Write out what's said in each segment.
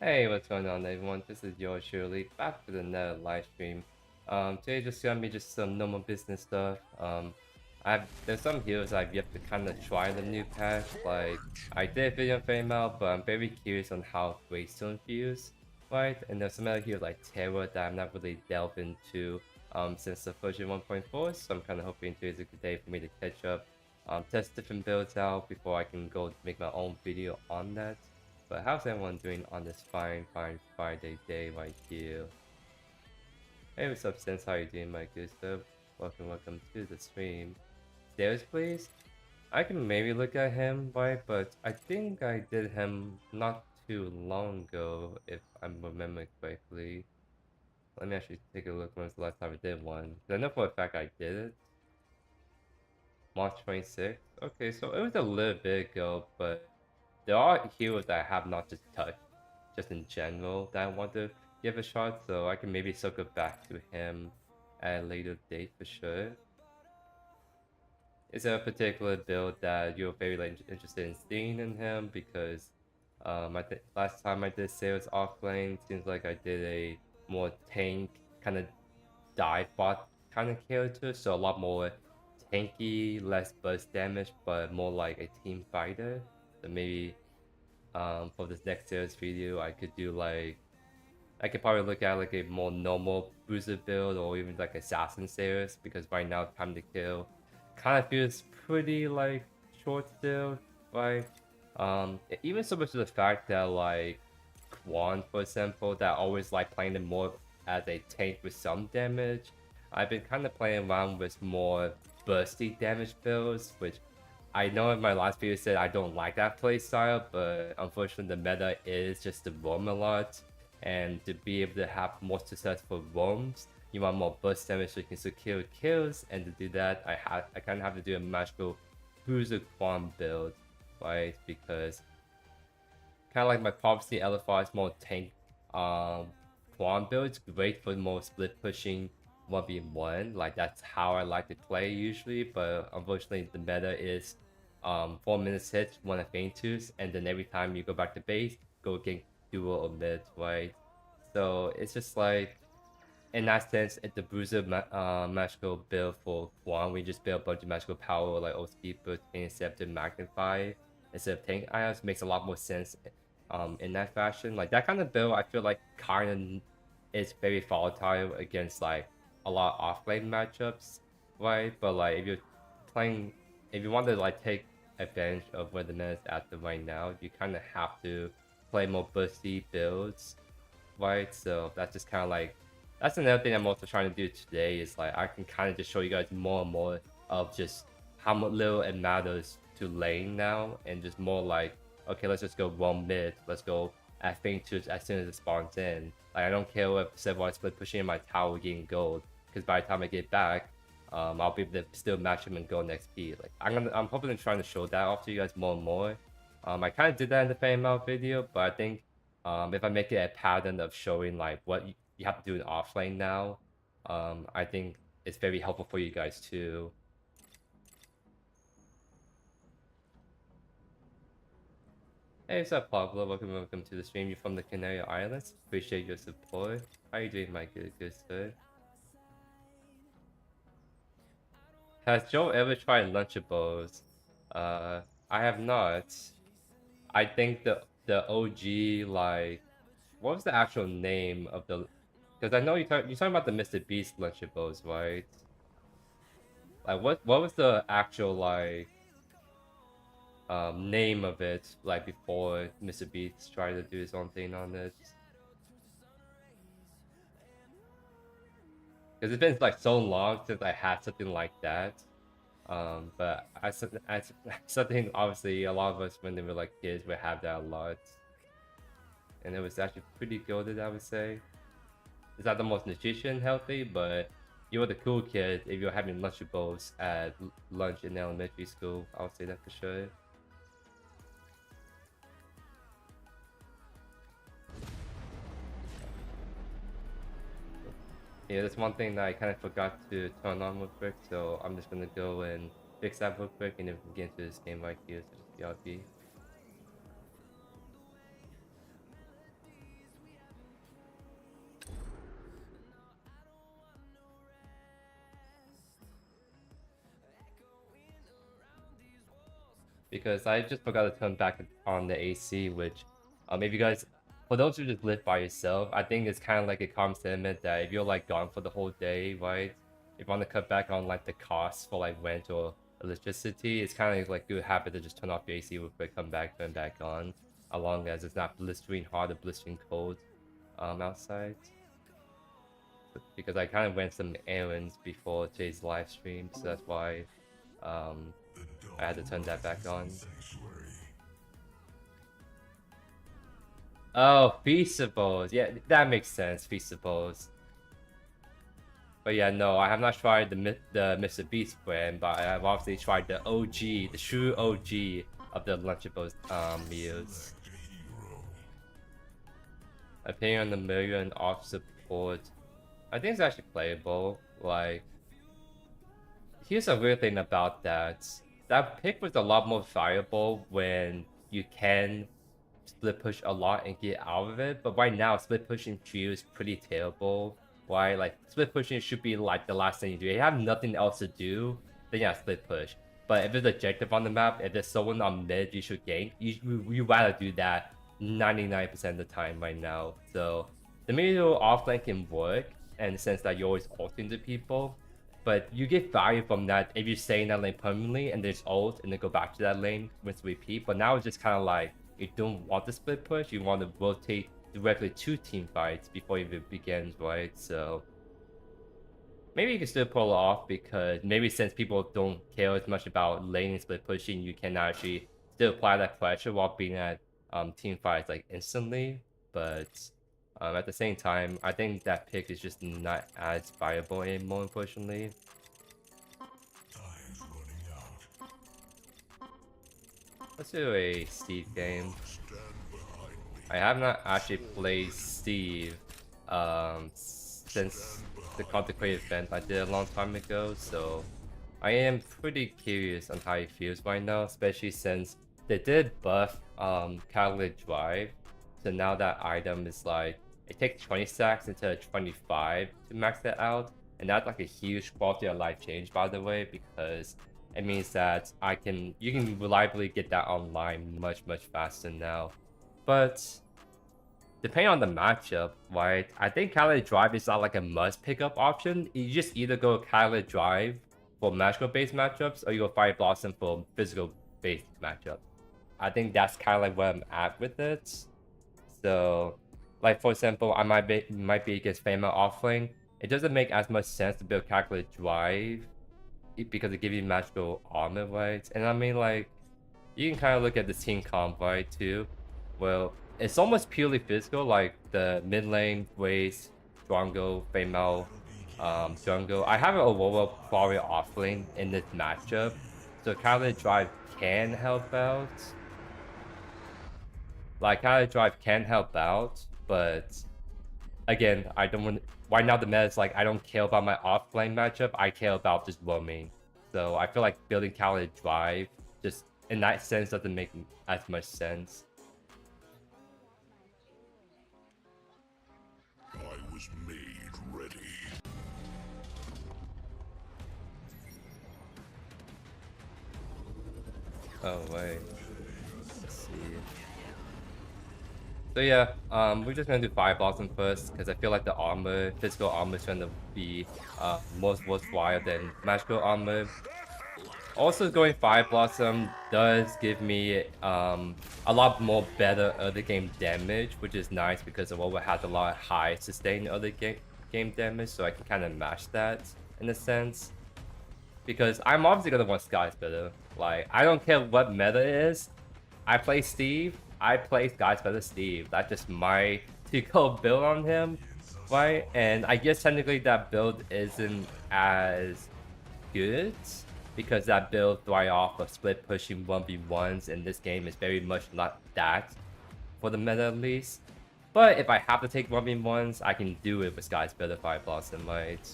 Hey, what's going on, everyone? This is JoeYoursTruly back with another live stream. Today just gonna be just some normal business stuff. There's some heroes I've yet to kind of try the new patch. Like I did a video on Fame Out, but I'm very curious on how Greystone feels, right? And there's some other heroes like Terra that I'm not really delved into since the version 1.4. So I'm kind of hoping today's a good day for me to catch up, test different builds out before I can go make my own video on that. But how's everyone doing on this fine Friday day right here? Hey, what's up, Sense? How you doing, my good stuff? Welcome to the stream. Stairs, please? I can maybe look at him, right? But I think I did him not too long ago, if I'm remembering correctly. Let me actually take a look when was the last time I did one. I know for a fact I did it. March 26th. Okay, so it was a little bit ago, but there are heroes that I have not just touched, just in general, that I want to give a shot, so I can maybe circle back to him at a later date for sure. Is there a particular build that you're very interested in seeing in him? Because I think last time I did sales offlane, seems like I did a more tank kind of dive bot kind of character, so a lot more tanky, less burst damage, but more like a team fighter. So maybe for this next series video, I could do like I could probably look at like a more normal bruiser build or even like assassin series, because right now time to kill kind of feels pretty like short still, right? Even so much to the fact that like Quan, for example, that I always like playing it more as a tank with some damage. I've been kind of playing around with more bursty damage builds, which I know in my last video said I don't like that playstyle, but unfortunately the meta is just to roam a lot, and to be able to have more successful roams, you want more burst damage so you can secure kills, and to do that, I kind of have to do a magical bruiser Quan build, right? Because kind of like my Prophecy LFR is more tank Quan build. It's great for more split pushing 1v1. Like that's how I like to play usually, but unfortunately the meta is 4 minutes hit, one of feint twos, and then every time you go back to base, go again dual or mid, right? So it's just like in that sense, it's the bruiser magical build for Quan. We just build a bunch of magical power like OSP, but Scepter, Magnify instead of tank items makes a lot more sense in that fashion. Like that kind of build, I feel like kind of is very volatile against like a lot of offlane matchups, right? But like if you're playing, if you want to like take advantage of where the meta is at right now, you kind of have to play more bursty builds, right? So that's just kind of like that's another thing I'm also trying to do today is like I can kind of just show you guys more and more of just how much little it matters to lane now, and just more like, okay, let's just go roam mid, let's go at feint twos as soon as it spawns in. Like I don't care if everyone's split pushing in my tower getting gold, because by the time I get back, I'll be able to still match him and go next P. Like I'm hoping to trying to show that off to you guys more and more. I kind of did that in the Fame Out video, but I think if I make it a pattern of showing like what you have to do in offlane now, I think it's very helpful for you guys too. Hey, what's up, Pablo? Welcome to the stream. You're from the Canary Islands. Appreciate your support. How you doing, my good sir? Has Joe ever tried Lunchables? I have not. I think the OG, like, what was the actual name of the? Because I know you're talking about the Mr. Beast Lunchables, right? Like what was the actual like name of it like before Mr. Beast tried to do his own thing on it? Because it's been like so long since I had something like that. But I something obviously a lot of us when they were like kids would have that a lot, and it was actually pretty good, I would say. It's not the most nutrition healthy, but you were the cool kid if you're having Lunchables at lunch in elementary school. I would say that for sure. Yeah, that's one thing that I kind of forgot to turn on real quick, so I'm just gonna go and fix that real quick, and then we can get into this game right here. So just BRB. because I just forgot to turn back on the AC, which if you guys, for those who just live by yourself, I think it's kind of like a common sentiment that if you're like gone for the whole day, right? If you want to cut back on like the costs for like rent or electricity, it's kind of like good habit to just turn off your AC real quick, come back, turn back on, as long as it's not blistering hot or blistering cold outside. Because I kind of ran some errands before today's live stream, so that's why I had to turn that back on. Oh, Feastables. Yeah, that makes sense, Feastables. But yeah, no, I have not tried the Mr. Beast brand, but I have obviously tried the OG, the true OG of the Lunchables meals. Appearing on the million off support. I think it's actually playable. Like, here's a weird thing about that. That pick was a lot more valuable when you can split push a lot and get out of it, but right now split pushing feels pretty terrible. Why? Like, split pushing should be like the last thing you do. If you have nothing else to do, then yeah, split push. But if there's objective on the map, if there's someone on mid you should gank, you rather do that 99% of the time right now. So the middle offlane can work in the sense that you're always ulting to people, but you get value from that if you stay in that lane permanently and there's ult and then go back to that lane with repeat. But now it's just kind of like, you don't want the split push, you want to rotate directly to team fights before it even begins, right? So maybe you can still pull it off, because maybe since people don't care as much about lane split pushing, you can actually still apply that pressure while being at team fights like instantly. But at the same time, I think that pick is just not as viable anymore, unfortunately. Let's do a Steve game. I have not actually played Steve since the consecrated event I did a long time ago, so I am pretty curious on how he feels right now, especially since they did buff Catalytic Drive. So now that item is like, it takes 20 stacks instead of 25 to max that out, and that's like a huge quality of life change, by the way, because it means that you can reliably get that online much faster now. But depending on the matchup, right, I think Catalytic Drive is not like a must pickup option. You just either go Catalytic Drive for magical based matchups, or you go Fire Blossom for physical based matchup. I think that's kind of like where I'm at with it. So, like for example, I might be against Fama Offlane. It doesn't make as much sense to build Catalytic Drive because it gives you magical armor, right? And I mean, like, you can kind of look at the team comp, right, too. Well, it's almost purely physical, like the mid lane, Waze, Drongo, Femal, Jungle. I have an Aurora probably offlane in this matchup, so Catalytic Drive can help out. Like, Catalytic Drive can help out, but again, I don't want. Right now, the meta is like, I don't care about my offlane matchup. I care about just roaming. So I feel like building Catalytic Drive just in that sense doesn't make as much sense. I was made ready. Oh wait. Let's see. So yeah, we're just gonna do Fire Blossom first, because I feel like the armor, physical armor, is gonna be most worthwhile than magical armor. Also, going Fire Blossom does give me a lot more better early game damage, which is nice because Aurora has a lot of high sustained early game damage, so I can kind of match that in a sense. Because I'm obviously gonna want Sky's better. Like, I don't care what meta is. I play Steve. I play Sky's better Steve. That's just my to-go build on him, right? And I guess technically that build isn't as good, because that build thrives off of split pushing 1v1s, and this game is very much not that, for the meta at least. But if I have to take 1v1s, I can do it with Sky's better Fire Blossom, right?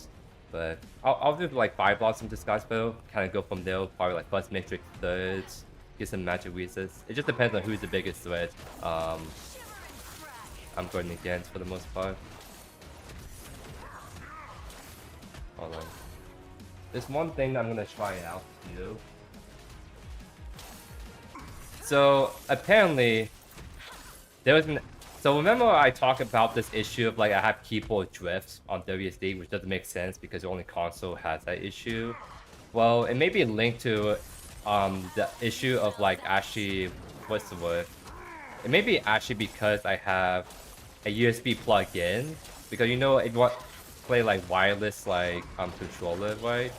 But I'll do like Fire Blossom to Sky's better, kind of go from there, probably like first Matrix thirds, get some magic resets. It just depends on who's the biggest threat I'm going against for the most part. Hold on. There's one thing that I'm gonna try out to do. So apparently there was an. So remember I talked about this issue of like I have keyboard drift on WSD, which doesn't make sense because only console has that issue. Well, it may be linked to the issue of like actually what's the word? It may be actually because I have a USB plug-in, because you know if you want play like wireless like controller, right?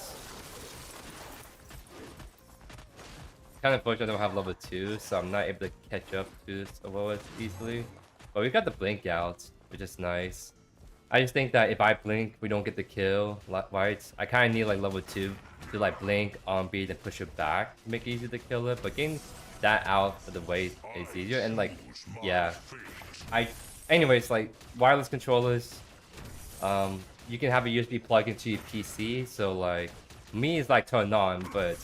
Kind of unfortunate I don't have level 2, so I'm not able to catch up to Aurora easily. But we got the blink out, which is nice. I just think that if I blink, we don't get the kill, right? I kind of need like level 2 to like blink on beat and push it back to make it easy to kill it. But getting that out of the way is easier. And like, yeah, anyways, like wireless controllers, you can have a USB plug into your PC. So like, me is like turned on, but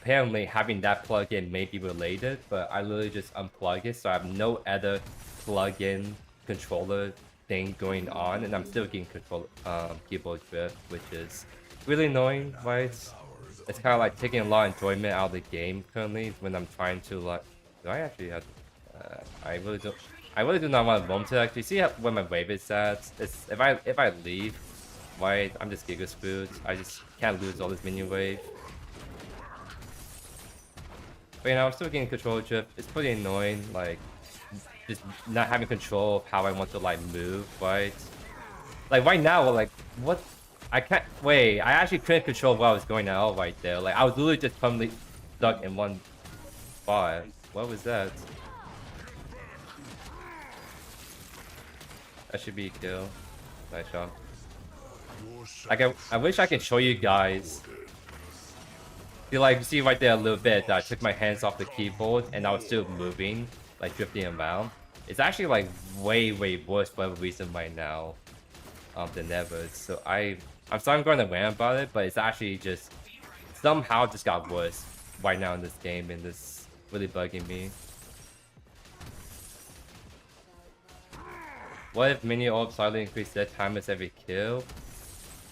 apparently having that plug-in may be related. But I literally just unplug it, so I have no other plug-in controller thing going on, and I'm still getting keyboard drift, which is really annoying, right? It's kind of like taking a lot of enjoyment out of the game currently when I'm trying to like. Do I actually have? I really don't. I really do not want to roam to actually see where my wave is at. It's if I leave, right? I'm just giga screwed. I just can't lose all this minion wave. But you know, I'm still getting control drift. It's pretty annoying, like just not having control of how I want to like move, right? Like right now, like what? I can't wait. I actually couldn't control where I was going out right there. Like I was literally just permanently stuck in one spot. What was that? That should be a kill. Nice shot. Like I wish I could show you guys. See right there a little bit that I took my hands off the keyboard and I was still moving, like drifting around. It's actually like way worse for whatever reason right now than ever. So I'm sorry I'm going to rant about it, but it's actually just somehow just got worse right now in this game, and this really bugging me. What if mini orb slightly increase death timers every kill?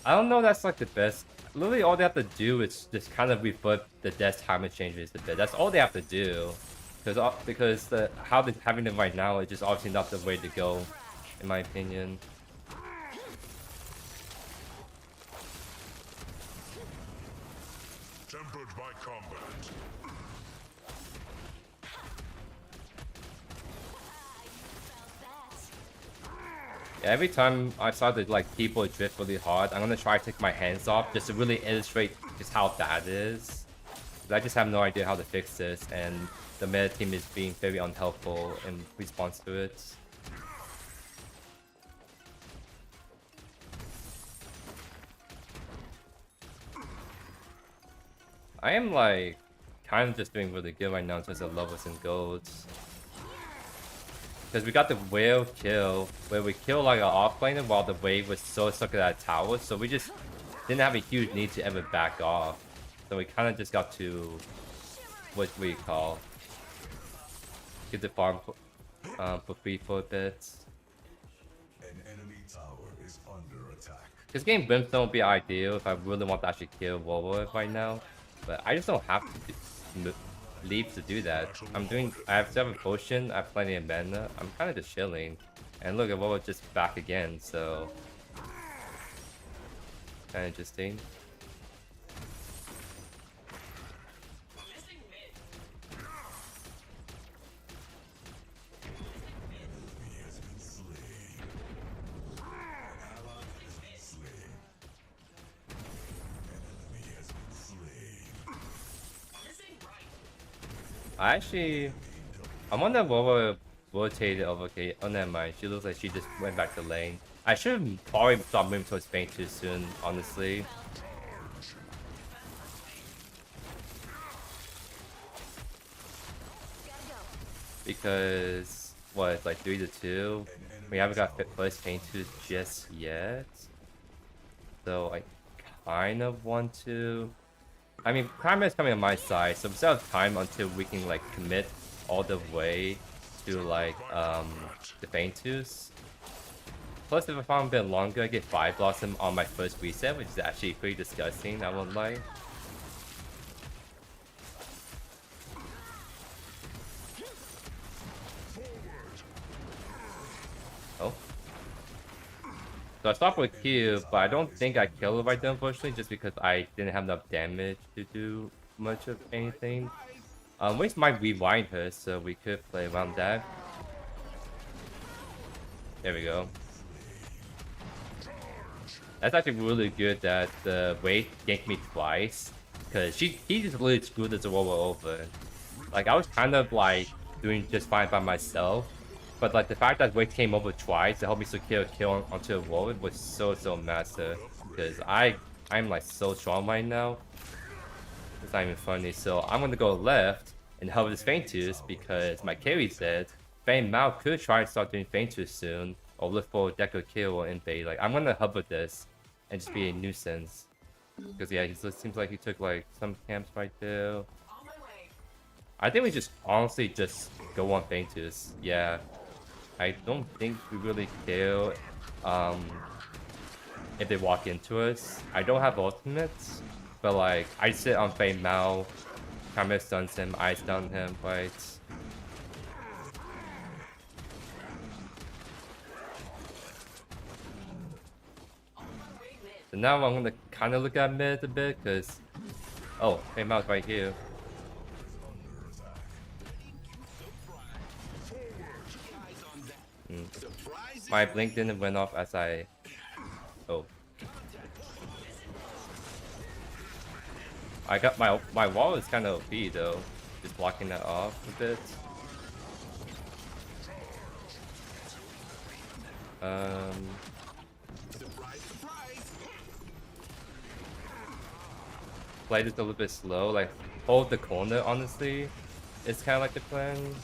I don't know, that's like the best. Literally all they have to do is just kind of revert the death timer changes a bit. That's all they have to do. Because how they're having them right now is just obviously not the way to go, in my opinion. Tempered by combat. Yeah, every time I start to like keyboard drift really hard, I'm gonna try to take my hands off just to really illustrate just how bad it is. I just have no idea how to fix this, and the meta team is being very unhelpful in response to it. I am like kind of just doing really good right now in terms of levels and golds. Because we got the whale kill where we kill like an offlaner while the wave was so stuck at that tower, so we just didn't have a huge need to ever back off. So we kind of just got to what we call get the farm for free for a bit. An enemy tower is under attack. This game Brimstone would be ideal if I really want to actually kill Warlord right now, but I just don't have to leave to do that. I have 7 potion, I have plenty of mana. I'm kind of just chilling, and look at Warlord just back again, so kind of interesting. I wonder if Warlord rotated over. Okay, oh never mind. She looks like she just went back to lane. I should have probably stopped moving towards Spain too soon, honestly. Because what, it's like 3-2. We haven't got first Pain 2 just yet. So I kind of want to. I mean, Primer is coming on my side, so we still have time until we can like commit all the way to like the Pain 2s. Plus, if I found a bit longer, I get 5 Blossom on my first reset, which is actually pretty disgusting, I won't lie. Oh. So I stopped with Q, but I don't think I killed it right there, unfortunately, just because I didn't have enough damage to do much of anything. Waste might rewind her, so we could play around that. There we go. That's actually really good that the Wraith ganked me twice, because he just really screwed this Aurora over. Like, I was kind of like doing just fine by myself, but like the fact that Wraith came over twice to help me secure a kill onto Aurora was so massive. Because I'm like so strong right now. It's not even funny. So I'm gonna go left and help this Faintus because my carry's dead. Fang Mao could try to start doing Faintus soon, or look for Deco kill or invade. Like, I'm gonna hub with this and just be a nuisance. Because yeah, it seems like he took like some camps right there. I think we just honestly just go on Faintus. Yeah. I don't think we really care if they walk into us. I don't have ultimates, but like I sit on Fei Mao, Kameh stuns him, I stun him, right? So now I'm gonna kind of look at mid a bit, because oh, Fei Mao's right here. My blink didn't went off as I... Oh. I got my wall is kind of OP though. Just blocking that off a bit. Play just a little bit slow, like hold the corner honestly. It's kinda like the plan.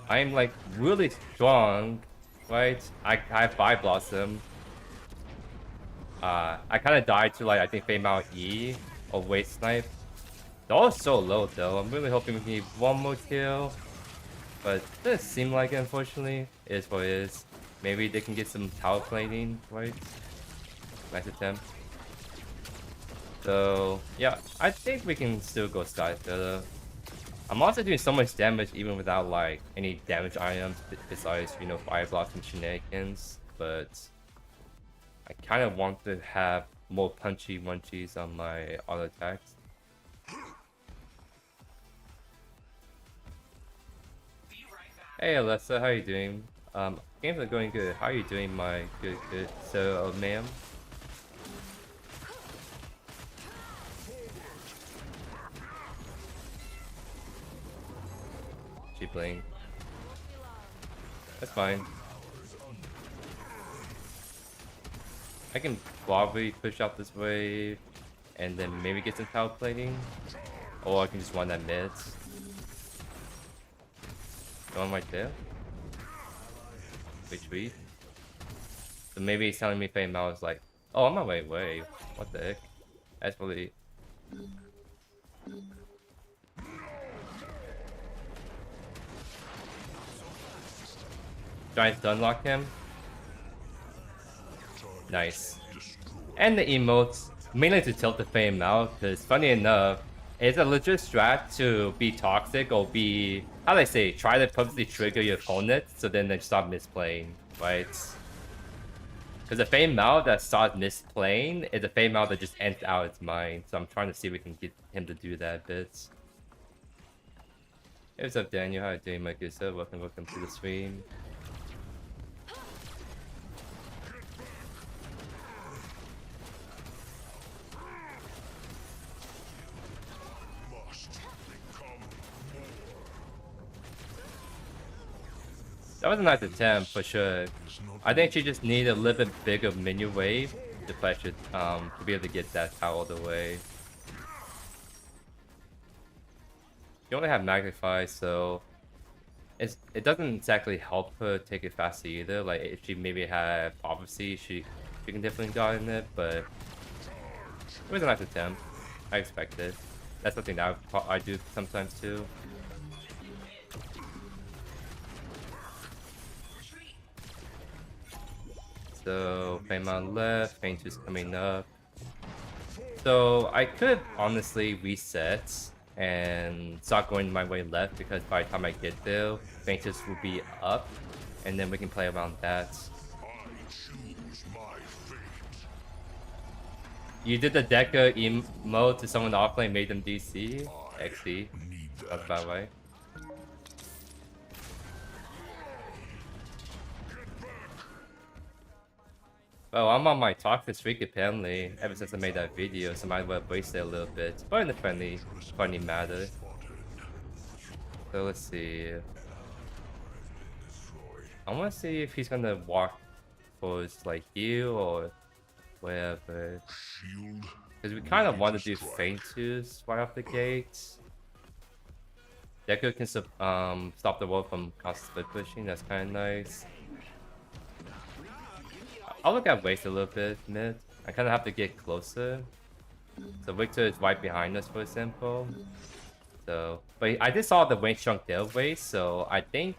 I'm like really strong, right? I have 5 Blossom. I kind of died to like I think Fei Mao E or Waste Snipe. They're all so low though. I'm really hoping we can get one more kill, but it doesn't seem like it. Unfortunately, it is what it is. Maybe they can get some tower plating, right? Nice attempt. So yeah, I think we can still go Sky Feather. I'm also doing so much damage even without like any damage items besides, you know, Fire Blocks and shenanigans, but I kind of want to have more punchy munchies on my auto attacks. Hey Alessa, how you doing? Games are going good. How are you doing, my good so ma'am? She playing. That's fine. I can probably push out this wave and then maybe get some tower plating. Or I can just run that mid. Going right there. Retreat. So maybe he's telling me Fei Mao is like, oh, I'm on my way. What the heck? That's really... Trying to unlock him. Nice. And the emotes, mainly to tilt the Fei Mao, because funny enough, it's a legit strat to be toxic or be, how do I say, try to purposely trigger your opponent so then they stop misplaying, right? Because the Fei Mao that starts misplaying is a Fei Mao that just ends out its mind. So I'm trying to see if we can get him to do that a bit. Hey, what's up, Daniel? How are you doing, my good sir? Welcome to the stream. That was a nice attempt for sure. I think she just needed a little bit bigger minion wave to fetch it, to be able to get that tower all the way. She only have Magnify, so it doesn't exactly help her take it faster either. Like if she maybe had Prophecy, she can definitely got in it, but it was a nice attempt. I expected. That's something that I do sometimes too. So Fame on left, Faint is coming up. So I could honestly reset and start going my way left, because by the time I get there, Ventus will be up, and then we can play around that. You did the Deca emote to someone offlane, made them DC? XD. That's about right. Well, I'm on my toxic streak apparently, ever since I made that video, so I might as well waste it a little bit. But in a funny matter. So let's see. I want to see if he's gonna walk towards like you or wherever. Because we kind of want to do feint twos right off the gate. Deku can stop the wall from constant split pushing. That's kind of nice. I'll look at waist a little bit mid. I kind of have to get closer. So Victor is right behind us, for example. So, but I just saw the waist shrunk their waist, so I think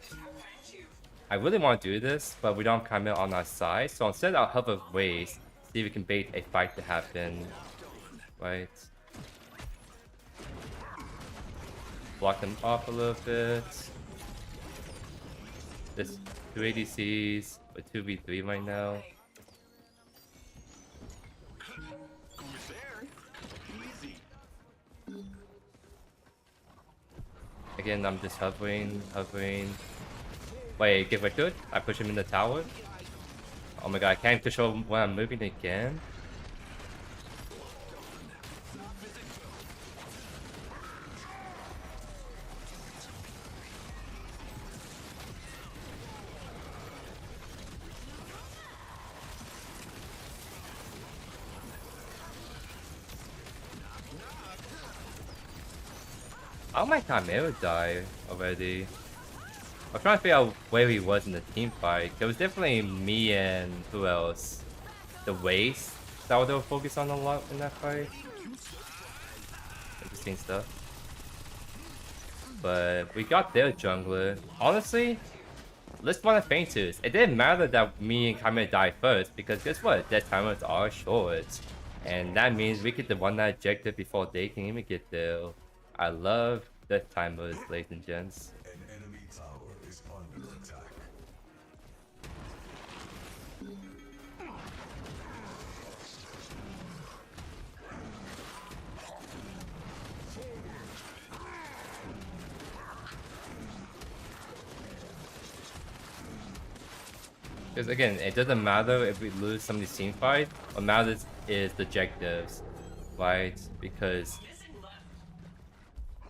I really want to do this, but we don't have Kyle on our side. So instead, I'll hover waist, see if we can bait a fight to happen. Right. Block them off a little bit. This 2 ADCs, but 2v3 right now. Again, I'm just hovering. Wait, give a good? I push him in the tower? Oh my god, I can't control when I'm moving again. Oh my Chimera die already. I'm trying to figure out where he was in the team fight. There was definitely me and who else? The waist that they were focused on a lot in that fight. Interesting stuff. But we got their jungler. Honestly, let's run a feint twos. It didn't matter that me and Chimera died first, because guess what? Death timers are short. And that means we get to run that objective before they can even get there. I love death timers, ladies and gents. An enemy tower is under attack. Because again, it doesn't matter if we lose some of these team fights. What matters is the objectives, right? Because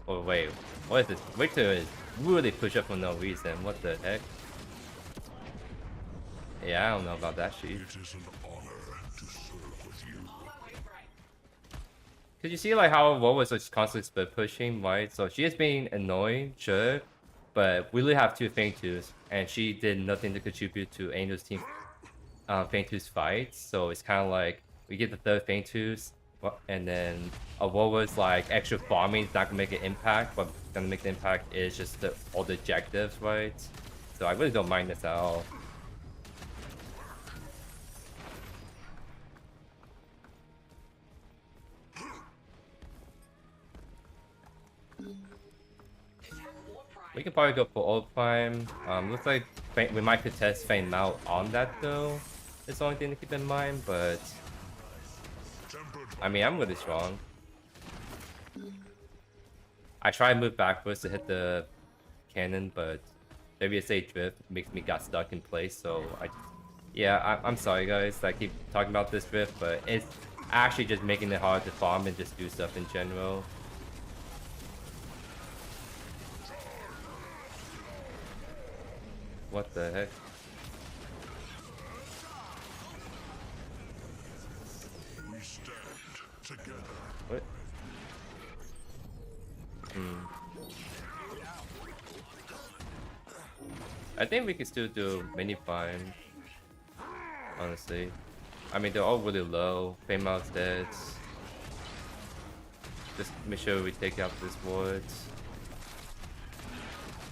oh wait, what is this? Victor is really pushed up for no reason. What the heck? Yeah, I don't know about that shit. It is an honor to serve with you. Cause you see like how Wo was just constantly split pushing, right? So she is being annoying, sure, but we really have two feint twos, and she did nothing to contribute to Angel's team feint twos fights. So it's kind of like we get the third feint twos, and then Awoa's like extra farming is not gonna make an impact. What's gonna make the impact is just all the objectives, right? So I really don't mind this at all. We can probably go for Old Prime. Looks like we might contest Fame out on that though. It's the only thing to keep in mind, but I mean, I'm really strong. I try to move backwards to hit the cannon, but WSA drift makes me got stuck in place, so I'm sorry guys that I keep talking about this drift, but it's actually just making it hard to farm and just do stuff in general. What the heck? We stand together. What? I think we can still do mini farm. Honestly. I mean, they're all really low. Fame out's dead. Just make sure we take out this ward.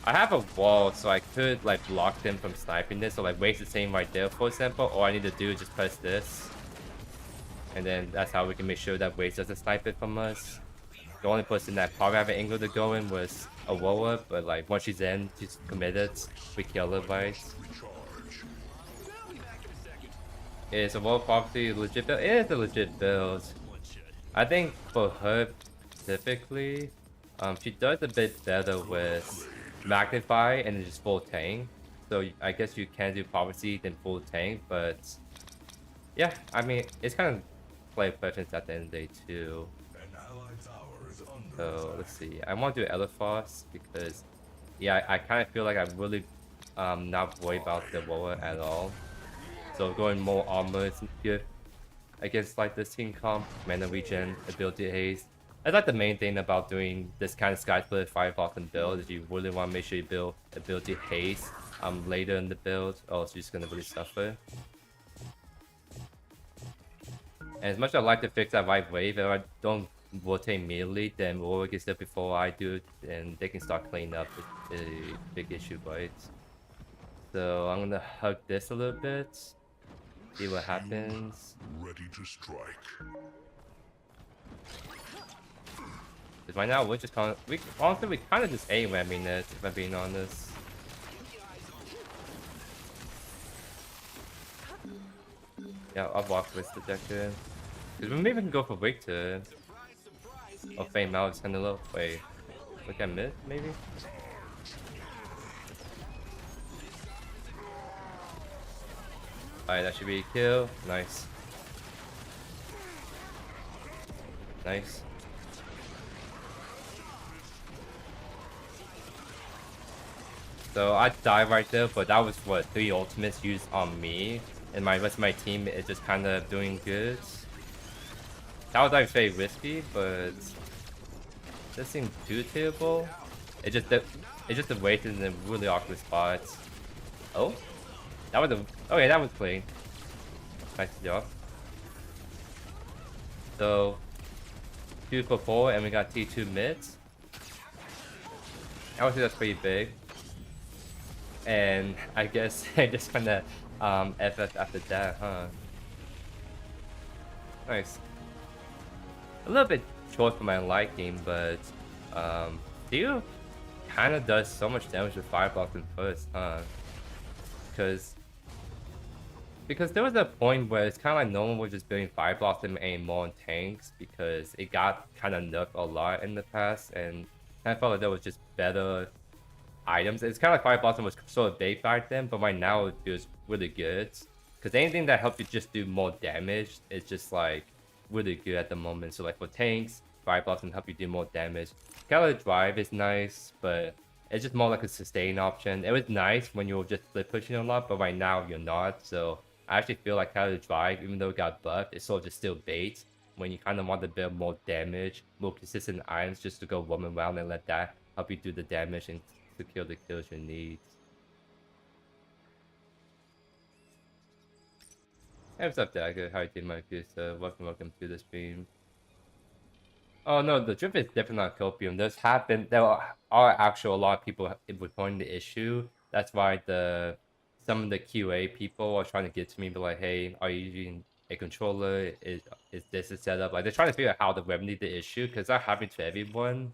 I have a wall, so I could like block them from sniping this, or like waste the same right there, for example. All I need to do is just press this, and then that's how we can make sure that Waze doesn't snipe it from us. the only person that probably have an angle to go in was Awoa, but like once she's in, she's committed. We kill her, right? Is Awoa probably a legit build? It is a legit build. I think for her specifically, she does a bit better with Magnify and then just full tank. So I guess you can do Prophecy than full tank, but yeah, I mean, it's kind of play preference at the end of the day too. So let's see. I want to do Elephos because yeah, I kind of feel like I'm really not worried about the Woa at all. So going more armor is good against like this team comp, mana regen, ability haste. That's like the main thing about doing this kind of Sky Split Fireblock and build is you really want to make sure you build ability haste later in the build, or else you're just gonna really suffer. And as much as I like to fix that right wave, if I don't rotate immediately, then Aurora gets there before I do, and they can start cleaning up the big issue, right? So I'm gonna hug this a little bit, see what happens. Ready to strike. Because right now we're just kind of, honestly we kind of just AWAMing it, if I'm being honest. Yeah, I'll walk with the Detector. Because we maybe can go for Victor. Or Fame out, just kind of low. Wait, look at mid, maybe? Alright, that should be a kill. Nice. Nice. So I died right there, but that was what 3 ultimates used on me, and my rest of my team is just kind of doing good. That was like very risky, but this seemed too terrible. It just waited in a really awkward spot. Oh, that was a okay. That was clean. Nice job. So 2 for 4, and we got T2 mids. I would say that's pretty big. And I guess I just kinda FF after that, huh? Nice. A little bit short for my liking, but Theo kinda does so much damage with Fire blocking first, huh? Because there was a point where it's kinda like no one was just building Fire blocks and aim more on tanks because it got kinda nerfed a lot in the past, and I felt like there was just better items. It's kind of like Fire Blossom was sort of bait back then, but right now it feels really good. Because anything that helps you just do more damage is just like really good at the moment. So like for tanks, Fire Blossom help you do more damage. Scalar Drive is nice, but it's just more like a sustain option. It was nice when you were just split pushing a lot, but right now you're not. So I actually feel like Scalar Drive, even though it got buffed, it's sort of just still bait. When you kind of want to build more damage, more consistent items just to go roam around and let that help you do the damage and secure the kills you need. Hey, what's up, Dagger? How you doing, my good sir? Welcome to the stream. Oh no, the drift is definitely not copium. There are actually a lot of people reporting the issue. That's why some of the QA people are trying to get to me, be like, hey, are you using a controller? Is this a setup? Like they're trying to figure out how to remedy the issue because that happens to everyone.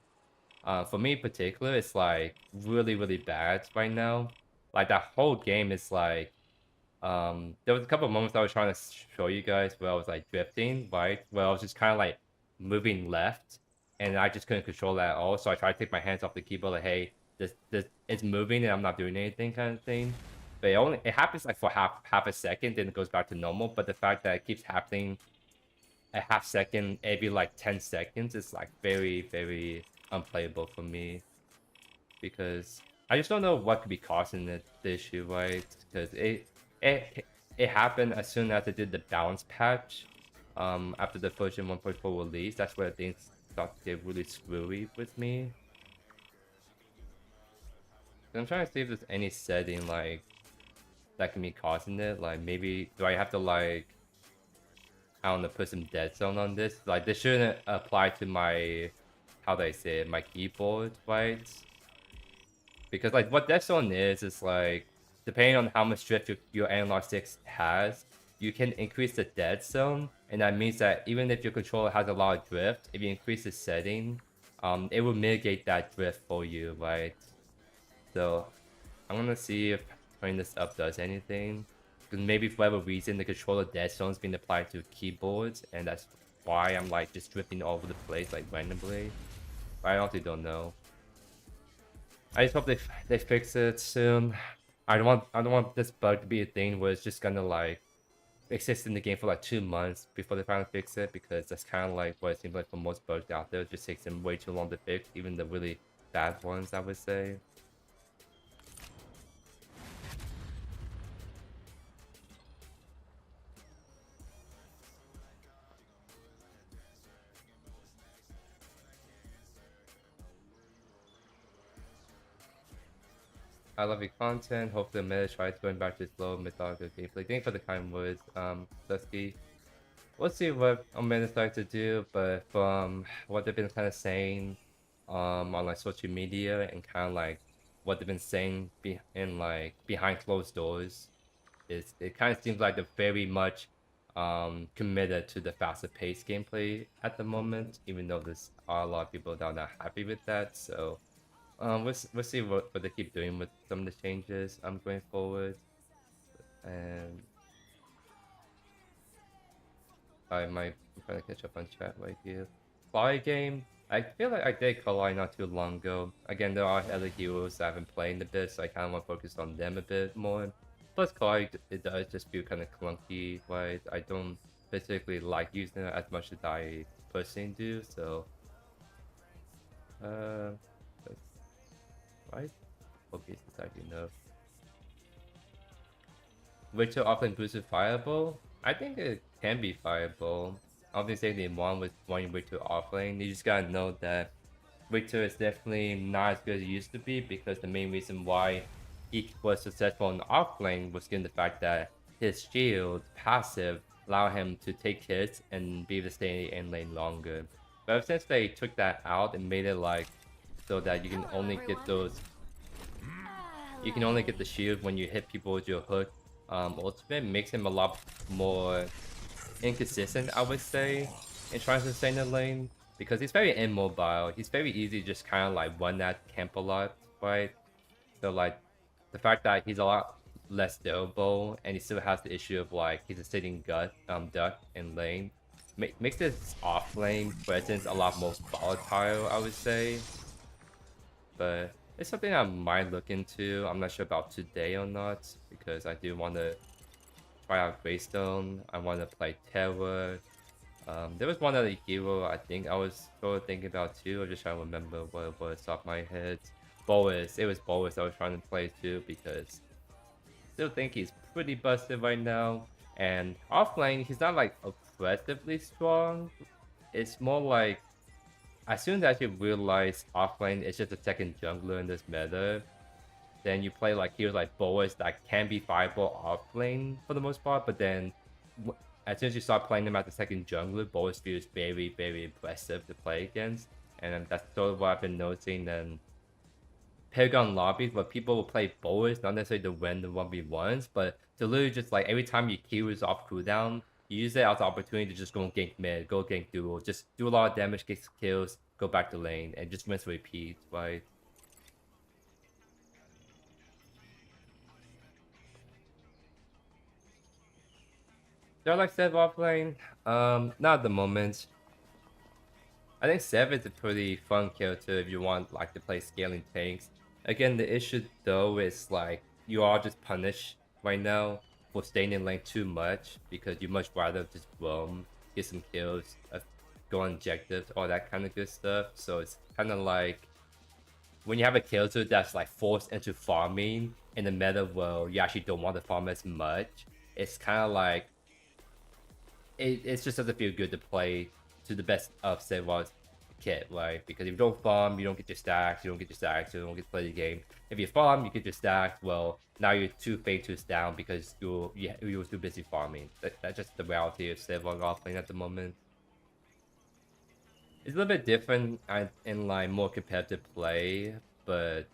For me in particular, it's like really bad right now. Like that whole game is like, there was a couple of moments I was trying to show you guys where I was like drifting, right? Where I was just kind of like moving left, and I just couldn't control that at all. So I tried to take my hands off the keyboard, like, hey, this it's moving and I'm not doing anything, kind of thing. But it happens like for half a second, then it goes back to normal. But the fact that it keeps happening a half second every like 10 seconds is like very unplayable for me, because I just don't know what could be causing the issue, right? Because it happened as soon as I did the balance patch, after the version 1.4 release. That's where things start to get really screwy with me. I'm trying to see if there's any setting like that can be causing it. Like maybe do I have to like, I don't know, put some dead zone on this? Like this shouldn't apply to my, how do I say it, my keyboard, right? Because like what dead zone is like, depending on how much drift your analog stick has, you can increase the dead zone, and that means that even if your controller has a lot of drift, if you increase the setting, it will mitigate that drift for you, right? So I'm gonna see if turning this up does anything. Because maybe for whatever reason the controller dead zone's been applied to keyboards, and that's why I'm like just drifting all over the place like randomly. But I honestly don't know. I just hope they fix it soon. I don't want this bug to be a thing where it's just gonna like exist in the game for like 2 months before they finally fix it, because that's kind of like what it seems like for most bugs out there. It just takes them way too long to fix, even the really bad ones, I would say. I love your content. Hopefully, the meta tries going back to its low methodical gameplay. Thank you for the kind words, Dusky. We'll see what Omega decides to do, but from what they've been kind of saying, on like social media and kind of like what they've been saying in like behind closed doors, is it kind of seems like they're very much committed to the faster paced gameplay at the moment, even though there's a lot of people that are not happy with that. So we'll see what they keep doing with some of the changes going forward. And I'm trying to catch up on chat right here. Fly game. I feel like I did Kalai not too long ago. Again, there are other heroes that I've been playing a bit, so I kind of want to focus on them a bit more. Plus, Kalai, it does just feel kind of clunky, right? I don't particularly like using it as much as I personally do, so... right? Okay, since I do know. Witcher Offlane boosted fireball? I think it can be fireball. I don't think there's anything wrong with wanting Witcher Offlane. You just gotta know that Witcher is definitely not as good as it used to be, because the main reason why he was successful in offlane was given the fact that his shield passive allowed him to take hits and be able to stay in lane longer. But ever since they took that out and made it like so that you can only get those, you can only get the shield when you hit people with your hook ultimate, makes him a lot more inconsistent, I would say, in trying to stay in the lane, because he's very immobile. He's very easy to just kind of like run that camp a lot, right? So like the fact that he's a lot less durable and he still has the issue of like he's a sitting duck in lane makes his off lane presence a lot more volatile, I would say. But it's something I might look into. I'm not sure about today or not, because I do want to try out Greystone. I want to play Terror. There was one other hero I think I was sort of thinking about too. I'm just trying to remember what it was off my head. Boas. It was Boas I was trying to play too, because I still think he's pretty busted right now. And offlane, he's not like oppressively strong. It's more like, as soon as you realize offlane is just a second jungler in this meta, then you play like heroes like Boas that can be viable offlane for the most part, but then as soon as you start playing them as the second jungler, Boas feels very, very impressive to play against. And that's sort of what I've been noticing in Paragon lobbies, where people will play Boas, not necessarily to win the 1v1s, but to literally just like every time your Q is off cooldown, you use it as an opportunity to just go gank mid, go gank duel, just do a lot of damage, get kills, go back to lane, and just rinse repeat, right? Do I like Sev offlane? Not at the moment. I think Sev is a pretty fun character if you want like to play scaling tanks. Again, the issue though is like you are just punished right now for staying in lane too much, because you much rather just roam, get some kills, go on objectives, all that kind of good stuff. So it's kind of like when you have a character that's like forced into farming in the meta where you actually don't want to farm as much, it's kind of like it just doesn't feel good to play to the best of Sev's kit, right? Because if you don't farm, you don't get your stacks, you don't get your stacks, you don't get to play the game. If you farm, you get your stacks, well, now you're 2 phases down because you're too busy farming. That's just the reality of Sev offlane at the moment. It's a little bit different in like more competitive play, but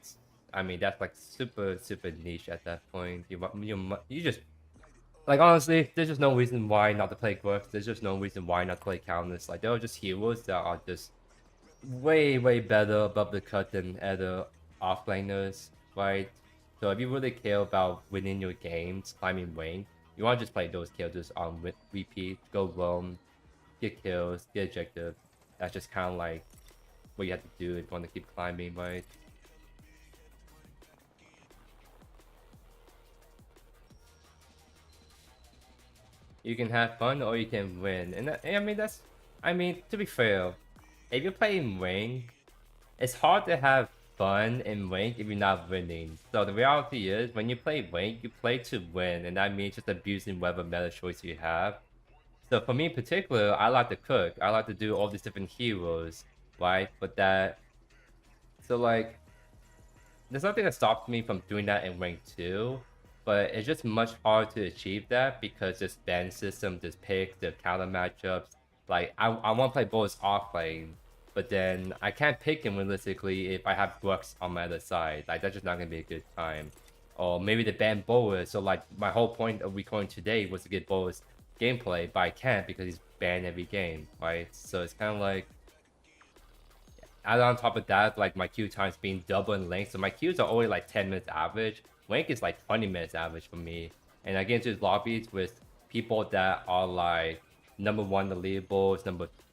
I mean that's like super niche at that point. You just like, honestly, there's just no reason why not to play Grux. There's just no reason why not to play Countess. Like, there are just heroes that are just way better above the cut than other offlaners, right? So if you really care about winning your games, climbing rank, you want to just play those characters on repeat, go roam, get kills, get objectives. That's just kind of like what you have to do if you want to keep climbing, right? You can have fun or you can win, and I mean to be fair, if you're playing rank, it's hard to have fun in rank if you're not winning. So the reality is, when you play rank, you play to win, and that means just abusing whatever meta choice you have. So for me in particular, I like to cook. I like to do all these different heroes, right? So like, there's nothing that stops me from doing that in rank 2, but it's just much harder to achieve that because there's ban system, there's picks, there's counter matchups. Like, I want to play both offlane, but then I can't pick him realistically if I have Brooks on my other side. Like, that's just not going to be a good time. Or maybe the ban Boris, so like, my whole point of recording today was to get Boris gameplay, but I can't because he's banned every game, right? So it's kind of like, and on top of that, like my queue times being double in length, so my queues are only like 10 minutes average. Rank is like 20 minutes average for me. And I get into lobbies with people that are like #1 in the leaderboards,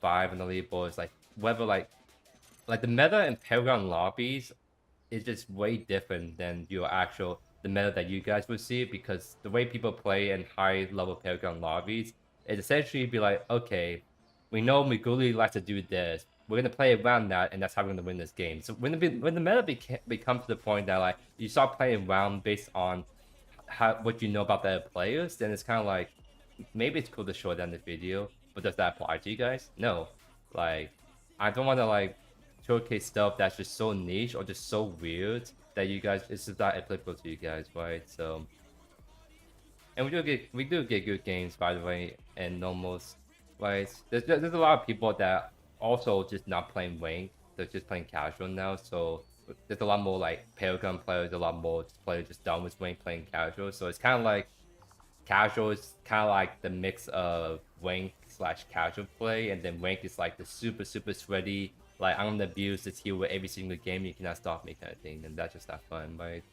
#5 in the leaderboards, like whether like the meta in Paragon lobbies is just way different than the meta that you guys would see, because the way people play in high level Paragon lobbies is essentially be like, okay, we know Miguli likes to do this. We're gonna play around that, and that's how we're gonna win this game. So when the meta becomes to the point that like you start playing around based on what you know about the other players, then it's kind of like, maybe it's cool to show down the video, but does that apply to you guys? No. Like, I don't want to like showcase stuff that's just so niche or just so weird that you guys, it's just not applicable to you guys, right? So, and we do get good games, by the way, and normals, right? There's a lot of people that also just not playing rank, they're just playing casual now. So there's a lot more like Paragon players, a lot more players just done with rank playing casual. So it's kind of like casual is kind of like the mix of rank slash casual play, and then rank is like the super sweaty, like I'm gonna abuse this hero every single game, you cannot stop me kind of thing, and that's just not fun, right?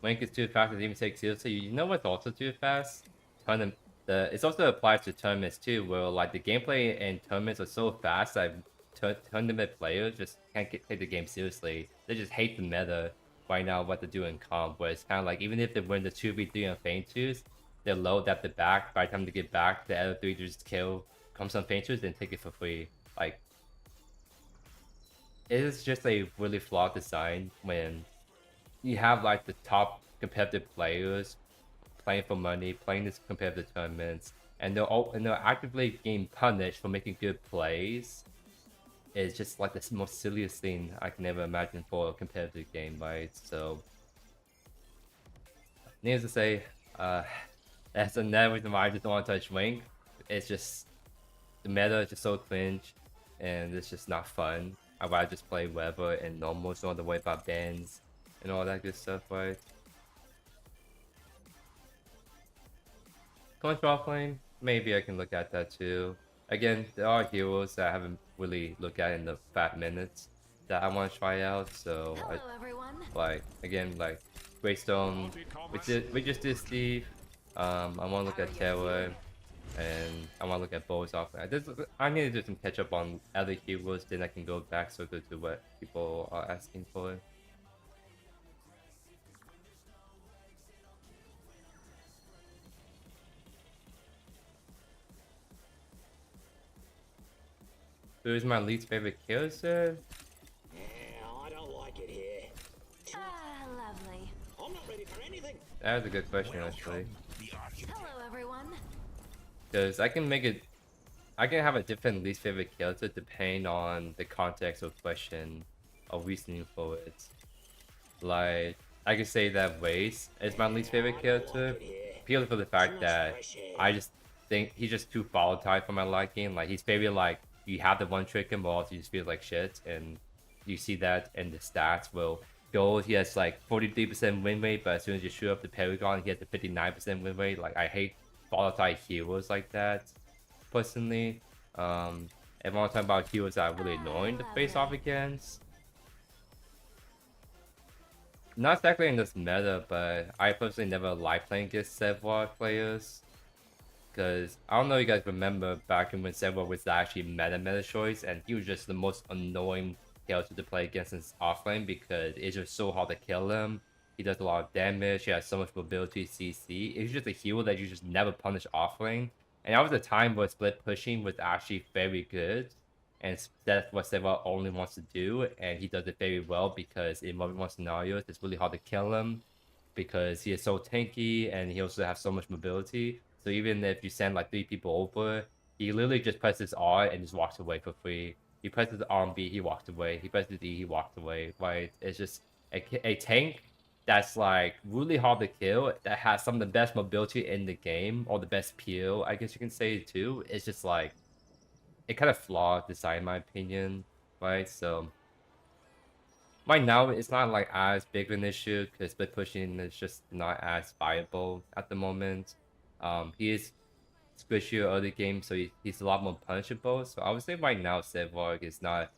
Rank is too fast, it even takes seriously. You know what's also too fast? It also applies to tournaments too, where like the gameplay in tournaments are so fast that tournament players just can't take the game seriously. They just hate the meta right now, what to do in comp, where it's kind of like, even if they win the 2v3 on feint twos, they're low at the back. By the time they get back, the other three just kill, comes on feint twos, then take it for free. Like, it is just a really flawed design when you have like the top competitive players playing for money, playing these competitive tournaments, and they're actively getting punished for making good plays. It's just like the most silliest thing I can ever imagine for a competitive game, right? So, needless to say, that's another reason why I just don't want to touch Wing. It's just, the meta is just so cringe, and it's just not fun. I'd rather just play whatever and normal, so don't worry about bans and all that good stuff, right? Going to Offlane, maybe I can look at that too. Again, there are heroes that I haven't really looked at in the 5 minutes that I want to try out. So, Hello, everyone. like again, like Greystone, we just did Steve. I want to look at Terror, and I want to look at Bows Offlane. I need to do some catch up on other heroes, then I can go back so good to what people are asking for. Who's my least favorite character? Yeah, I don't like it here. Ah, lovely. I'm not ready for anything. That was a good question, actually. Hello, everyone. Because I can have a different least favorite character depending on the context of question or reasoning for it. Like, I can say that Race is my least favorite character purely for the fact that I just think he's just too volatile for my liking. Like, he's very like, you have the one trick him, but also you just feel like shit, and you see that in the stats. Well, Gold, he has like 43% win rate, but as soon as you shoot up the Paragon, he has the 59% win rate. Like, I hate volatile heroes like that. personally. Everyone talking about heroes that are really annoying to face off against. Not exactly in this meta, but I personally never like playing against Sevwar players. Because I don't know if you guys remember back when Sevwar was actually meta choice, and he was just the most annoying character to play against in offlane because it's just so hard to kill him. He does a lot of damage, he has so much mobility CC. It's just a hero that you just never punish offlane. And that was a time where split pushing was actually very good. And that's what Sevwar only wants to do, and he does it very well because in 1v1 scenarios, it's really hard to kill him because he is so tanky and he also has so much mobility. So even if you send like 3 people over, he literally just presses R and just walks away for free. He presses R and B, he walks away. He presses E, he walks away. Right? It's just a tank that's like really hard to kill, that has some of the best mobility in the game, or the best peel, I guess you can say too. It's just like, it kind of flawed design in my opinion, right? So right now, it's not like as big of an issue because split pushing is just not as viable at the moment. He is squishier early game, so he's a lot more punishable. So I would say right now, Sedvarg is not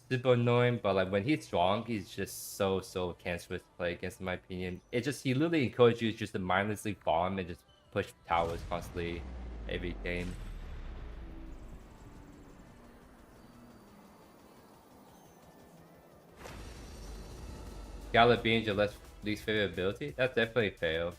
super annoying, but like when he's strong, he's just so cancerous to play against, in my opinion. It just, he literally encourages you just to mindlessly farm and just push towers constantly every game. Gala being your least favorite ability? That's definitely fair.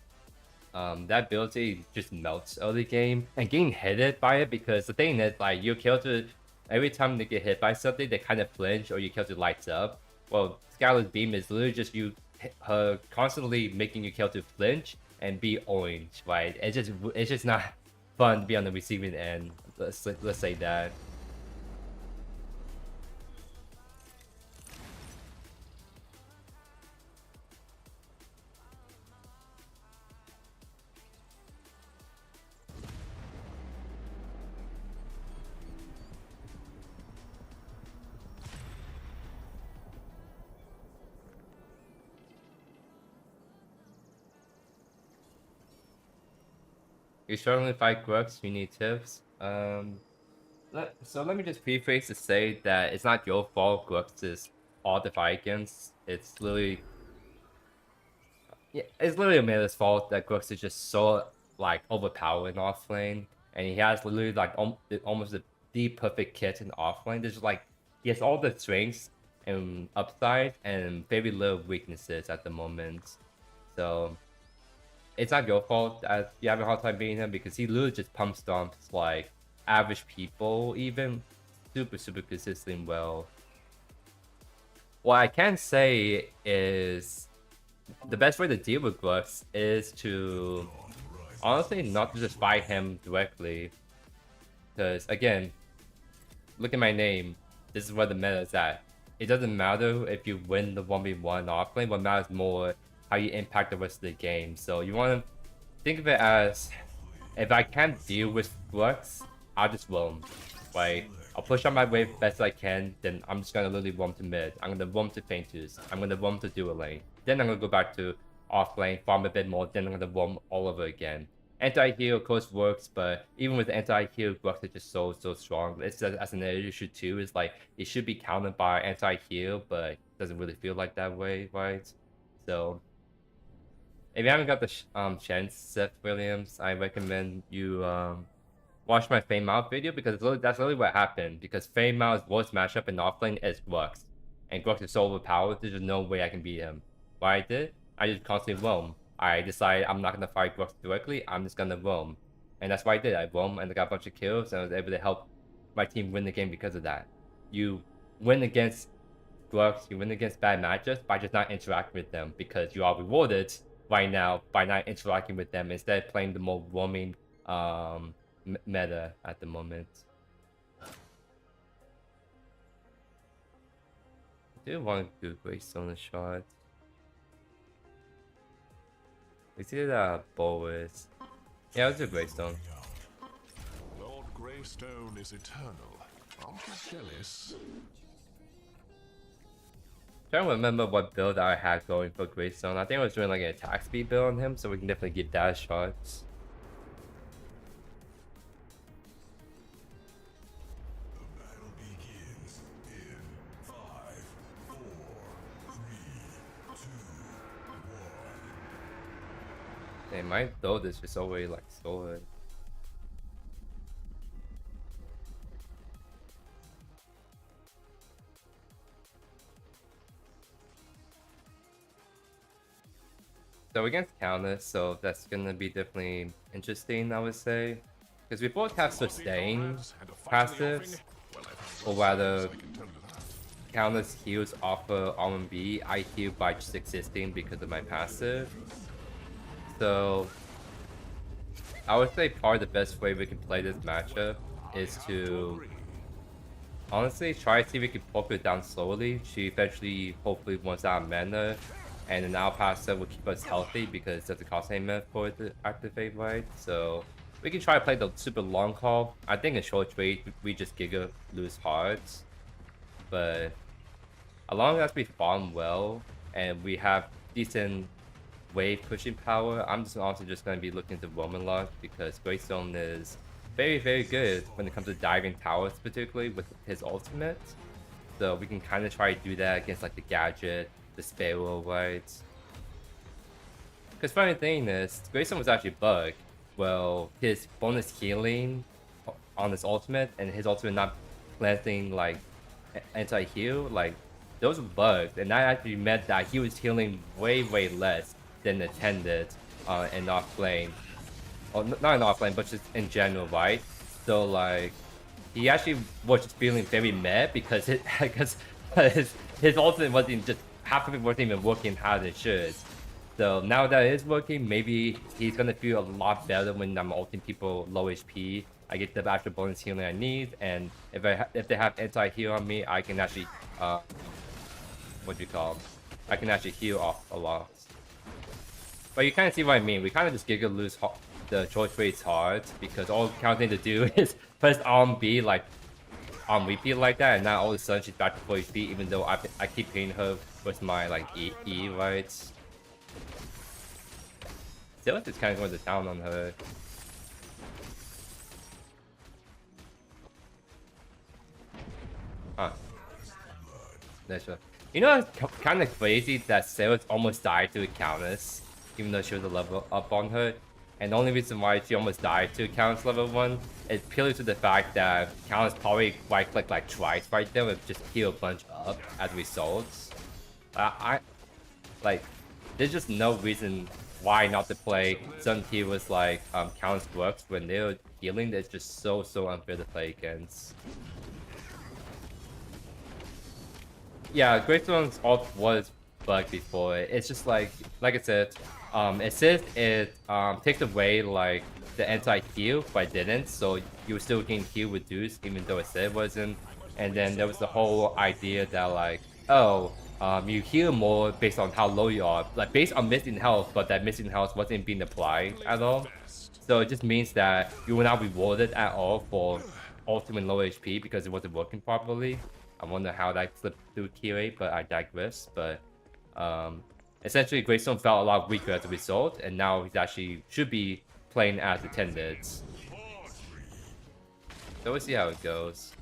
That ability just melts early game, and getting hit by it, because the thing is, like, your character, every time they get hit by something, they kind of flinch or your character lights up. Well, Skylar's beam is literally just her constantly making your character flinch and be orange, right? It's just not fun to be on the receiving end. Let's say that. You're struggling to fight Grux, you need tips. So let me just preface to say that it's not your fault Grux is hard to fight against. It's literally a meta's fault that Grux is just so like overpowered in offlane, and he has literally like almost the perfect kit in offlane. There's like, he has all the strengths and upside and very little weaknesses at the moment. So it's not your fault that you have a hard time beating him, because he literally just pump stomps like average people, even super consistent well. What I can say is the best way to deal with Grux is to honestly not to just fight him directly, because again, look at my name. This is where the meta is at. It doesn't matter if you win the 1v1 offlane. What matters more how you impact the rest of the game. So you want to think of it as, if I can't deal with Grux, I'll just roam, right? I'll push on my wave best I can, then I'm just gonna literally roam to mid. I'm gonna roam to Faintus. I'm gonna roam to dual lane. Then I'm gonna go back to off lane, farm a bit more, then I'm gonna roam all over again. Anti-heal of course works, but even with anti-heal, Grux is just so strong. It's as an issue too, is like, it should be countered by anti-heal, but it doesn't really feel like that way, right? So if you haven't got the chance, Seth Williams, I recommend you watch my Fame Out video, because that's literally what happened. Because Fame Out's worst matchup in offlane is Grux, and Grux is so overpowered, there's just no way I can beat him. What I did, I just constantly roam. I decided I'm not gonna fight Grux directly, I'm just gonna roam. And that's what I did. I roamed and I got a bunch of kills, and I was able to help my team win the game because of that. You win against Grux, you win against bad matchups by just not interacting with them, because you are rewarded right now by not interacting with them instead of playing the more roaming meta at the moment. I do want to do Greystone a shot. We see that Bow is. Yeah, let's do Greystone. Lord Greystone is eternal. Aren't you jealous? Trying to remember what build I had going for Greystone. I think I was doing like an attack speed build on him, so we can definitely give that a shot. Hey, my build is just always like sword. So against counter, so that's gonna be definitely interesting, I would say. Because we both have sustain passives, or rather, counters heals offer R&B. I heal by just existing because of my passive. So I would say part of the best way we can play this matchup is to honestly try to see if we can poke her down slowly. She eventually hopefully runs out of mana, and then our passive will keep us healthy because it doesn't cost any mana for it to activate, right? So we can try to play the super long haul. I think in short trade we just giga lose hearts, but as long as we farm well and we have decent wave pushing power, I'm just honestly just going to be looking to Roman Lock because Greystone is very, very good when it comes to diving towers, particularly with his ultimate. So we can kind of try to do that against like the Gadget, the Sparrow, right? Because funny thing is, Greystone was actually bugged. Well, his bonus healing on his ultimate and his ultimate not planting like anti-heal, like those were bugs, and that actually meant that he was healing way, way less than intended in Offlane. Or not in Offlane, but just in general, right? So like, he actually was just feeling very mad because his ultimate wasn't just half of it wasn't even working how it should. So now that it is working, maybe he's gonna feel a lot better when I'm ulting people low HP. I get the actual bonus healing I need, and if they have anti-heal on me, I can actually what do you call? I can actually heal off a lot. But you kind of see what I mean. We kind of just giga lose the choice rates hard because all counting to do is press B like on repeat like that, and now all of a sudden she's back to 4 HP, even though I keep hitting her with my like E right. Still just kind of going to town on her. Huh. That's right. You know, it's kind of crazy that Sarah's almost died to a Countess, even though she was a level up on her. And the only reason why she almost died to Countess level 1 is purely to the fact that Countess probably right-clicked like twice right there and just heal a bunch up as a result. Like, there's just no reason why not to play some heroes like Countess works when they're healing. It's just so unfair to play against. Yeah, Greystone's ult was bugged before. It's just like I said, it says it takes away like the anti-heal, but it didn't. So you were still getting heal reduced even though it said it wasn't. And then there was the whole idea that like, oh, you heal more based on how low you are, like based on missing health, but that missing health wasn't being applied at all. So it just means that you were not rewarded at all for ultimate low HP because it wasn't working properly. I wonder how that slipped through QA, but I digress. But essentially, Greystone felt a lot weaker as a result, and now he's actually should be playing as intended. So we'll see how it goes.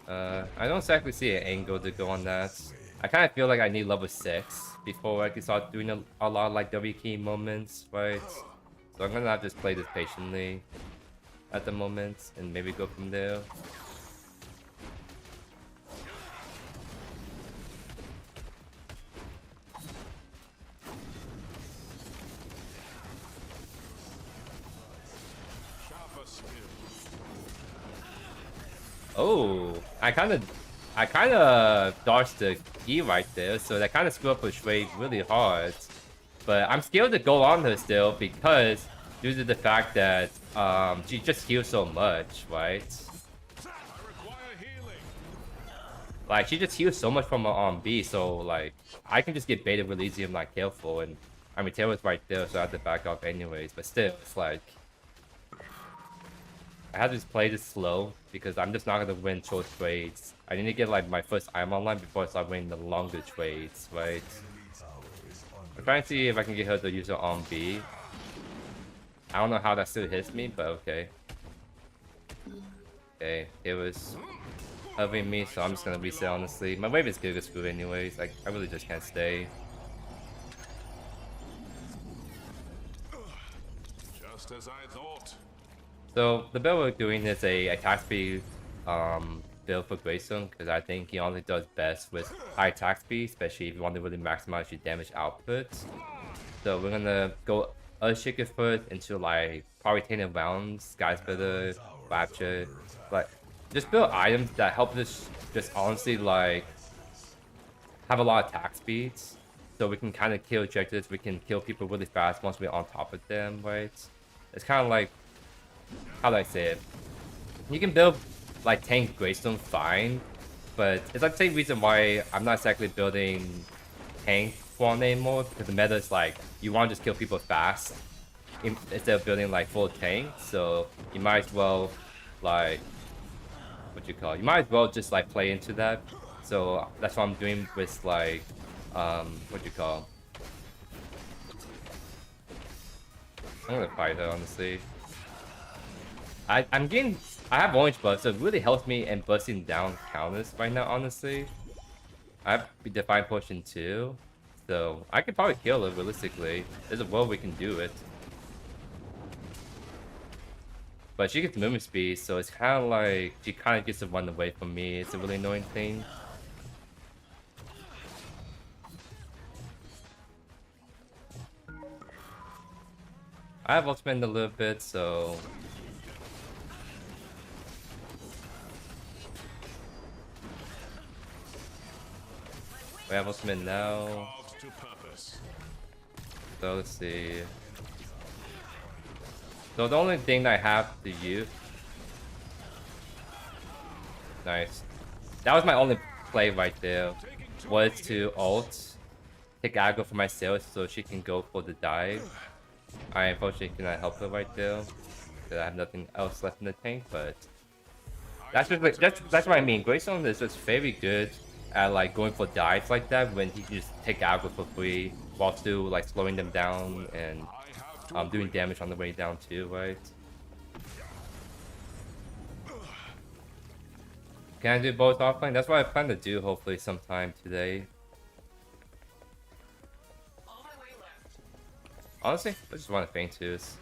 I don't exactly see an angle to go on that. I kind of feel like I need level 6 before I can start doing a lot of like W key moments, right? So I'm gonna have to just play this patiently at the moment, and maybe go from there. Oh, I kind of dodged the E right there, so that kind of screwed up her trade really hard. But I'm scared to go on her still because due to the fact that she just heals so much, right? Like she just heals so much from her B, so like I can just get baited really easy if I'm not careful. And I mean Taylor's right there, so I have to back off anyways. But still, it's like I have to just play this slow because I'm just not gonna win short trades. I need to get like my first item online before I start winning the longer trades, right? I'm trying to see if I can get her to use her on B. I don't know how that still hits me, but okay. Okay, it was helping me, so I'm just gonna reset honestly. My wave is giga screwed anyways. Like I really just can't stay. Just as I thought. So the build we're doing is a attack speed build for Greystone because I think he only does best with high attack speed, especially if you want to really maximize your damage output. So we're gonna go Earthshaker first into like probably 10 rounds, Sky Splitter, Rapture, like just build items that help us just honestly like have a lot of attack speeds. So we can kind of kill objectives, we can kill people really fast once we're on top of them, right? It's kind of like, how do I say it? You can build like tank Greystone fine, but it's like the same reason why I'm not exactly building tank one anymore, because the meta is like, you want to just kill people fast instead of building like full tank, so you might as well like, you might as well just like play into that. So that's what I'm doing with like, I'm gonna fight her, honestly. I have orange buff, so it really helps me in busting down counters right now, honestly. I have Divine Potion too, so I could probably kill her realistically. There's a world we can do it. But she gets movement speed, so it's kind of like she kind of gets to run away from me. It's a really annoying thing. I have ultimate a little bit, so we have ultimate now. So let's see. So the only thing I have to use. Nice. That was my only play right there. Was to ult, take aggro for my sales so she can go for the dive. I unfortunately cannot help her right there because I have nothing else left in the tank. But that's just like, that's what I mean. Greystone is just very good at like going for dives like that when he can just take aggro for free while still like slowing them down and doing damage on the way down too, right? Can I do both offline? That's what I plan to do hopefully sometime today. Honestly, I just want to feint twos.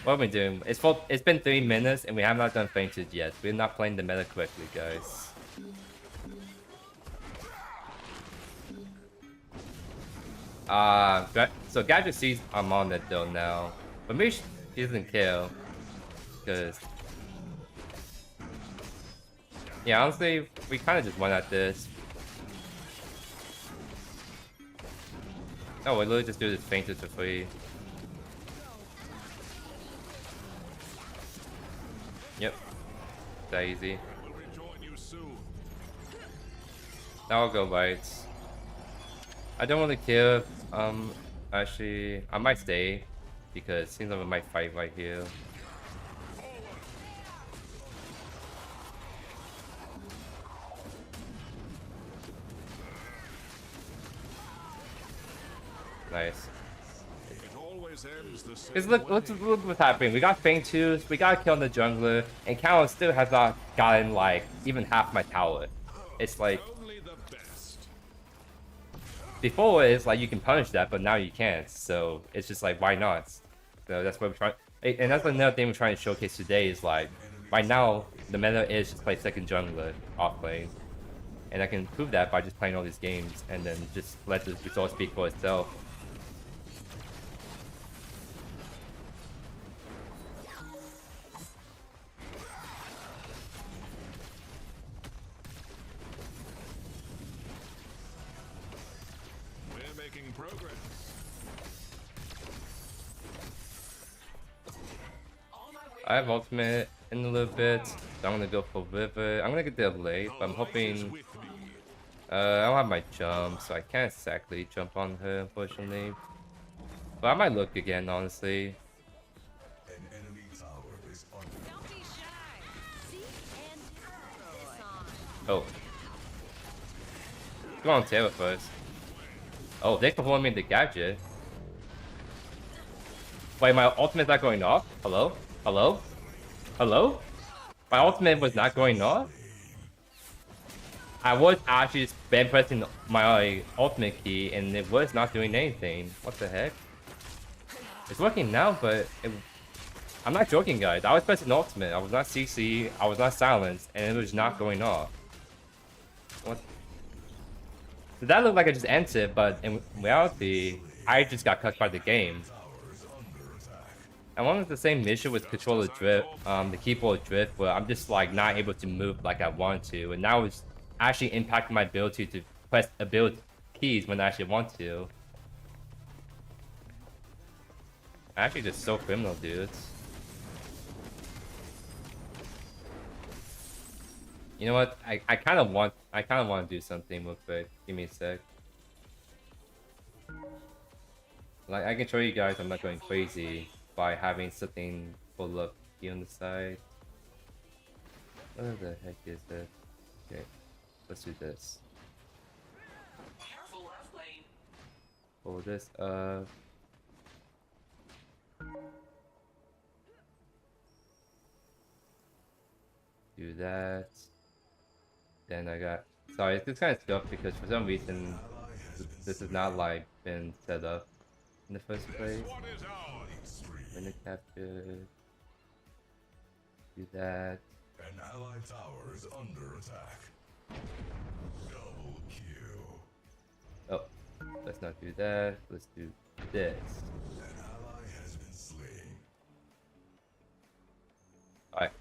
What are we doing? It's been 3 minutes and we have not done feint twos yet. We're not playing the meta correctly, guys. So Gadget sees I'm on it though now. But maybe she doesn't kill. Because... yeah, honestly, we kind of just went at this. Oh, we literally just do this feint for free. Yep. That easy. Now I'll go bites. I don't really care. Actually, I might stay because it seems like we might fight right here. Nice. Because look what's happening. We got Feint 2s, we got kill the jungler, and Callum still has not gotten like even half my tower. It's like before it's like you can punish that, but now you can't. So it's just like why not? So that's what we're trying. And that's another thing we're trying to showcase today is like right now the meta is just play second jungler Offlane, and I can prove that by just playing all these games and then just let the result speak for itself. I have ultimate in a little bit, so I'm gonna go for river. I'm gonna get there late, but I'm hoping... I don't have my jump, so I can't exactly jump on her, unfortunately. But I might look again, honestly. An enemy tower is under. Oh. Come on, Taylor first. Oh, they performing the gadget. Wait, my ultimate's not going off? Hello? Hello? Hello? My ultimate was not going off? I was actually spam pressing my ultimate key and it was not doing anything. What the heck? It's working now, but it... I'm not joking, guys. I was pressing ultimate. I was not CC. I was not silenced, and it was not going off. What? So that looked like I just entered, but in reality, I just got cut by the game. I wanted the same issue with controller drift, the keyboard drift, where I'm just like not able to move like I want to, and now it's actually impacting my ability to press ability keys when I actually want to. Actually, just so criminal, dudes. You know what? I kind of want to do something real quick. Give me a sec. Like I can show you guys, I'm not going crazy by having something full up here on the side. What the heck is this? Okay, let's do this. Careful, Offlane. Pull this up. Do that. Then I got. Sorry, it's kind of stuck because for some reason this has not like been set up in the first place. When it captured. Do that. An allied tower is under attack. Double kill. Oh, let's not do that. Let's do this. An ally has been slain. Alright.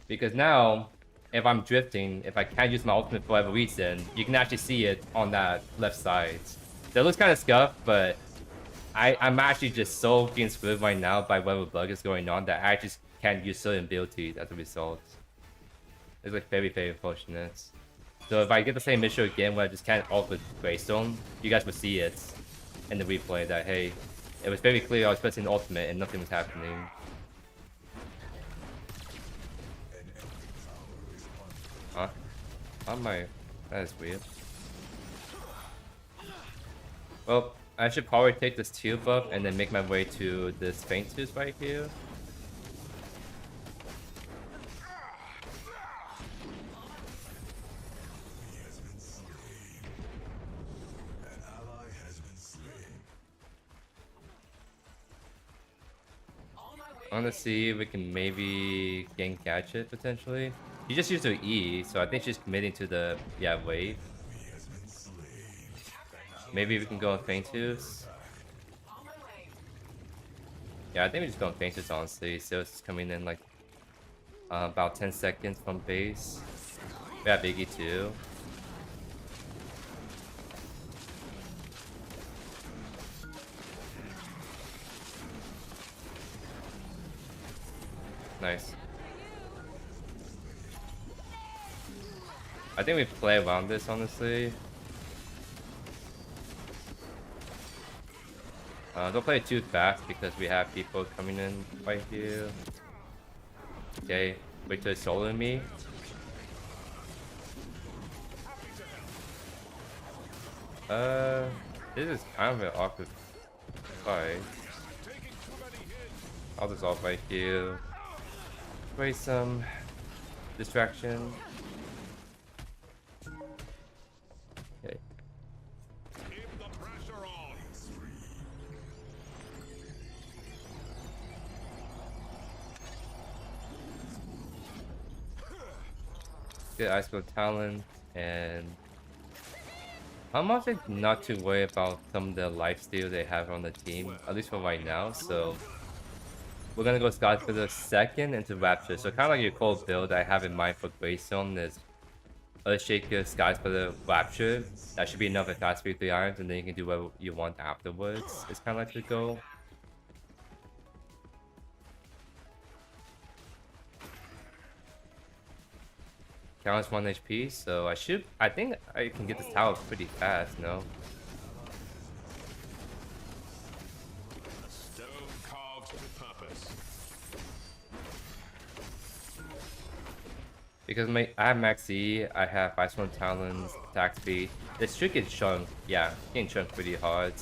Because now, if I'm drifting, if I can't use my ultimate for whatever reason, you can actually see it on that left side. So it looks kind of scuffed, but I'm actually just so being screwed right now by whatever bug is going on that I just can't use certain abilities as a result. It's like very, very unfortunate. So if I get the same issue again where I just can't ult with Greystone, you guys will see it in the replay that, hey, it was very clear I was pressing ultimate and nothing was happening. Huh? Oh my, that is weird. Well, I should probably take this teal buff and then make my way to this faint tooth right here. He has been slain. An ally has been slain. I want to see if we can maybe gain gadget potentially. You just used her E, so I think she's committing to the wave. He has been slain. Maybe we can go on faint tooth. Yeah, I think we just go on faint tooth honestly. So it's coming in like about 10 seconds from base. We have Biggie too. Nice. I think we play around this honestly. Don't play it too fast because we have people coming in right here. Okay, wait till it's solo me. This is kind of an awkward fight. I'll just off right here. Create some distraction. Okay. Keep the pressure on. Good Ice Go talent, and I'm also not too worried about some of the lifesteal they have on the team, at least for right now. So we're gonna go Scott for the second into Rapture. So kind of like your cold build I have in mind for Greystone is Earthshaker, Skies for the Rapture. That should be enough at Fast 3 Irons, and then you can do what you want afterwards. It's kind of like the goal. Counts 1 HP, so I think I can get this tower pretty fast, no? Stone carved to purpose. Because I have max E, I have Ice One Talons, attack speed. This should get chunked, yeah, getting chunked pretty hard.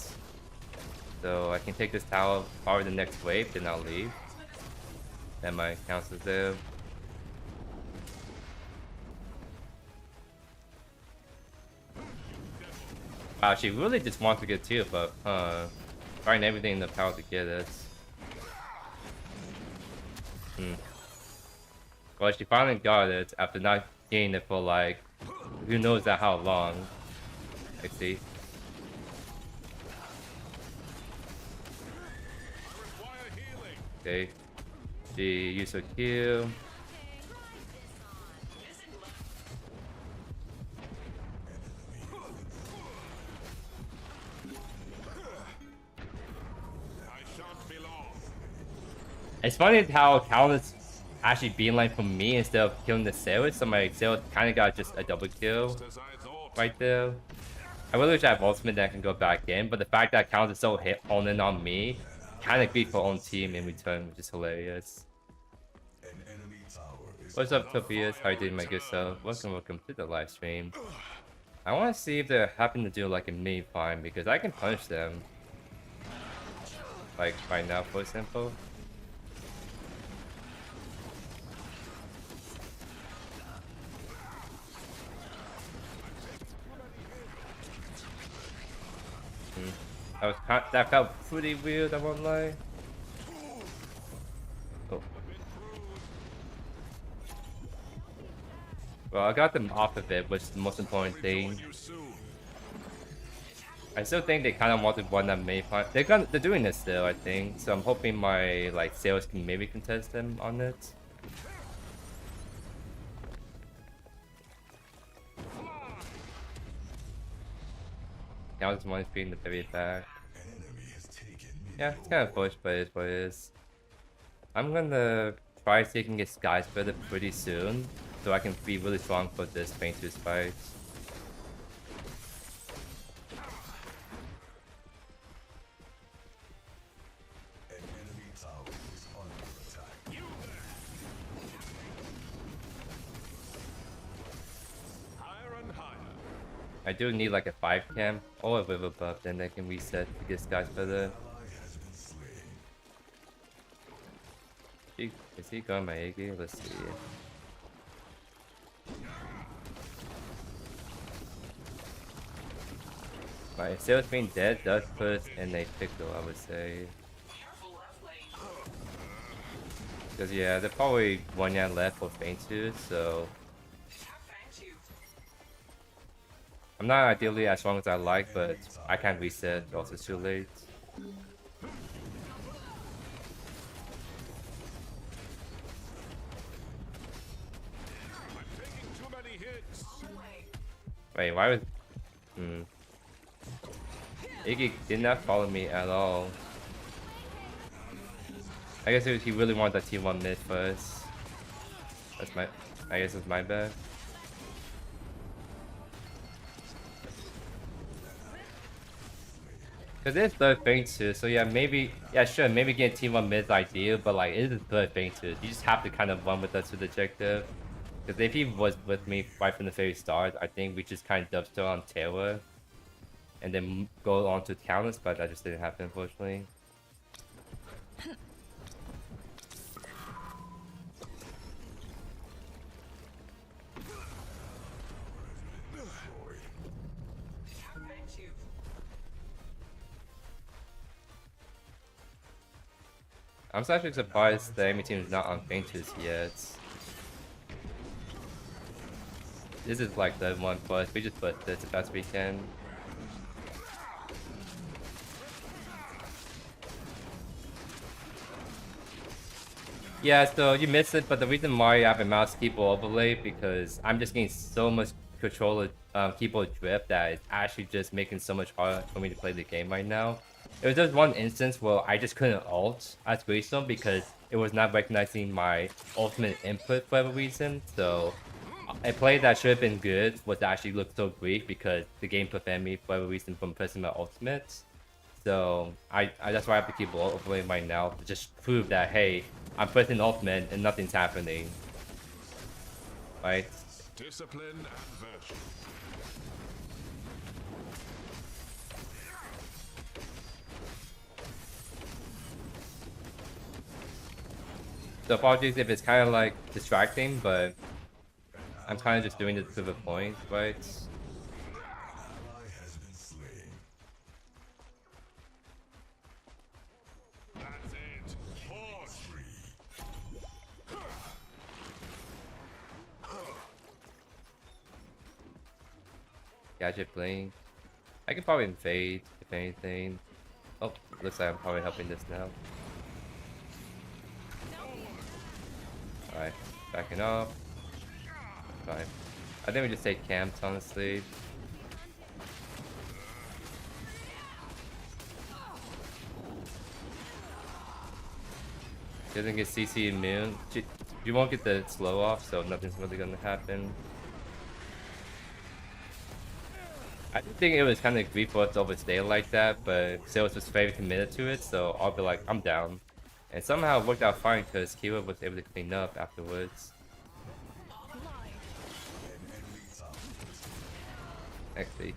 So I can take this tower, power the next wave, then I'll leave. Then my counts is there. Wow, she really just wants to get tier up, huh? Find everything in the power to get it. Well, she finally got it after not getting it for like who knows that how long. I see. Require healing. Okay. She used her Q. I shan't be long. It's funny how Talon's actually being like for me instead of killing the Sailors, so my Sailors kind of got just a double kill As I thought. right there. I really wish I have ultimate that I can go back in, but the fact that Talon is so hit honing on me kind of beat for own team in return, which is hilarious. An enemy tower is What's up, Tobias? How you doing, my good self? Welcome to the live stream. I want to see if they're happen to do like a mini farm because I can punish them. Like right now, for example. That felt pretty weird, I won't lie. Oh. Well, I got them off of it, which is the most important thing. You soon. I still think they kind of want to run that main part. They're doing this still, I think. So I'm hoping my like sales can maybe contest them on it. Now it's one feet in the very back. an enemy has taken me. Yeah, it's kind of push, but it is what it is. I'm gonna try taking a Sky Splitter pretty soon, so I can be really strong for this Painter's fight. An enemy tower is under attack. Higher and higher. I do need like a 5 cam or a river buff, then I can reset to get Sky Splitter. Ally has been slain. Is he going my AG? Let's see. My sales being dead does put us in a pickle, I would say. Because yeah, they're probably 1 year left for Faintu, so I'm not ideally as strong as I like, but I can't reset, also it's too late. I'm taking too many hits. Wait, why was... Iggy did not follow me at all. I guess he really wanted that T1 mid first. That's my... I guess it's my bad. Cause it's third thing too, so yeah, maybe, yeah, sure, maybe getting T1 mid is ideal, but like, it is third thing too. You just have to kind of run with us to the objective. Cause if he was with me right from the very start, I think we just kind of dovetail on Taylor. And then go on to Countless, but that just didn't happen, unfortunately. I'm actually surprised the enemy team is not on Fainters yet. This is like the one for us. We just put this the best we can. Yeah, so you missed it, but the reason why I have a mouse keyboard overlay because I'm just getting so much controller keyboard drift that it's actually just making so much harder for me to play the game right now. There was just one instance where I just couldn't ult as Greystone because it was not recognizing my ultimate input for whatever reason. So a play that should have been good was actually looked so great because the game prevented me for whatever reason from pressing my ultimate. So I that's why I have to keep overlaying right now to just prove that hey, I'm pressing ultimate and nothing's happening. Right? Discipline and virtue. So apologies if it's kind of like distracting, but I'm kind of just doing it to the point, right? Ally has been slain. That's it. Push. Gadget Blink. I could probably invade, if anything. Oh, looks like I'm probably helping this now. Alright, backing off. Fine. I think we just take camps, honestly. Doesn't get CC immune. You won't get the slow off, so nothing's really gonna happen. I didn't think it was kind of grief for us to overstay like that, but Sales was very committed to it, so I'll be like, I'm down. And somehow it worked out fine because Kiwa was able to clean up afterwards. Actually,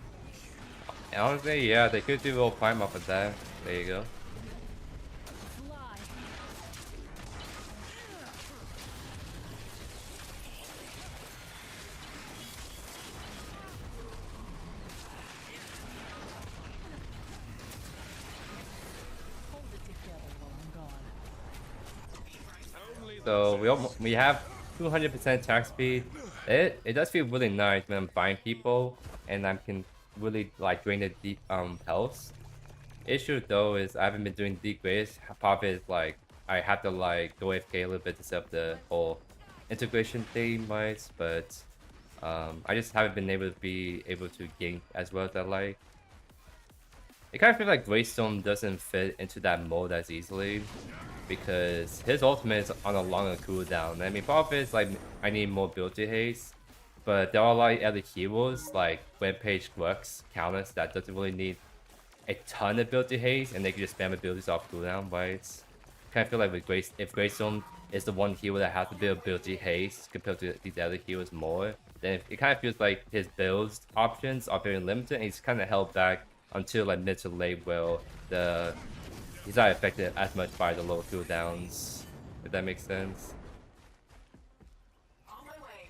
honestly, yeah, they could do a little climb off of that. There you go. So we have 200% attack speed. It does feel really nice when I'm buying people and I can really like drain the deep health. Issue though is I haven't been doing deep grace. Part of it is like I have to like go AFK a little bit to set up the whole integration thing, right? But I just haven't been able to gank as well as I like. It kind of feels like Greystone doesn't fit into that mode as easily because his ultimate is on a longer cooldown. I mean, part of it is like I need more ability haste, but there are like other heroes like Rampage, Grux, Countess that doesn't really need a ton of ability haste and they can just spam abilities off cooldown, right? Kind of feel like with if Greystone is the one hero that has a bit of ability haste compared to these other heroes more, then it kind of feels like his build options are very limited and he's kind of held back until like mid to late where he's not affected as much by the low cooldowns, if that makes sense. On my way.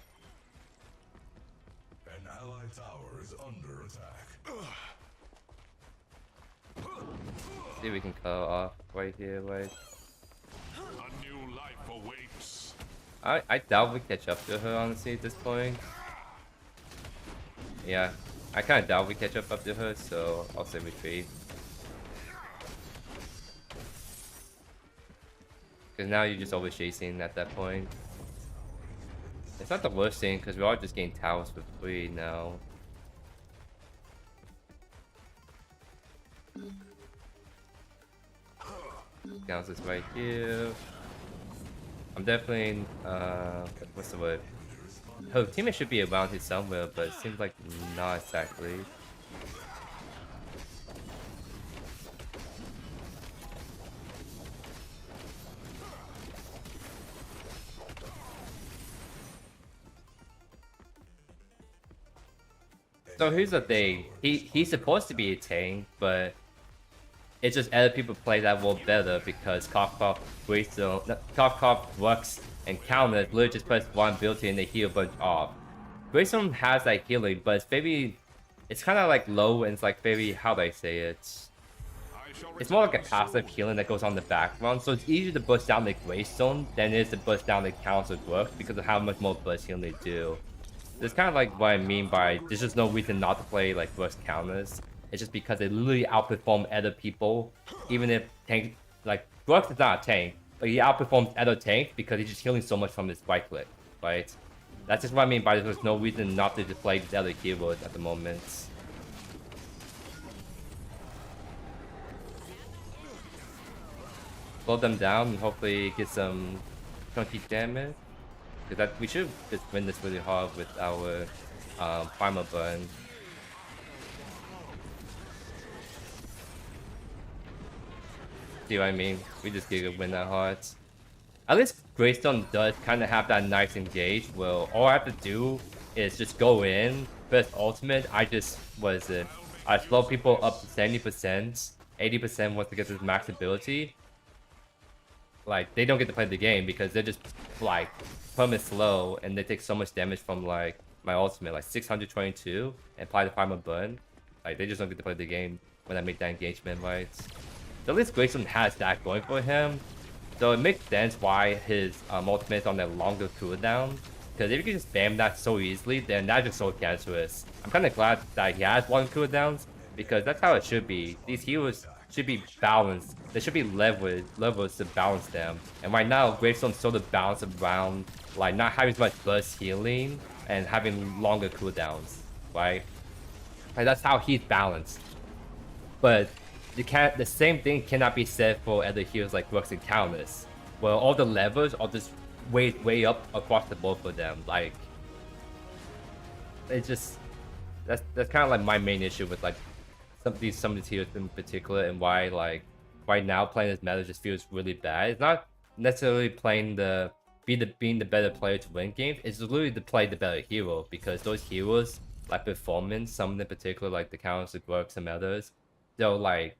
An allied tower is under attack. See if we can cut off right here, right? A new life awaits. I doubt we catch up to her honestly at this point. Yeah, I kind of doubt we catch up to her, so I'll say retreat. Because now you're just always chasing at that point. It's not the worst thing because we are just getting towers for free now. Counts this right here. I'm definitely what's the word? Her teammate should be around here somewhere, but it seems like not exactly. So here's the thing, he's supposed to be a tank, but it's just other people play that role better because Kofkov, Greystone, Kofkov, Rux, and Countess literally just press one ability and they heal a bunch off. Greystone has that healing, but it's kind of like low and it's like very, how do I say it? It's more like a passive healing that goes on the background, so it's easier to burst down the Greystone than it is to burst down the Countess or Rux because of how much more burst healing they do. That's kind of like what I mean by there's just no reason not to play like Rux Countess. It's just because they literally outperform other people, even if tank like Grux is not a tank, but he outperforms other tanks because he's just healing so much from his right click, right? That's just what I mean by there's no reason not to just play these other heroes at the moment. Slow them down and hopefully get some chunky damage. Because we should just win this really hard with our primer burn. See what I mean? We just get to win that hard. At least Greystone does kind of have that nice engage. Well, all I have to do is just go in, press ultimate. I slow people up to 70%, 80% once they get this max ability. Like, they don't get to play the game because they're just like permanent slow and they take so much damage from like my ultimate, like 622, and apply the primer burn. Like, they just don't get to play the game when I make that engagement, right? So at least Greystone has that going for him. So it makes sense why his ultimate is on that longer cooldown. Because if you can just spam that so easily, then that's just so cancerous. I'm kind of glad that he has one cooldowns, because that's how it should be. These heroes should be balanced. There should be levels to balance them. And right now, Gravestone's sort of balanced around like not having as much burst healing and having longer cooldowns, right? Like that's how he's balanced. But you can't. The same thing cannot be said for other heroes like Rux and Countless, where all the levels are just way up across the board for them. Like it's just that's kind of like my main issue with like some of these heroes in particular, and why like right now playing this meta just feels really bad. It's not necessarily playing being the better player to win games. It's literally to play the better hero, because those heroes like performance, some in particular like the Countless, the Rux, and others, they're like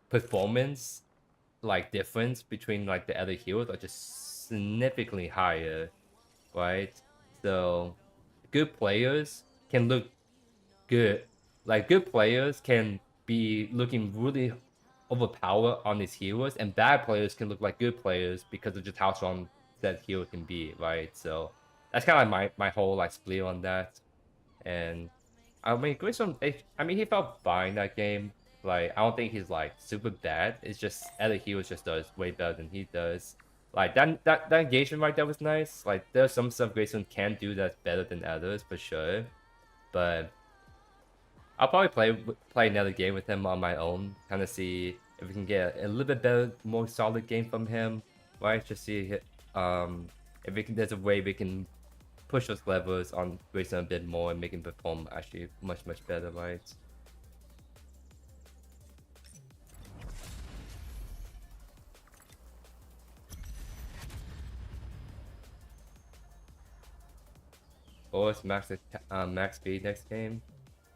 performance like difference between like the other heroes are just significantly higher, right? So good players can look good. Like good players can be looking really overpowered on these heroes, and bad players can look like good players because of just how strong that hero can be, right? So that's kind of like my whole like split on that. And I mean, Grissom, I mean, he felt fine that game. Like, I don't think he's like super bad. It's just other heroes just does way better than he does. Like that engagement right there was nice. Like there's some stuff Grayson can do that's better than others for sure. But I'll probably play another game with him on my own, kind of see if we can get a little bit better, more solid game from him. Right? Just see if we can. There's a way we can push those levels on Grayson a bit more and make him perform actually much better, right? Boris max speed next game.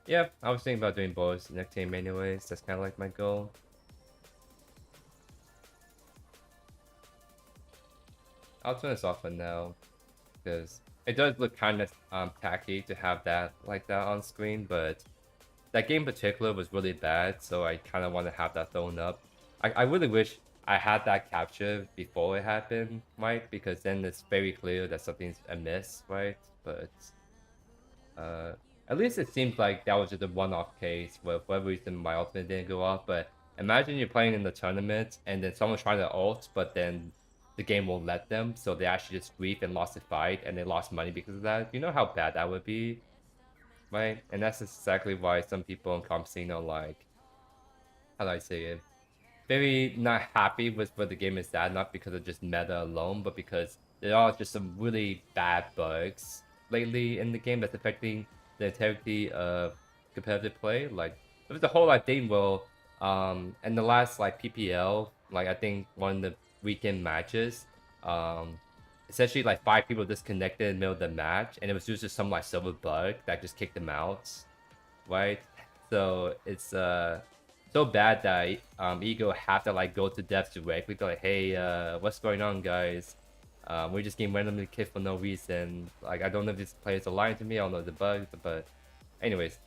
Yeah, I was thinking about doing Boris next game anyways. That's kind of like my goal. I'll turn this off for now, because it does look kind of tacky to have that like that on screen, but that game in particular was really bad, so I kind of want to have that thrown up. I really wish I had that capture before it happened, right? Because then it's very clear that something's amiss, right? But at least it seems like that was just a one-off case where for whatever reason my ultimate didn't go off. But imagine you're playing in the tournament and then someone's trying to ult, but then the game won't let them, so they actually just grief and lost the fight, and they lost money because of that. You know how bad that would be, right? And that's exactly why some people in comp scene are like, how do I say it? Very not happy with where the game is at, not because of just meta alone, but because there are just some really bad bugs lately in the game that's affecting the integrity of competitive play. Like there was the whole like thing where in the last like PPL, like I think one of the weekend matches, essentially like 5 people disconnected in the middle of the match, and it was just some like server bug that just kicked them out, right? So it's so bad that Ego have to like go to devs directly to like, hey, what's going on, guys? We're just getting randomly kicked for no reason. Like, I don't know if these players are lying to me. I don't know the bugs, but anyways,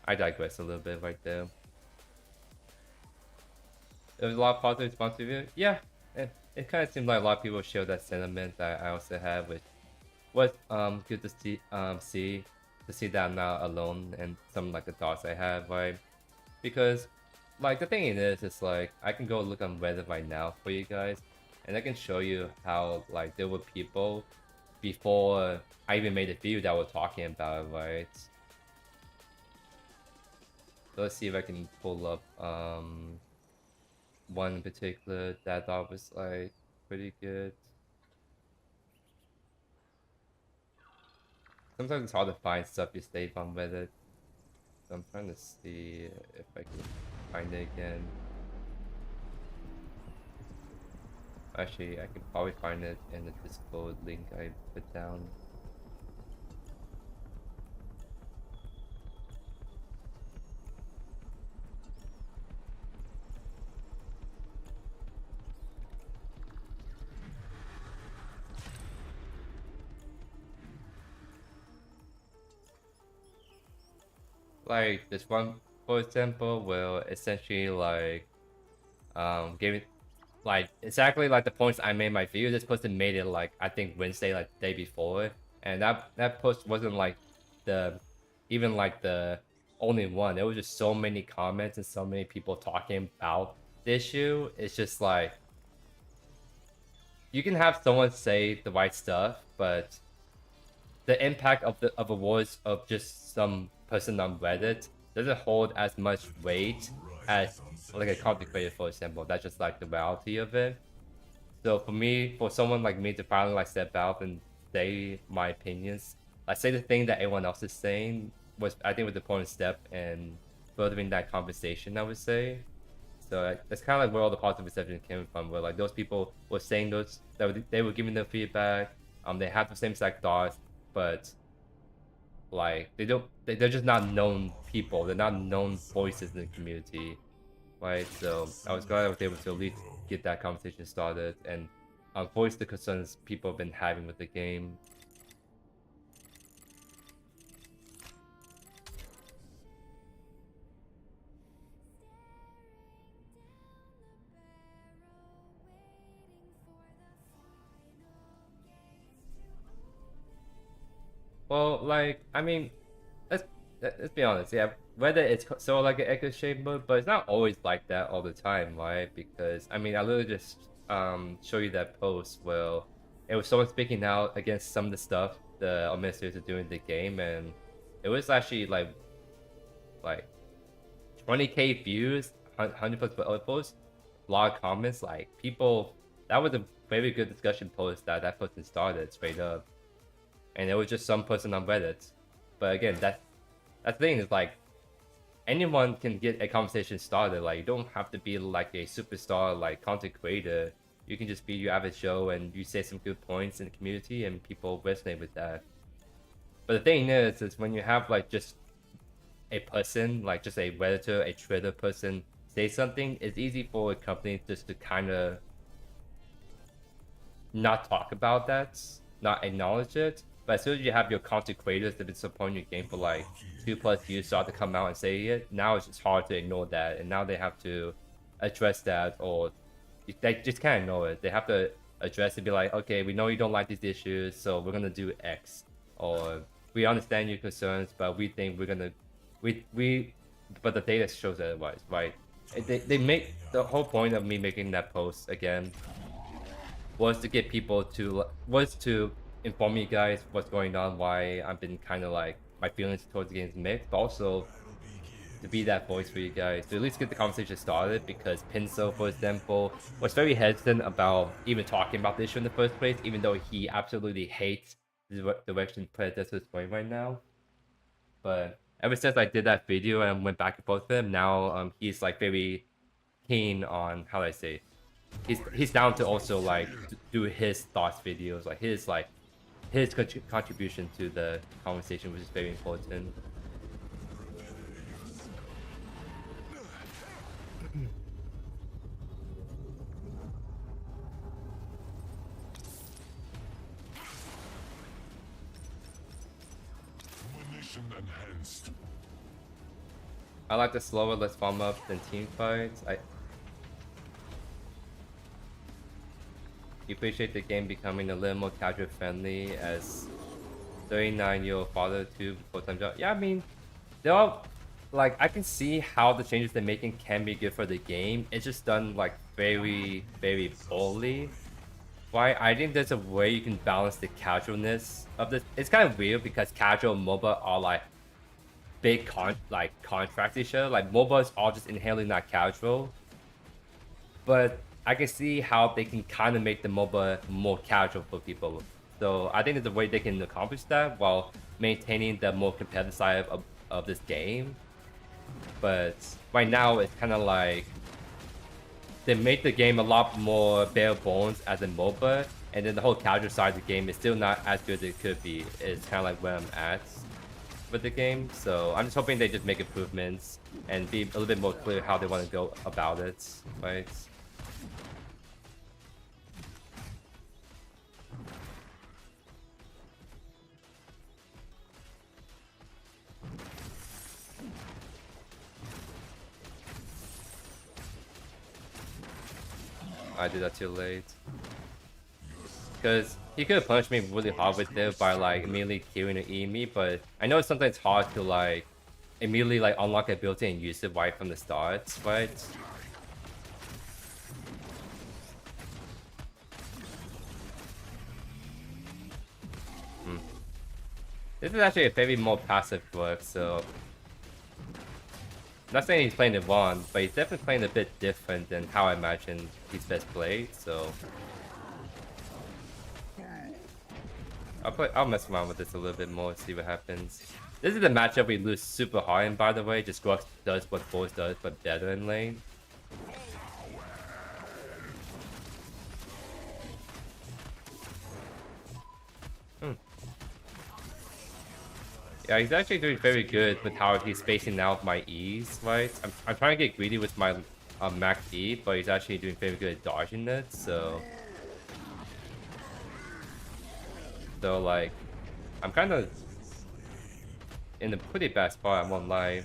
I digress a little bit right there. There was a lot of positive response to it. Yeah, it kind of seemed like a lot of people share that sentiment that I also have, which was good to see that I'm not alone and some like the thoughts I have, right? Because like the thing is, it's like I can go look on Reddit right now for you guys, and I can show you how like there were people before I even made a video that were talking about it, right? So let's see if I can pull up one in particular that I thought was like pretty good. Sometimes it's hard to find stuff you save on Reddit, so I'm trying to see if I can find it again. Actually, I can probably find it in the Discord link I put down. Like this one, for example, will essentially like give it like exactly like the points I made in my video. This person made it like I think Wednesday, like the day before, and that post wasn't like the even like the only one. There was just so many comments and so many people talking about the issue. It's just like you can have someone say the right stuff, but the impact of the of a words of just some person on Reddit doesn't hold as much weight as like a content creator, for example. That's just like the reality of it. So for me, for someone like me to finally like step out and say my opinions, like say the thing that everyone else is saying, was I think was the important step in furthering that conversation, I would say. So that's kind of like where all the positive reception came from. Where like those people were saying those that they were giving their feedback. They have the same exact thoughts, but like they're just not known people. They're not known voices in the community, right? So I was glad I was able to at least get that conversation started and voice the concerns people have been having with the game. Well, like, I mean, let's be honest, yeah. Whether it's sort of like an echo chamber, but it's not always like that all the time, right? Because I mean, I literally just show you that post where it was someone speaking out against some of the stuff the administrators are doing in the game, and it was actually like 20K views, 100 plus other posts, a lot of comments, like people. That was a very good discussion post that person started straight up. And it was just some person on Reddit. But again, that thing is like anyone can get a conversation started. Like you don't have to be like a superstar like content creator. You can just be your average Joe and you say some good points in the community and people resonate with that. But the thing is when you have like just a person, like just a Redditor, a Twitter person say something, it's easy for a company just to kind of not talk about that, not acknowledge it. But as soon as you have your content creators that have been supporting your game for like 2+ years start to come out and say it, now it's just hard to ignore that, and now they have to address that, or they just can't ignore it. They have to address it, be like, okay, we know you don't like these issues, so we're gonna do X, or we understand your concerns, but we think we're gonna, but the data shows otherwise, right? They make the whole point of me making that post again was to get people to inform you guys what's going on, why I've been kind of like my feelings towards the game is mixed, but also to be that voice for you guys, to at least get the conversation started, because Pinso, for example, was very hesitant about even talking about the issue in the first place, even though he absolutely hates the direction Predecessor is going right now. But ever since I did that video and went back and forth with him, now he's like very keen on, how do I say, he's down to also like do his thoughts videos, like his contribution to the conversation, which is very important. Munition enhanced. I like the slower, less farm up than team fights. You appreciate the game becoming a little more casual friendly as 39-year-old father to full-time job. Yeah, I mean, they're all like, I can see how the changes they're making can be good for the game. It's just done like very, very poorly. Right? I think there's a way you can balance the casualness of this. It's kind of weird because casual and MOBA are like big contrast each other. Like MOBA is all just inherently not casual, but I can see how they can kind of make the MOBA more casual for people. So I think there's a way they can accomplish that while maintaining the more competitive side of this game. But right now it's kind of like they make the game a lot more bare bones as a MOBA, and then the whole casual side of the game is still not as good as it could be. It's kind of like where I'm at with the game. So I'm just hoping they just make improvements and be a little bit more clear how they want to go about it, right? I did that too late. Because He could have punished me really hard with it by like immediately queuing to E me, but I know it's sometimes hard to like immediately like unlock ability and use it right from the start, right? This is actually a very more passive work, so I'm not saying he's playing it wrong, but he's definitely playing a bit different than how I imagine he's best played, so I'll mess around with this a little bit more, see what happens. This is the matchup we lose super hard in, by the way. Just Grux does what Boris does, but better in lane. Yeah, he's actually doing very good with how he's spacing out my E's, right? I'm trying to get greedy with my max E, but he's actually doing very good at dodging it, so... So, like, I'm kind of in a pretty bad spot, I won't lie.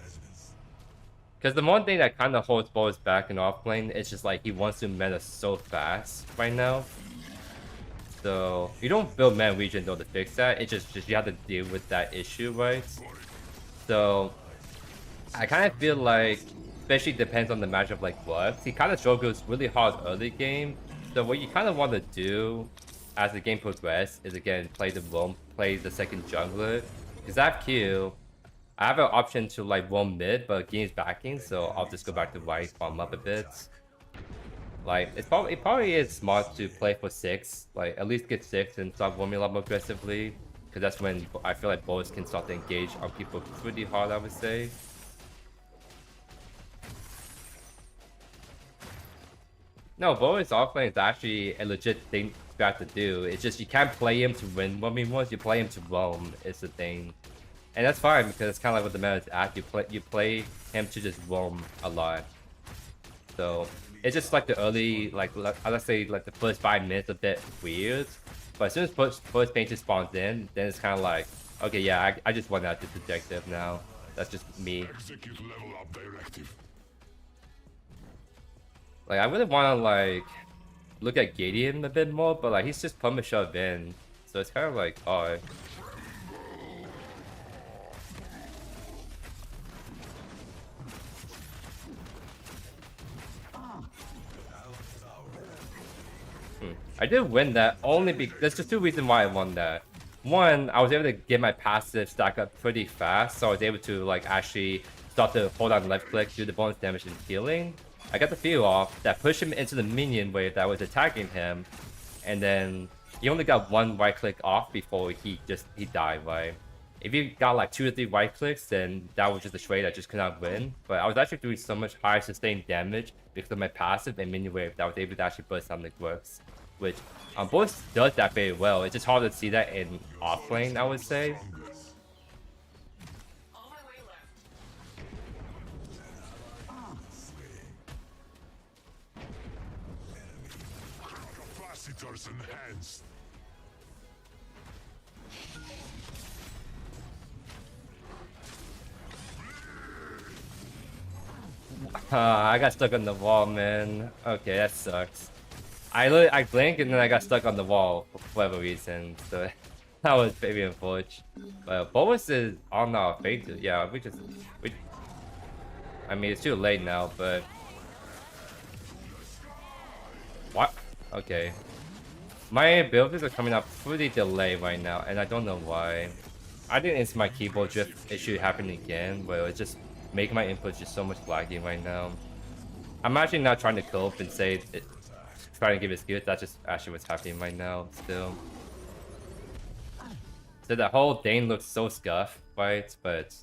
Because the one thing that kind of holds Boris back in offlane is just like he wants to meta so fast right now. So you don't build mana regen though to fix that. It's just you have to deal with that issue, right? So I kind of feel like, especially depends on the matchup like Flux, he kind of struggles really hard early game. So what you kind of want to do as the game progresses is again play the second jungler. Because I have Q, I have an option to like roam mid, but game's backing, so I'll just go back to right, farm up a bit. Like it probably is smart to play for 6, like at least get 6 and start roaming a lot more aggressively, because that's when I feel like Boris can start to engage on people pretty hard, I would say. No, Boris offlane is actually a legit thing you have to do. It's just you can't play him to win 1v1s, you play him to roam is the thing. And that's fine because it's kind of like what the meta is at. You play him to just roam a lot. So it's just like the early, like let's say like the first 5 minutes a bit weird. But as soon as first painter spawns in, then it's kind of like, okay, yeah, I just want out this objective now. That's just me. Execute level up directive. Like I really want to like look at Gideon a bit more, but like he's just perma shoved in, so it's kind of like, oh. I did win that only because there's just 2 reasons why I won that. One, I was able to get my passive stack up pretty fast, so I was able to like actually start to hold on left click, do the bonus damage and healing. I got the feel off that pushed him into the minion wave that was attacking him, and then he only got 1 right click off before he died, right? If you got like 2 or 3 right clicks, then that was just a trade I just could not win. But I was actually doing so much higher sustained damage because of my passive and minion wave that I was able to actually burst on the Grux, which Boris does that very well. It's just hard to see that in offlane, I would say. Capacitors enhanced. I got stuck on the wall, man. Okay, that sucks. I blinked and then I got stuck on the wall for whatever reason, so that was very unfortunate. But Boris is on our fate. Yeah, I mean, it's too late now, but what? Okay, my abilities are coming up pretty delayed right now, and I don't know why. I think it's my keyboard drift issue happening again, where it's just making my inputs just so much laggy right now. I'm actually not trying to cope and say it, trying to give excuse. That's just actually what's happening right now still. So that whole thing looks so scuffed, right? But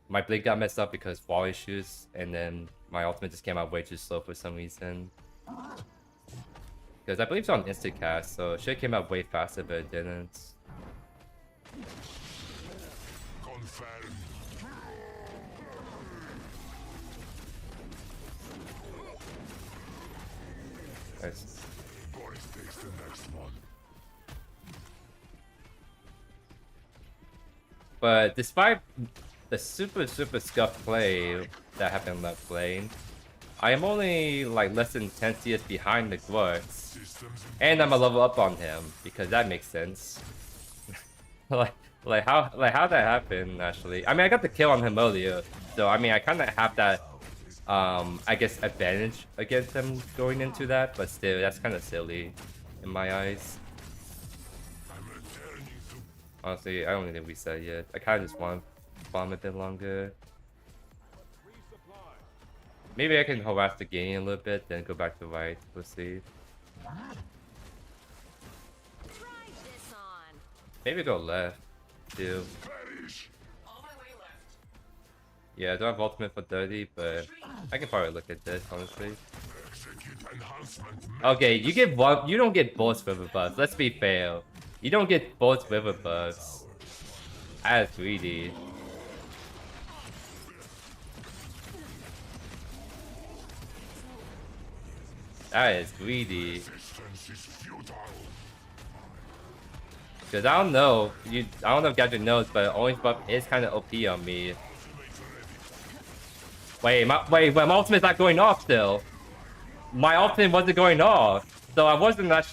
my blink got messed up because wall issues, and then my ultimate just came out way too slow for some reason. Because I believe it's on instant cast, so it should have came out way faster, but it didn't. Confirmed. Nice. Boris takes the next one. But despite the super scuffed play that happened left lane, I am only like less than 10 CS behind the Gwarts. Systems And I'm a level up on him, because that makes sense. like how that happened actually. I mean I got the kill on him earlier, so I mean I kinda have that I guess advantage against him going into that, but still that's kinda silly in my eyes. I'm returning to Honestly, I don't need to reset yet. I kinda just want to farm a bit longer. Maybe I can harass the game a little bit, then go back to right. We'll see. Try this on. Maybe go left, too. perish. Yeah, I don't have ultimate for 30, but I can probably look at this, honestly. Execute enhancement. Okay, you get one. You don't get both river buffs. Let's be fair. You don't get both river buffs. That's greedy. That is greedy. Resistance is futile. Cause I don't know. I don't know if Gadget knows, but orange buff is kind of OP on me. Wait, my ultimate's not going off still. My ultimate wasn't going off, so I wasn't that.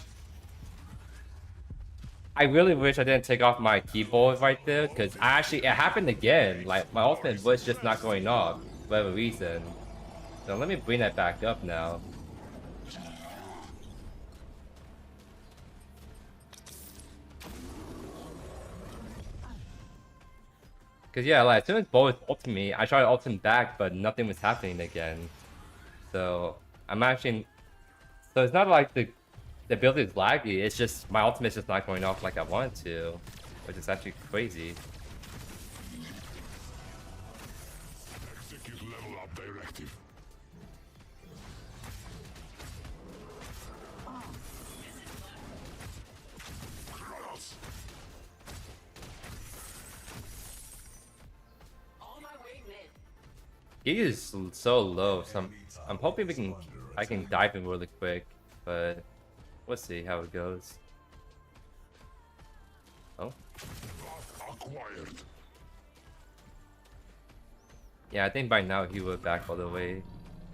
I really wish I didn't take off my keyboard right there, because it happened again. Like, my ultimate was just not going off, for whatever reason. So let me bring that back up now. Because yeah, like, as soon as Bo was ulting me, I tried to ult him back, but nothing was happening again. So, I'm actually... So it's not like the ability is laggy, it's just my ultimate's just not going off like I want to, which is actually crazy. Execute level up directive. Kronos. He is so low, so I'm hoping I can dive in really quick, but we'll see how it goes. Oh. Buff acquired. Yeah, I think by now he will back all the way.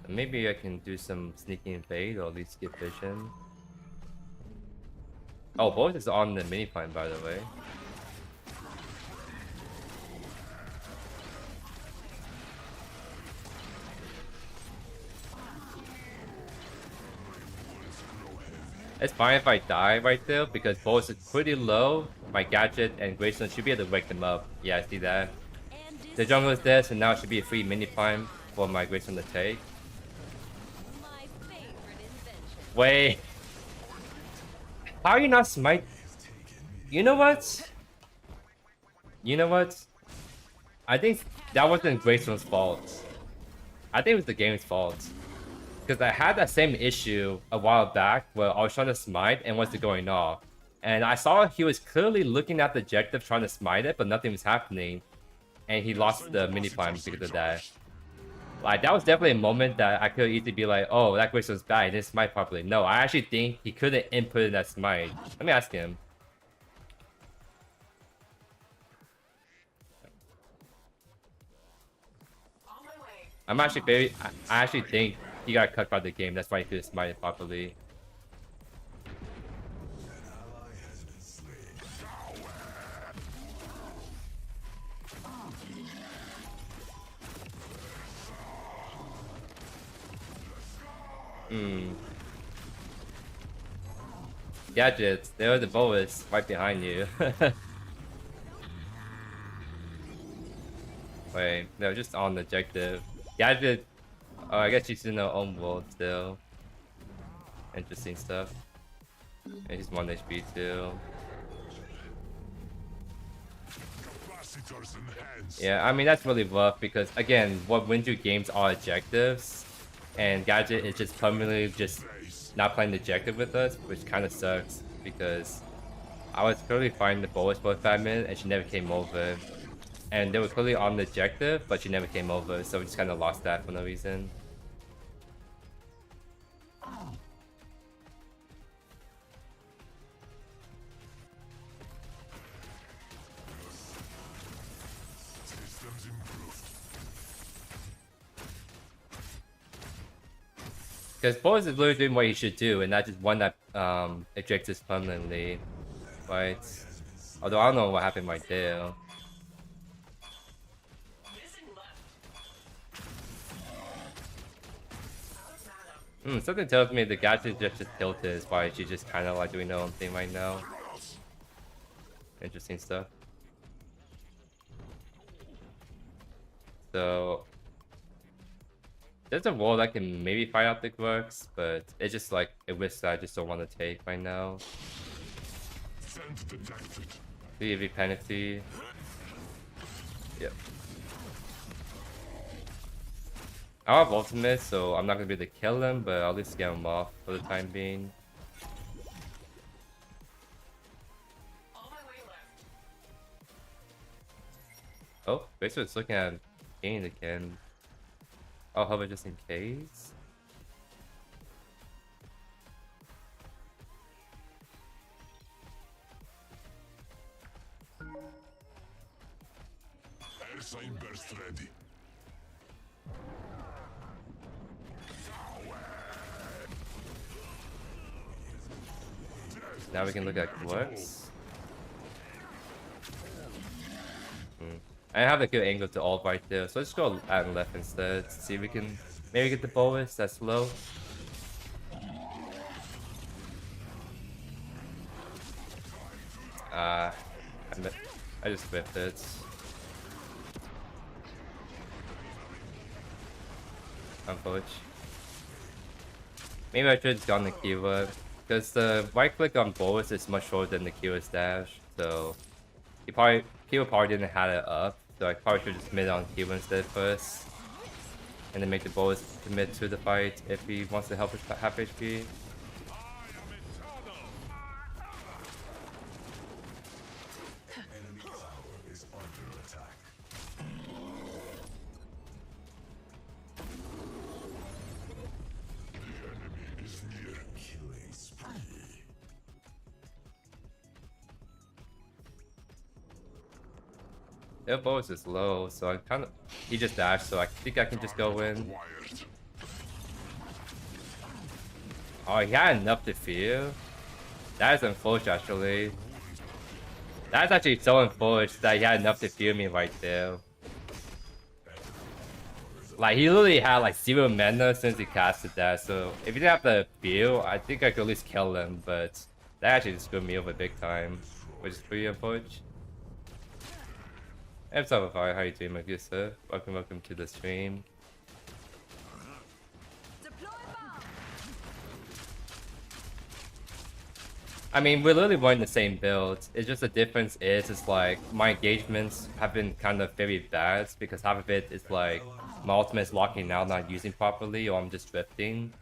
Maybe I can do some sneaking invade or at least get vision. Oh, both is on the mini plan, by the way. It's fine if I die right there because both is pretty low. My gadget and Greystone should be able to wake them up. Yeah, I see that. The jungle is dead, so now it should be a free mini climb for my Greystone to take. My favorite invention. Wait. How are you not smite? You know what? You know what? I think that wasn't Greystone's fault. I think it was the game's fault. Because I had that same issue a while back where I was trying to smite and wasn't going off. And I saw he was clearly looking at the objective trying to smite it, but nothing was happening. And he lost the mini climb because of that. Like, that was definitely a moment that I could easily be like, oh, that glitch was bad, he didn't smite properly. No, I actually think he couldn't input that smite. Let me ask him. I'm actually I actually think he got cut by the game, that's why he couldn't smite it properly. Gadgets, there are the boas right behind you. Wait, they're just on the objective. Gadget, oh, I guess she's in her own world still. Interesting stuff. And he's 1 HP too. Capacitors enhanced. Yeah, I mean, that's really rough because, again, what wins you games are objectives. And Gadget is just permanently just not playing the objective with us, which kind of sucks because I was clearly fighting the boas for 5 minutes and she never came over. And they were clearly on the objective, but she never came over, so we just kind of lost that for no reason. Systems improved. Because Boris is literally doing what he should do, and not just one that ejects us permanently, right? Although I don't know what happened right there. Something tells me the gadget just tilted is why she's just kind of like doing her own thing right now. Interesting stuff. So there's a role that can maybe fight out the Grux, but it's just like a risk that I just don't want to take right now. The EV penalty. Yep. I have ultimate, so I'm not gonna be able to kill him, but I'll at least get him off for the time being. Oh, basically it's looking at Kane again. I'll hover just in case. Airsign burst ready. Now we can look at Grux. I have a good angle to ult right there, so let's go at left instead. See if we can maybe get the bonus that's low. I just whipped it. Unfortunate. Maybe I should have just gone the keyword, because the right click on bonus is much shorter than the keyword's dash, so keyword probably didn't have it up, so I probably should just mid on keyword instead first, and then make the bonus commit to the fight if he wants to help his half HP. Enemy tower is under attack. The enemy is near. Killing spree. Their bonus is low, so I kind of he just dashed, so I think I can just go in. Acquired. Oh, he had enough to fear. That is unfortunate, actually. That's actually so unfortunate that he had enough to fear me right there. Like, he literally had like 0 mana since he casted that, so if he didn't have the fear, I think I could at least kill him, but that actually just screwed me over big time, which is pretty unfortunate. Hey, what's up, how you doing, my good sir? Welcome to the stream. Deploy bomb. I mean, we're literally running the same build. It's just the difference is, it's like, my engagements have been kind of very bad, because half of it is like, my ultimate is locking out, not using properly, or I'm just drifting.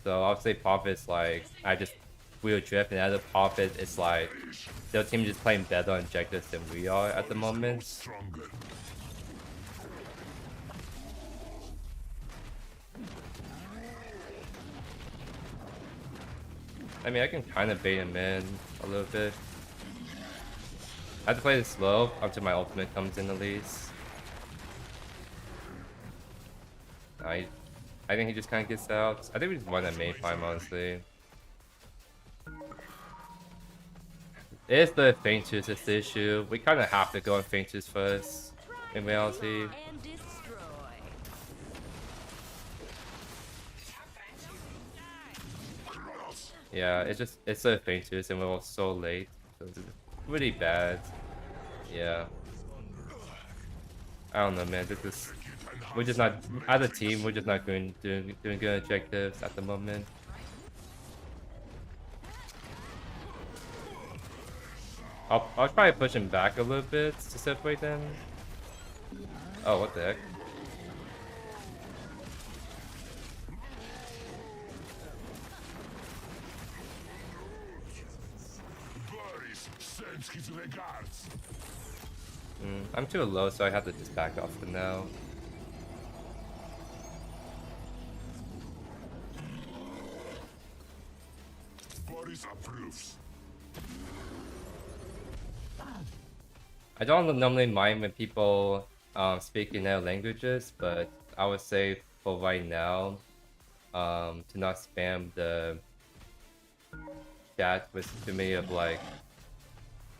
So I would say part of it's like, I just weird drift, and the other part of it is like, their team just playing better on objectives than we are at the moment. Stronger. I mean, I can kind of bait him in a little bit. I have to play this slow until my ultimate comes in at least. I think he just kind of gets out. I think we just won that main farm, honestly. It's the Fainters that's the issue. We kind of have to go on Fainters first, in reality. And destroy. Yeah, it's the Fainters and we're all so late. So it's really bad. Yeah. I don't know, man. We're just not, as a team, we're just not doing good objectives at the moment. I'll probably push him back a little bit to separate them. Oh, what the heck? Boris, sends his regards. I'm too low, so I have to just back off for now. Boris approves. I don't normally mind when people speak in their languages, but I would say for right now, to not spam the chat with too many of like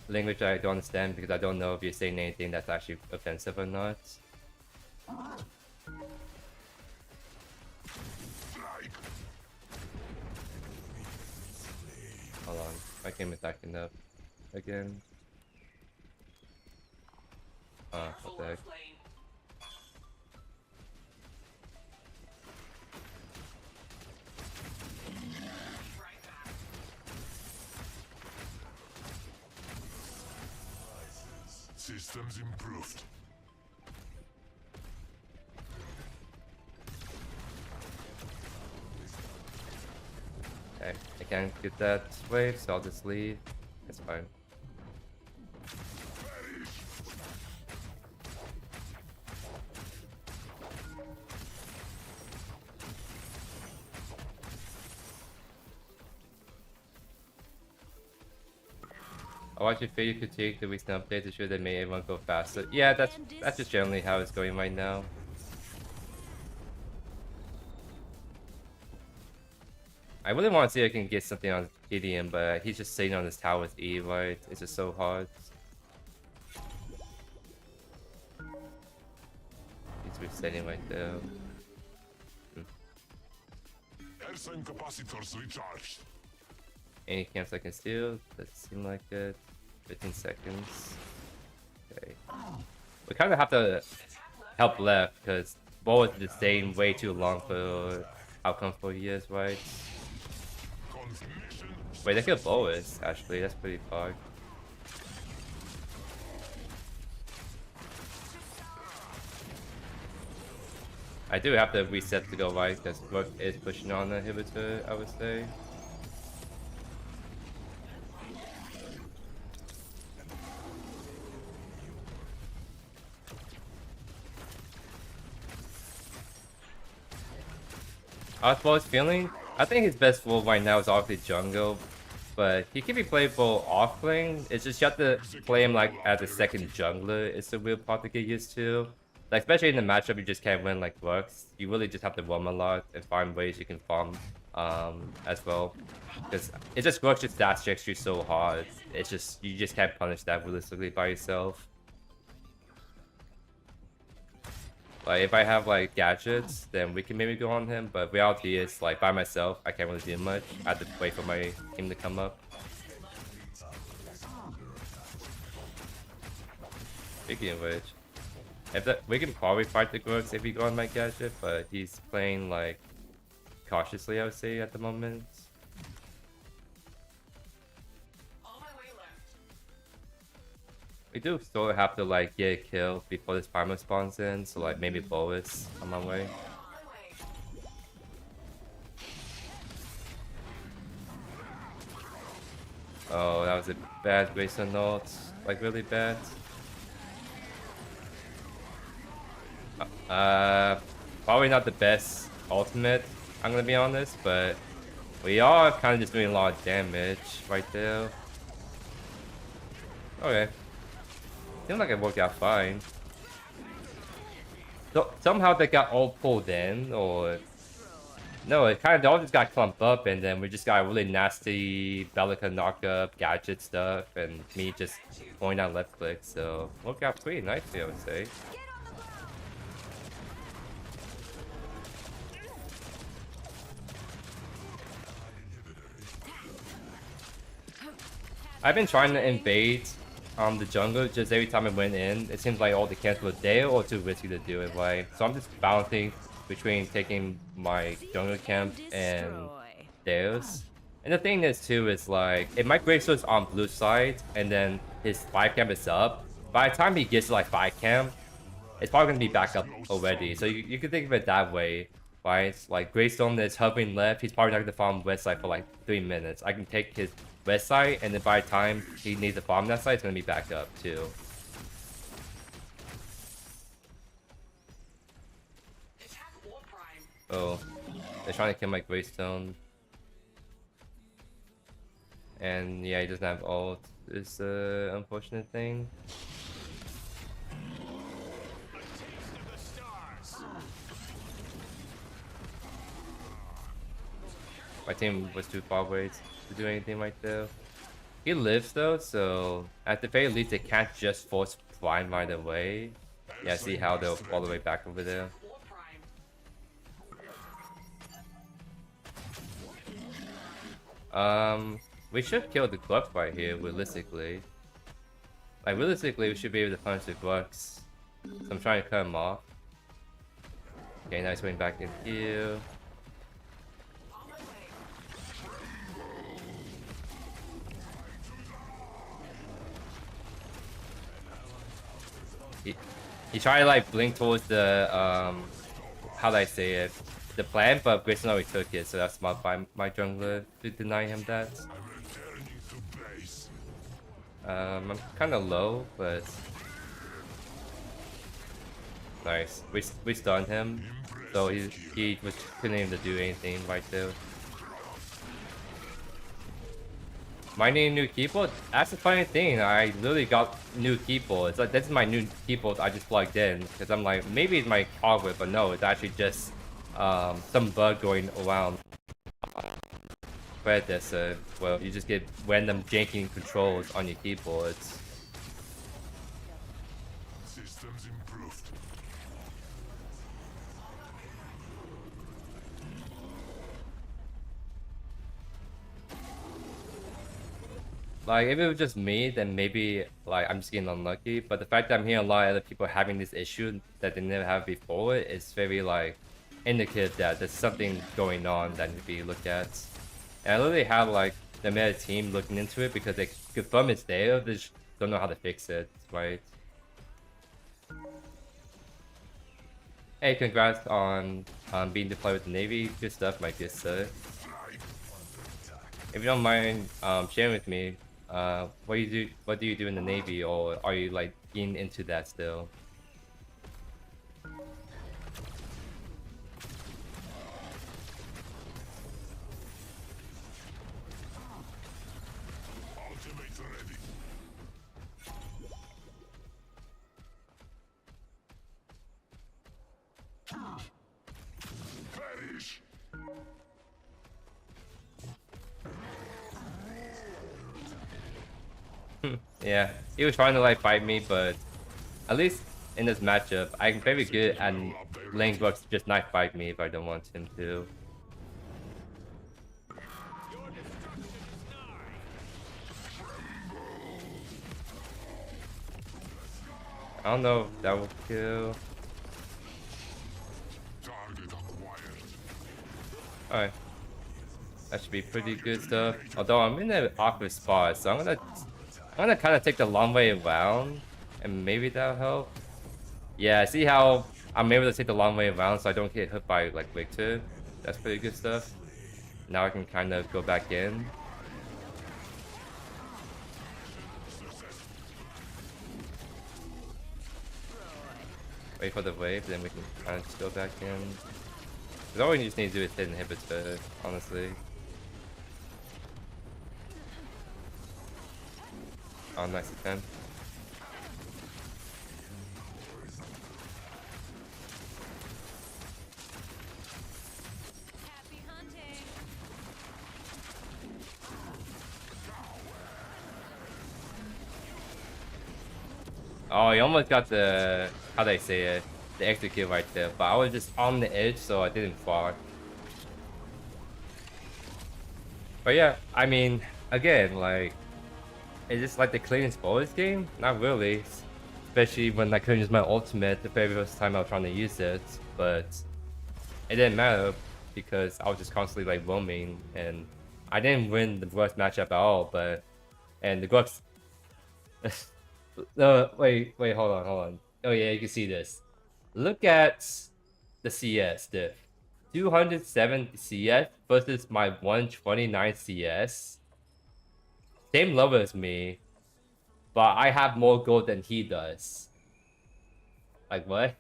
language I don't understand, because I don't know if you're saying anything that's actually offensive or not. Hold on, I came attacking up again. What the heck? Systems improved. Okay, I can't get that wave, so I'll just leave. It's fine. I watched your video critique the recent update to show they made everyone go faster. Yeah, that's just generally how it's going right now. I really want to see if I can get something on Gideon, but he's just sitting on his tower with E, right? It's just so hard. He's resetting right there. Airsign capacitors recharged. Any camps I can steal? Doesn't seem like it. 15 seconds. Okay. We kind of have to help left because Bo is just staying way too long for how comfortable he is, right? Wait, they kill Boas, actually. That's pretty far. I do have to reset to go right because Rook is pushing on the inhibitor, I would say. As far as feeling, I think his best role right now is obviously jungle, but he can be playable offlane. It's just you have to play him like as a second jungler. It's a real part to get used to. Like especially in the matchup, you just can't win like Rux. You really just have to roam a lot and find ways you can farm as well. Because it just Rux just dash checks you so hard. It's just you just can't punish that realistically by yourself. Like if I have like gadgets, then we can maybe go on him, but reality is like by myself, I can't really do much. I have to wait for my team to come up. Speaking of which, we can probably fight the Grooks if we go on my gadget, but he's playing like cautiously, I would say, at the moment. We do still have to like get a kill before this primer spawns in, so like maybe Boas on my way. Oh, that was a bad Grayson note, like really bad. Probably not the best ultimate, I'm gonna be honest, but we are kind of just doing a lot of damage right there. Okay. Seems like it worked out fine. So somehow they got all pulled in, or no, it kind of all just got clumped up, and then we just got really nasty Belica knockup gadget stuff, and me just pulling out left click. So worked out pretty nicely, I would say. I've been trying to invade the jungle, just every time I went in, it seems like all the camps were there or too risky to do it, right? So I'm just balancing between taking my jungle camp and theirs. And the thing is too is like, if my Gravestone's on blue side and then his 5 camp is up, by the time he gets to like 5 camp, it's probably gonna be back up already. So you can think of it that way, right? Like Gravestone is hovering left, he's probably not gonna farm west side for like 3 minutes. I can take his west side, and then by the time he needs to farm that side, it's gonna be back up too. Oh, they're trying to kill my Greystone. And yeah, he doesn't have ult. It's the unfortunate thing. My team was too far away to do anything right there. He lives though, so at the very least they can't just force Prime right away. Yeah, see how they're all the way back over there. We should kill the Glucks right here, realistically. Like, realistically, we should be able to punish the Glucks. So I'm trying to cut him off. Okay, nice wing back in here. He tried to like blink towards the how do I say it, the plant, but Grayson already took it, so that's smart by my jungler to deny him that. I'm kind of low, but nice. We stunned him, so he was couldn't even do anything right there. My new keyboard? That's the funny thing. I literally got new keyboard. It's like, this is my new keyboard I just plugged in. Because I'm like, maybe it's my hardware, but no, it's actually just some bug going around. Predecessor, well, you just get random janking controls on your keyboards. Systems improved. Like, if it was just me, then maybe, like, I'm just getting unlucky. But the fact that I'm hearing a lot of other people having this issue that they never have before is very, like, indicative that there's something going on that needs to be looked at. And I literally have, like, the meta team looking into it because they confirm it's there, they just don't know how to fix it, right? Hey, congrats on being deployed with the Navy. Good stuff, my good sir. If you don't mind sharing with me, what do you do in the Navy, or are you like getting into that still? Ultimate ready. Perish. Yeah, he was trying to like fight me, but at least in this matchup, I'm very good at letting Brooks just not fight me if I don't want him to. I don't know if that will kill. Target acquired. Alright. That should be pretty good stuff. Although I'm in an awkward spot, so I'm gonna kind of take the long way around, and maybe that'll help. Yeah, see how I'm able to take the long way around so I don't get hit by like Victor. That's pretty good stuff. Now I can kind of go back in. Wait for the wave, then we can kind of just go back in. Because all we just need to do is hit inhibitor, honestly. Oh, nice attempt. Happy hunting. Oh, he almost got the, how do I say it, the execute right there. But I was just on the edge, so I didn't fall. But yeah, I mean, again, like, is this like the cleanest bonus game? Not really. Especially when I couldn't use my ultimate the very first time I was trying to use it. But it didn't matter because I was just constantly like roaming, and I didn't win the worst matchup at all. But and the Glucks. No, wait, hold on. Oh yeah, you can see this. Look at the CS diff. 207 CS versus my 129 CS. Same level as me, but I have more gold than he does. Like what?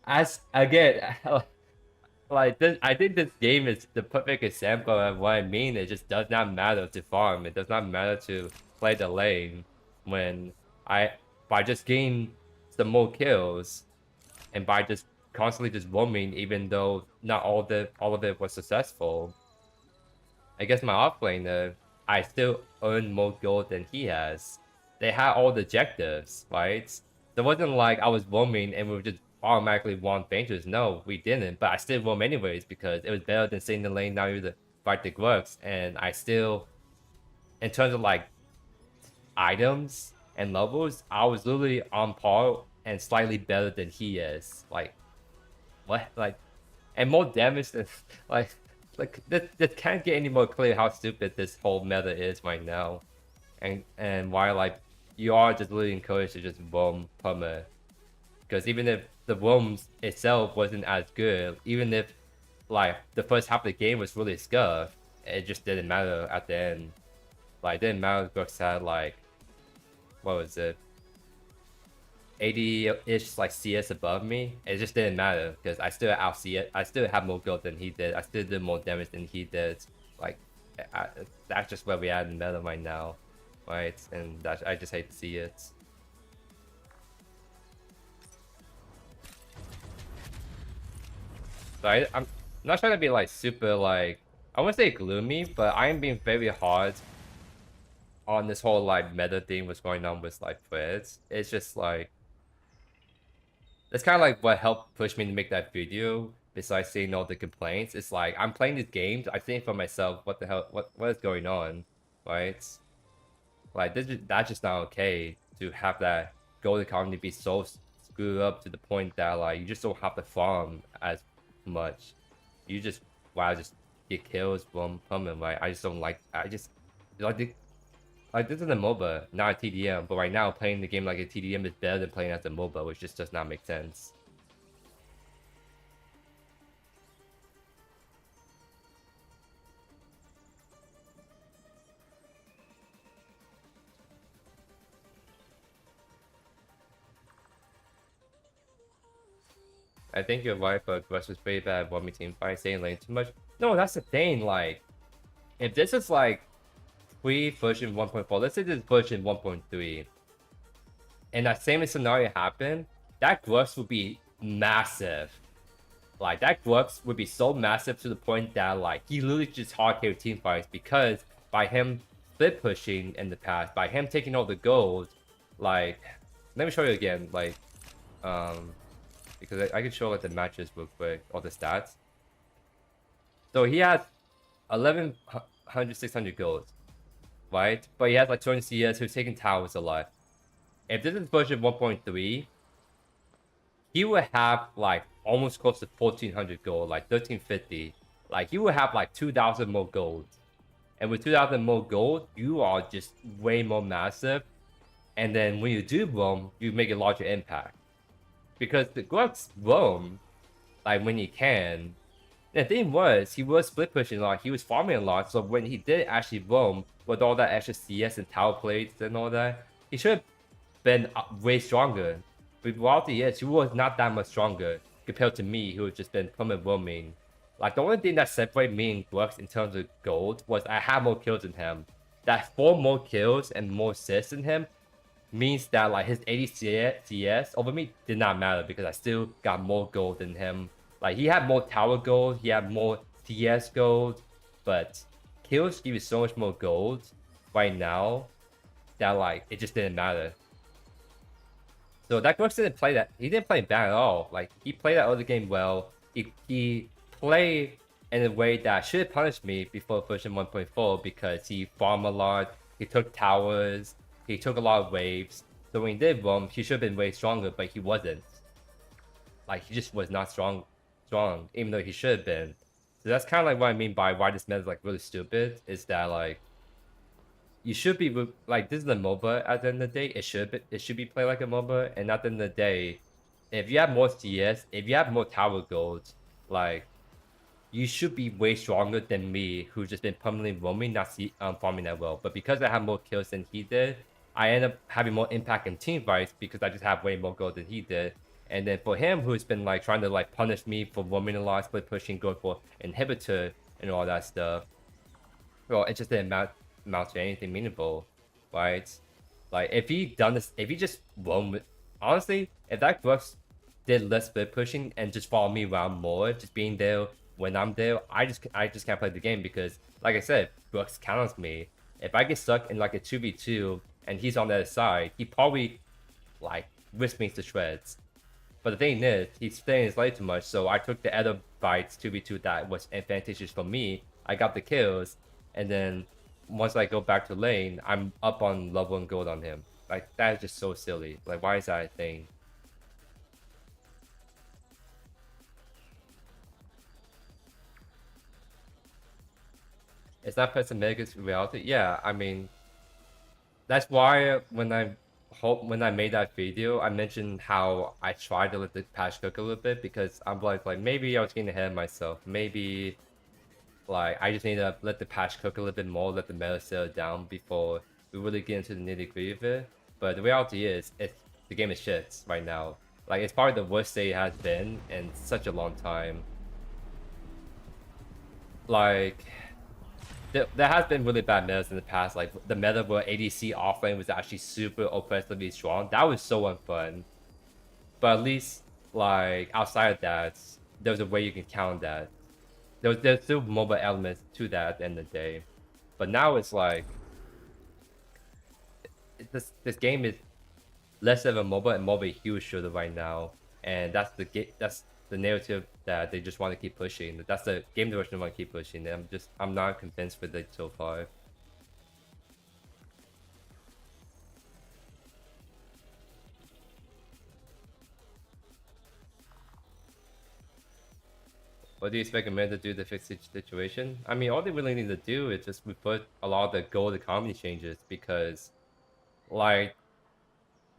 As again, like this, I think this game is the perfect example of what I mean. It just does not matter to farm. It does not matter to play the lane when by just getting some more kills and by just constantly just roaming, even though not all of it was successful. against my offlaner, I still earned more gold than he has. They had all the objectives, right? So it wasn't like I was roaming and we were just automatically won Ventures. No, we didn't, but I still roam anyways because it was better than sitting in the lane now you to fight the Glucks, and I still, in terms of like items and levels, I was literally on par and slightly better than he is. Like, what? Like, and more damage than, this can't get any more clear how stupid this whole meta is right now. And why, like, you are just literally encouraged to just roam perma. Because even if the roams itself wasn't as good, even if, like, the first half of the game was really scuffed, it just didn't matter at the end. Like, it didn't matter if Brooks had, like, what was it, 80-ish like CS above me. It just didn't matter because I still out-see it. I still have more gold than he did. I still did more damage than he did. Like, that's just where we are in meta right now, right? And that, I just hate to see it. So I'm not trying to be like super like, I wouldn't say gloomy, but I am being very hard on this whole like meta thing what's going on with like Preds. It's just like, that's kind of like what helped push me to make that video. Besides seeing all the complaints, it's like I'm playing these games, I think for myself, what the hell, what is going on, right? Like that's just not okay to have that gold economy be so screwed up to the point that like you just don't have to farm as much. You just just get kills from pumping, right? I just don't like. I just like this is a MOBA, not a TDM, but right now playing the game like a TDM is better than playing as a MOBA, which just does not make sense. I think you're right, but Rush was pretty bad at 1v team fight, staying lane too much. No, that's the thing, like, if this is like pre-version 1.4, let's say this is version 1.3, and that same scenario happened, that Grux would be massive. Like, that Grux would be so massive to the point that, like, he literally just hard carry team fights because by him split pushing in the past, by him taking all the gold, like, let me show you again, like, because I can show like the matches real quick, all the stats. So he has 1100, 600 gold, right? But he has like 200 CS who's taking towers a lot. If this is version 1.3, he would have like almost close to 1400 gold, like 1350. Like he would have like 2000 more gold. And with 2000 more gold, you are just way more massive. And then when you do roam, you make a larger impact. Because the Grux roam, like when he can. The thing was, he was split pushing a lot, he was farming a lot, so when he did actually roam with all that extra CS and tower plates and all that, he should have been way stronger. But throughout the years, he was not that much stronger compared to me, who had just been permanent roaming. Like, the only thing that separated me and Grux in terms of gold was I had more kills than him. That 4 more kills and more assists than him means that like his 80 CS over me did not matter because I still got more gold than him. Like, he had more tower gold, he had more CS gold, but kills give you so much more gold right now that like it just didn't matter. So that Grux didn't play that. He didn't play bad at all. Like, he played that other game well. He played in a way that should have punished me before version 1.4 because he farmed a lot, he took towers, he took a lot of waves. So when he did roam, he should have been way stronger, but he wasn't. Like, he just was not strong, even though he should have been. So that's kind of like what I mean by why this meta is like really stupid, is that like, you should be like, this is a MOBA at the end of the day. It should be played like a MOBA, and at the end of the day, if you have more CS, if you have more tower gold, like, you should be way stronger than me, who's just been permanently roaming, not farming that well. But because I have more kills than he did, I end up having more impact in team fights because I just have way more gold than he did. And then for him, who's been like trying to like punish me for roaming a lot, split pushing, going for inhibitor and all that stuff, well, it just didn't amount to anything meaningful, right? Like, if he done this, if he just roamed, honestly, if that Grux did less split pushing and just follow me around more, just being there when I'm there, I just can't play the game because, like I said, Brooks counts me. If I get stuck in like a 2v2 and he's on the other side, he probably like rips me to shreds. But the thing is, he's staying his lane too much, so I took the other fights 2v2 that was advantageous for me. I got the kills, and then once I go back to lane, I'm up on level and gold on him. Like, that is just so silly. Like, why is that a thing? It's not pessimistic reality. Yeah, I mean, that's why when I made that video, I mentioned how I tried to let the patch cook a little bit because I'm like maybe I was getting ahead of myself. Maybe like I just need to let the patch cook a little bit more, let the meta settle down before we really get into the nitty-gritty of it. But the reality is, the game is shit right now. Like, it's probably the worst state it has been in such a long time. Like, there has been really bad metas in the past, like the meta where ADC offlane was actually super oppressively strong. That was so unfun. But at least, like, outside of that, there's a way you can count that. There's still mobile elements to that at the end of the day. But now it's like, this game is less of a mobile and more of a huge shooter right now. And that's the narrative that they just want to keep pushing. That's the game direction they want to keep pushing. And I'm not convinced with it so far. What do you expect a man to do to fix the situation? I mean, all they really need to do is just put a lot of the gold economy changes because, like,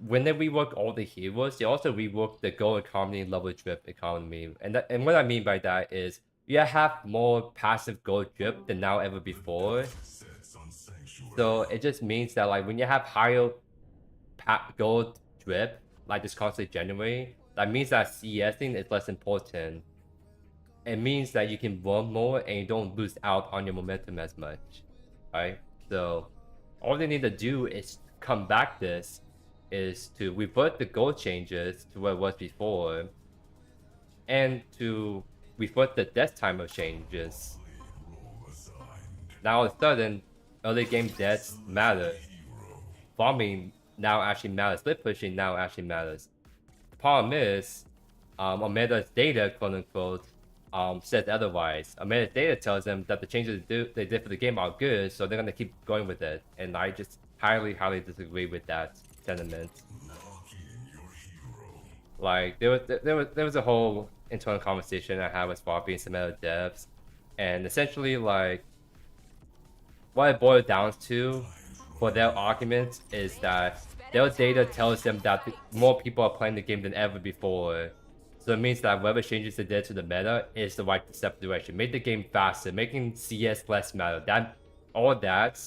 when they rework all the heroes, they also rework the gold economy, level drip economy, and what I mean by that is you have more passive gold drip than now ever before. So it just means that like when you have higher gold drip, like this constantly generating, that means that CSing is less important. It means that you can run more and you don't lose out on your momentum as much, right? So all they need to do is come back this is to revert the gold changes to what it was before and to revert the death timer changes. Now all of a sudden, early game deaths matter. Farming now actually matters. Split pushing now actually matters. The problem is, Omeda's data, quote unquote, says otherwise. Omeda's data tells them that the changes they did for the game are good, so they're gonna keep going with it. And I just highly disagree with that sentiment. Like there was a whole internal conversation I had with Bobby and some other devs, and essentially like what it boils down to for their argument is that their data tells them that more people are playing the game than ever before. So it means that whatever changes they did to the meta is the right step direction. Make the game faster, making CS less matter. All that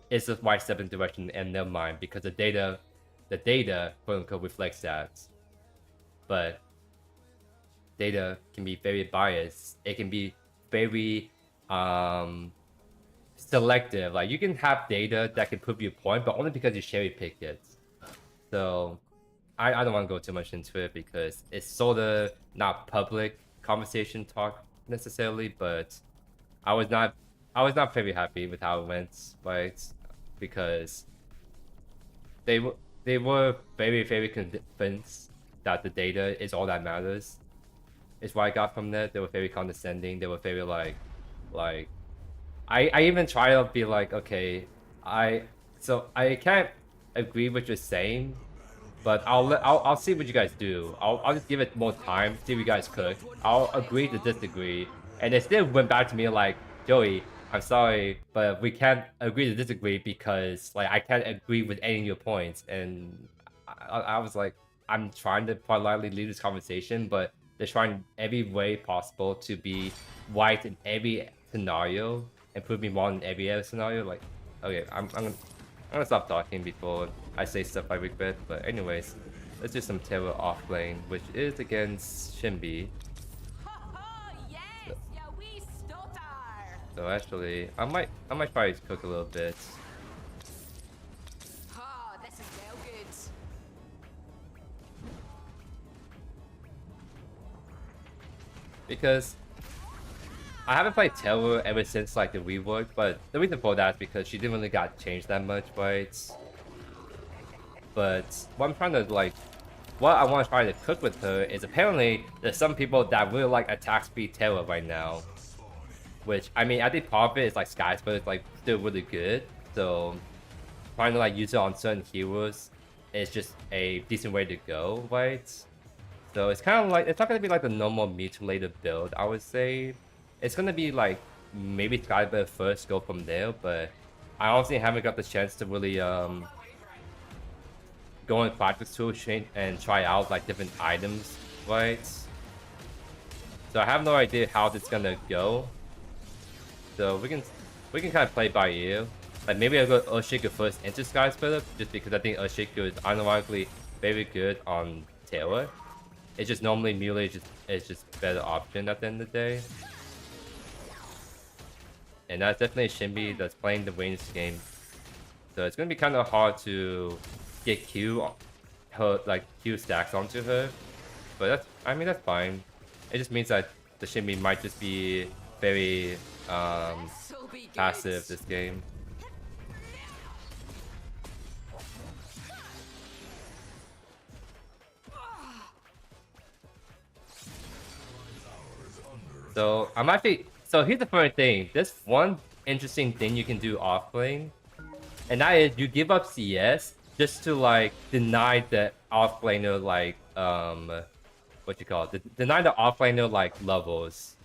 is the right step in direction in their mind because the data quote unquote reflects that. But data can be very biased. It can be very selective. Like you can have data that can prove your point, but only because you cherry pick it. So I don't want to go too much into it because it's sort of not public conversation talk necessarily, but I was not very happy with how it went, right? Because they were very convinced that the data is all that matters. Is what I got from that. They were very condescending. They were very like I even try to be like, okay, I can't agree with what you're saying, but I'll see what you guys do. I'll just give it more time, see what you guys cook. I'll agree to disagree, and they still went back to me like, Joey, I'm sorry, but we can't agree to disagree because like I can't agree with any of your points. And I was like, I'm trying to politely lead this conversation, but they're trying every way possible to be right in every scenario and prove me wrong in every other scenario. Like, okay, I'm gonna stop talking before I say stuff I regret. But anyways, let's do some terror off lane, which is against Shinbi. Yes, yeah, we stutter. So actually, I might probably cook a little bit. Oh, this is real good. Because I haven't played Taylor ever since like the rework, but the reason for that is because she didn't really got changed that much, right? But what I'm trying to like, what I want to try to cook with her is apparently there's some people that really like attack speed Taylor right now. Which, I mean, I think part of it is like Sky's, but it's like still really good. So trying to like use it on certain heroes is just a decent way to go, right? So it's kind of like, it's not going to be like the normal mutilated build, I would say. It's going to be like maybe Skybird first, go from there, but I honestly haven't got the chance to really go in practice tool chain and try out like different items, right? So I have no idea how this is going to go. So we can kind of play by ear. Like maybe I'll go Earthshaker first into Skyspeeder, just because I think Earthshaker is unironically very good on Taylor. It's just normally Melee is just a better option at the end of the day. And that's definitely a Shinbi that's playing the ranged game. So it's gonna be kind of hard to get Q stacks onto her. But that's, I mean, that's fine. It just means that the Shinbi might just be very So be good. passive this game. So I'm actually, so here's the funny thing. There's one interesting thing you can do offlane, and that is you give up CS just to like deny the offlaner like what you call it? Deny the offlaner like levels.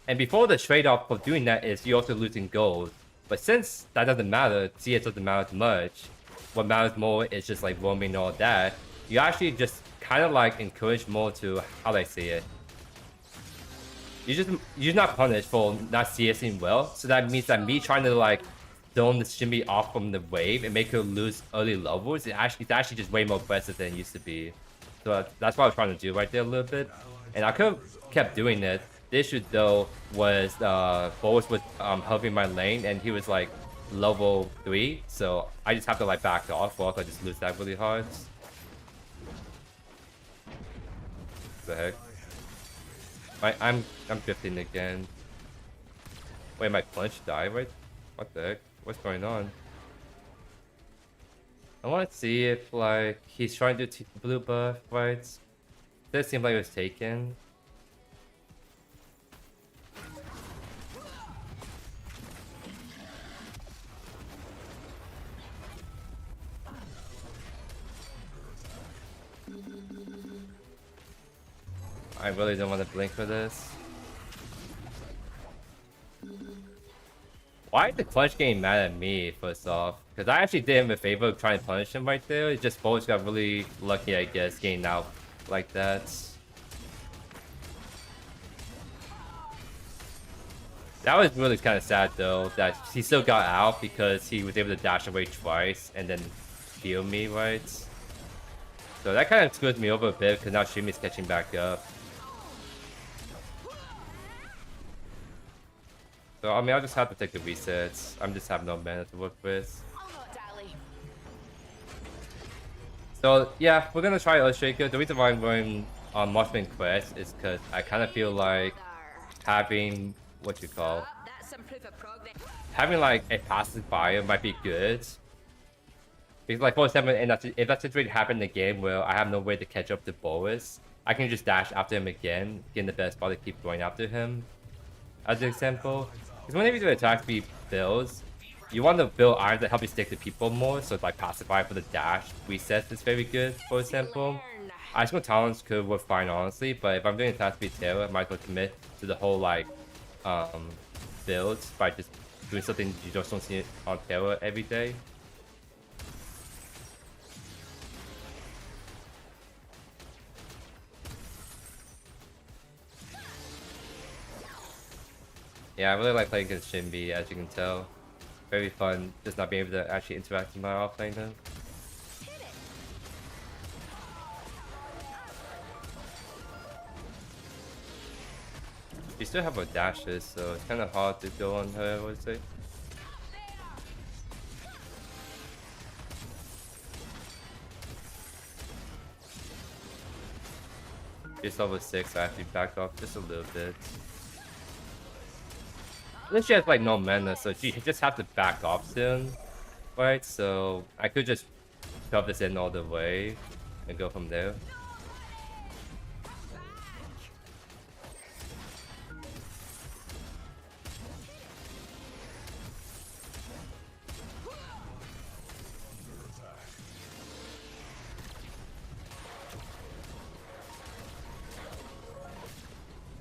And before the trade-off for doing that is you're also losing gold. But since that doesn't matter, CS doesn't matter much. What matters more is just like roaming and all that. You actually just kind of like encourage more to, how do I say it? You're not punished for not CSing well. So that means that me trying to like zone the Shimmy off from the wave and make her lose early levels, it's actually just way more aggressive than it used to be. So that's what I was trying to do right there a little bit. And I could have kept doing it. The issue though was Boris was helping my lane and he was like level 3, so I just have to like back off or else I just lose that really hard. What the heck? I'm drifting again. Wait, my punch died, right? What the heck? What's going on? I want to see if like he's trying to do blue buff, right? Does seem like it was taken. I really don't want to blink for this. Why is the clutch getting mad at me, first off? Because I actually did him a favor of trying to punish him right there. It's just Boris got really lucky, I guess, getting out like that. That was really kind of sad, though, that he still got out because he was able to dash away twice and then heal me, right? So that kind of screws me over a bit because now Shimi's catching back up. So, I mean, I'll just have to take the resets. I'm just have no mana to work with. I'll not dally. So, yeah, we're gonna try Earthshaker. The reason why I'm going on Marksman Quest is because I kind of feel like having, what you call, That's some proof of progress. having like a passive buyer might be good. Because like, for example, if that situation happened in the game where I have no way to catch up to Boris, I can just dash after him again, get in the best spot to keep going after him. As an example. Because whenever you do attack speed builds, you want to build items that help you stick to people more. So like pacify for the dash resets is very good, for example. Ice Cream Talents could work fine, honestly, but if I'm doing attack speed Taylor, I might as well commit to the whole like builds by just doing something you just don't see on Taylor every day. Yeah, I really like playing against Shinbi, as you can tell. Very fun, just not being able to actually interact with my offlane then. You still have her dashes, so it's kind of hard to go on her, I would say. She's level 6, I have to back off just a little bit. then she has like no mana, so she just have to back off soon, right? So I could just shove this in all the way and go from there.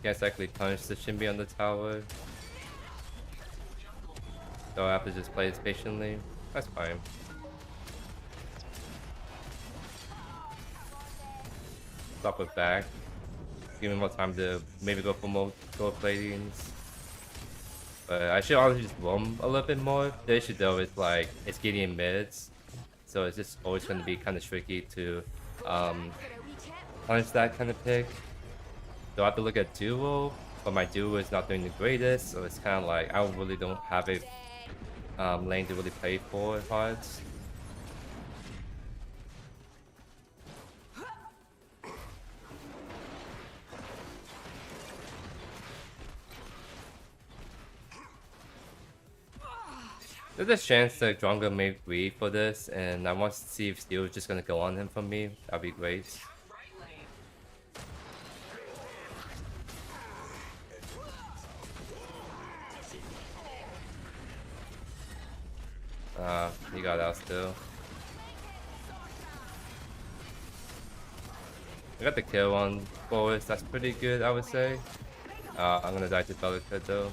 Guess I actually punish the Shinbi on the tower. So I have to just play this patiently. That's fine. Stop it back. Give me more time to maybe go for more gold platings. But I should honestly just roam a little bit more. The issue though is like it's getting in mids. So it's just always going to be kind of tricky to punish that kind of pick. So I have to look at duo, but my duo is not doing the greatest, so it's kind of like I really don't have a lane to really play for hard. There's a chance that Drongo may agree for this, and I want to see if Steel is just gonna go on him for me. That'd be great. He got out still. I got the kill on Boris, that's pretty good, I would say. I'm gonna die to Belica though.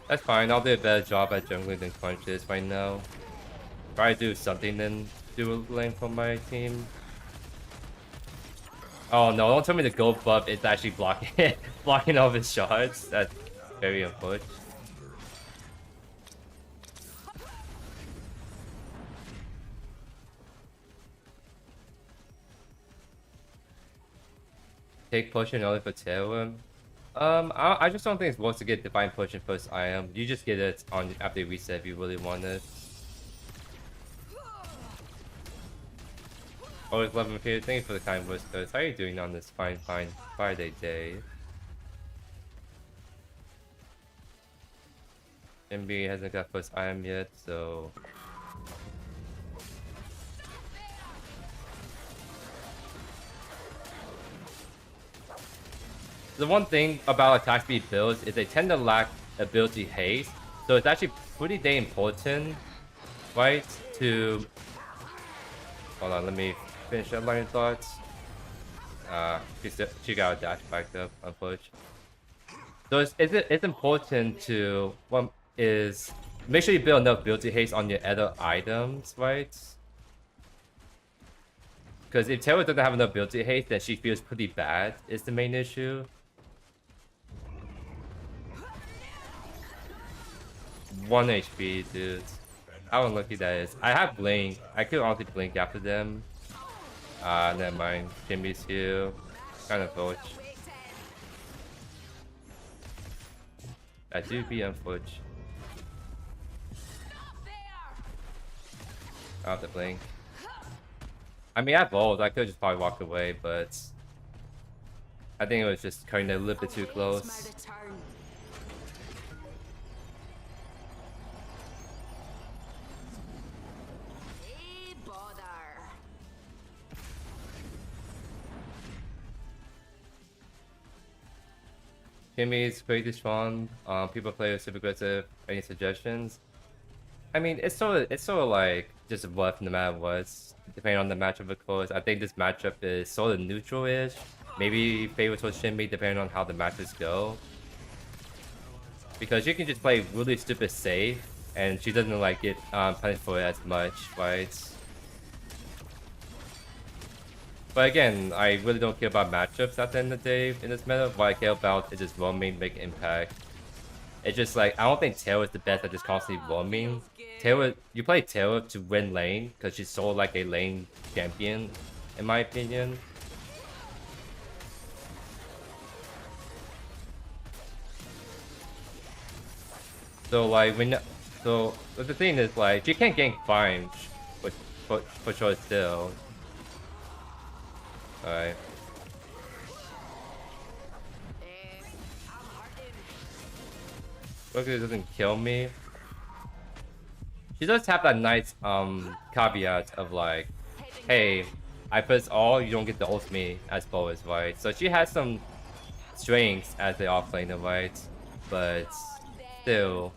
That's fine, I'll do a better job at jungling than Crunches right now. Try to do something then do a lane for my team. Oh no, don't tell me the gold buff is actually blocking blocking all his shots. That's very unfortunate. Take potion only for Tailwind. I just don't think it's worth to get Divine Potion first item. You just get it on after you reset if you really want it. Always love him here. Thank you for the kind words, Coach. How are you doing on this fine Friday day? MB hasn't got first item yet, so... The one thing about attack speed builds is they tend to lack ability haste, so it's actually pretty dang important, right? To... Hold on, let me finish that line of thoughts. She got a dash backed up, unfortunately. So it's important to make sure you build enough ability haste on your other items, right? Because if Taylor doesn't have enough ability haste, then she feels pretty bad. Is the main issue. 1 HP, dude. How unlucky that is. I have Blink. I could honestly Blink after them. Never mind. Jimmy's here. Kind of torch. That do be unfortunate. I have to Blink. I mean, I have ult. I could just probably walk away, but I think it was just kind of a little bit too close. Jimmy's crazy strong. People play super aggressive. Any suggestions? I mean, it's sort of like just rough no matter what, depending on the matchup, of course. I think this matchup is sort of neutral-ish. Maybe favors for Shimmy depending on how the matches go. Because you can just play really stupid safe, and she doesn't like get punished for it as much, right? But again, I really don't care about matchups at the end of the day in this meta. What I care about is just roaming, make impact. It's just like, I don't think Taylor is the best at just constantly roaming. Taylor, you play Taylor to win lane, because she's sort of like a lane champion, in my opinion. So like, so the thing is like, you can't gank farm for sure still. Alright. Luckily it doesn't kill me. She does have that nice caveat of like, hey, I press all, you don't get the ultimate as bonus, right? So she has some strengths as the offlaner, right? But still,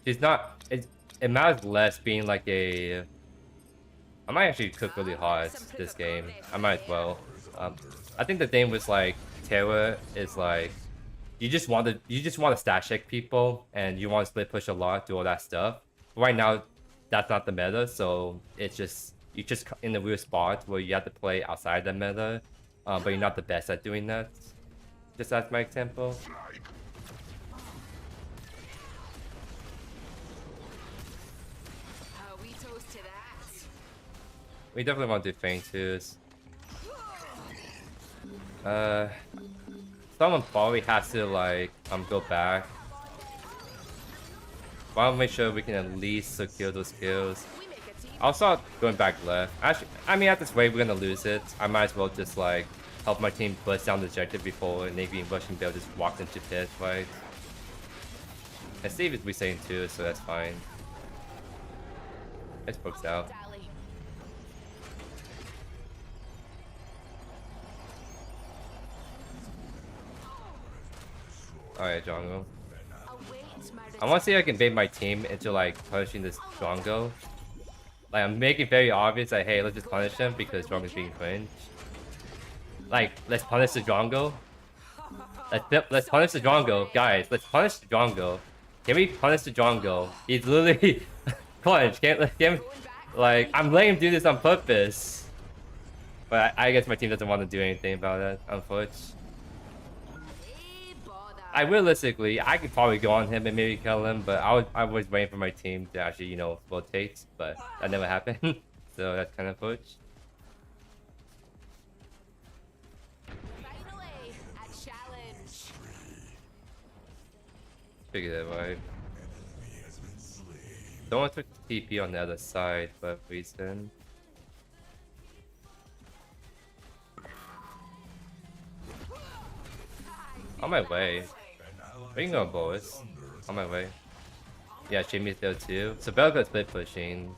she's not. It matters less being like a. I might actually cook really hard this game. I might as well. I think the thing with like Terra is like you just want to stash check people and you want to split push a lot, do all that stuff. Right now, that's not the meta, so it's just you're just in a weird spot where you have to play outside the meta, but you're not the best at doing that. Just as my example. We toast to that. We definitely want to do feint twos. Someone probably has to like go back. I want to make sure we can at least secure those kills. I'll start going back left. Actually, I mean at this rate we're gonna lose it. I might as well just like help my team bust down the objective before Navy and Russian Bell just walked into pit, right? And Steve is resetting too, so that's fine. It works out. Alright, Drongo. I want to see if I can bait my team into like punishing this Drongo. Like I'm making very obvious that hey, let's just punish him because Drongo's being cringe. Like, let's punish the Drongo. Let's punish the Drongo, guys. Let's punish the Drongo. Can we punish the Drongo? He's literally cringe. Can't let him. Like I'm letting him do this on purpose. But I guess my team doesn't want to do anything about it, unfortunately. I realistically, I could probably go on him and maybe kill him, but I was waiting for my team to actually, you know, rotate, but that never happened. So that's kind of push. Finally, a challenge. Figure that right. Someone took TP on the other side for a reason. On my way. We can go boys. On my way. Yeah, Jimmy's there too. So Bell got split pushing.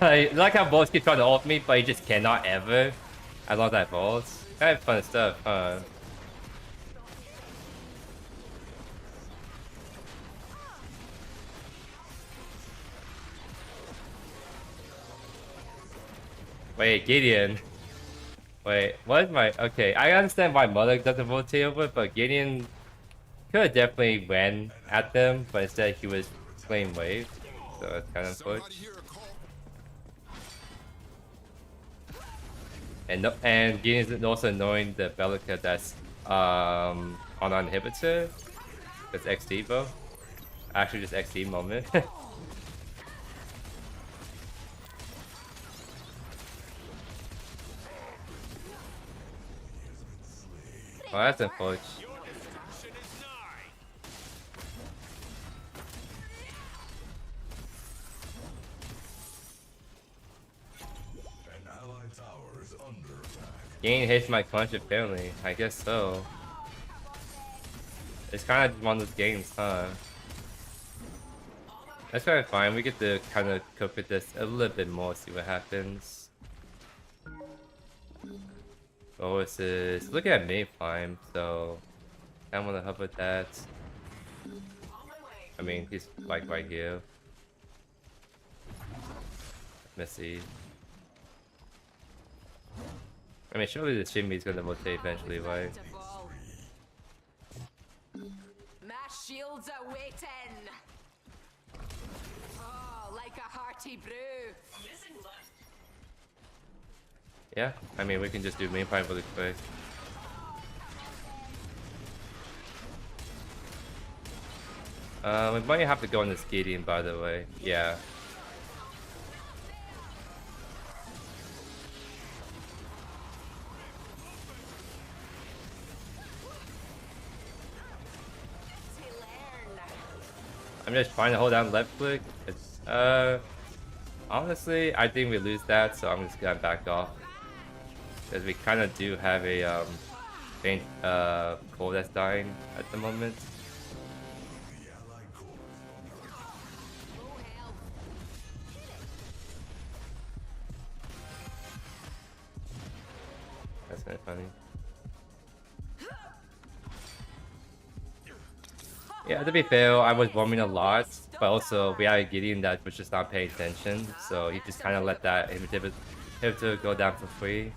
I like how Balls keep trying to ult me, but he just cannot ever. I love that Balls. Kind of fun stuff, huh? Wait, Gideon. Wait, what is my... Okay, I understand why Mother doesn't rotate over, but Gideon could have definitely ran at them, but instead he was playing wave. So it's kind of unfortunate. And Gideon is also annoying the Bellica that's on our inhibitor. That's XD, bro. Actually, just XD moment. Oh, that's unfortunate. Gain hits my punch apparently. I guess so. It's kind of one of those games, huh? That's kind of fine. We get to kind of cope with this a little bit more, see what happens. Oh, this is look at Mayfime, so I want to help with that. I mean, he's like right here. Let's see. I mean, surely the Shimmy's gonna rotate eventually, right? My shields are waiting. Oh, like a hearty brew. Yeah, I mean, we can just do Mayfime really quick. We might have to go on this Gideon, by the way. Yeah. I'm just trying to hold down left click. It's, Honestly, I think we lose that, so I'm just gonna back off. Because we kind of do have a faint core that's dying at the moment. That's kind of funny. Yeah, to be fair, I was roaming a lot, but also we had a Gideon that was just not paying attention, so he just kind of let that inhibitor go down for free.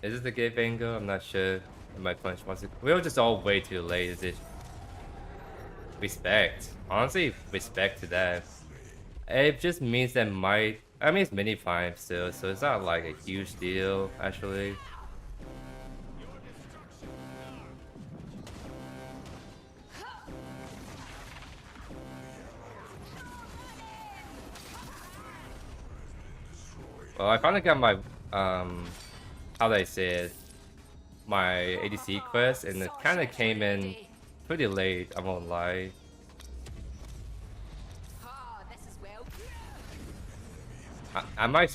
Is this the gate angle? I'm not sure. My punch wants to. We were just all way too late. Is it? Respect. Honestly, respect to that. It just means that might. I mean, it's mini prime still, so it's not like a huge deal actually. Well, I finally got my how do I say it? My ADC quest, and it kind of came in pretty late. I won't lie. Oh, this is well. I might,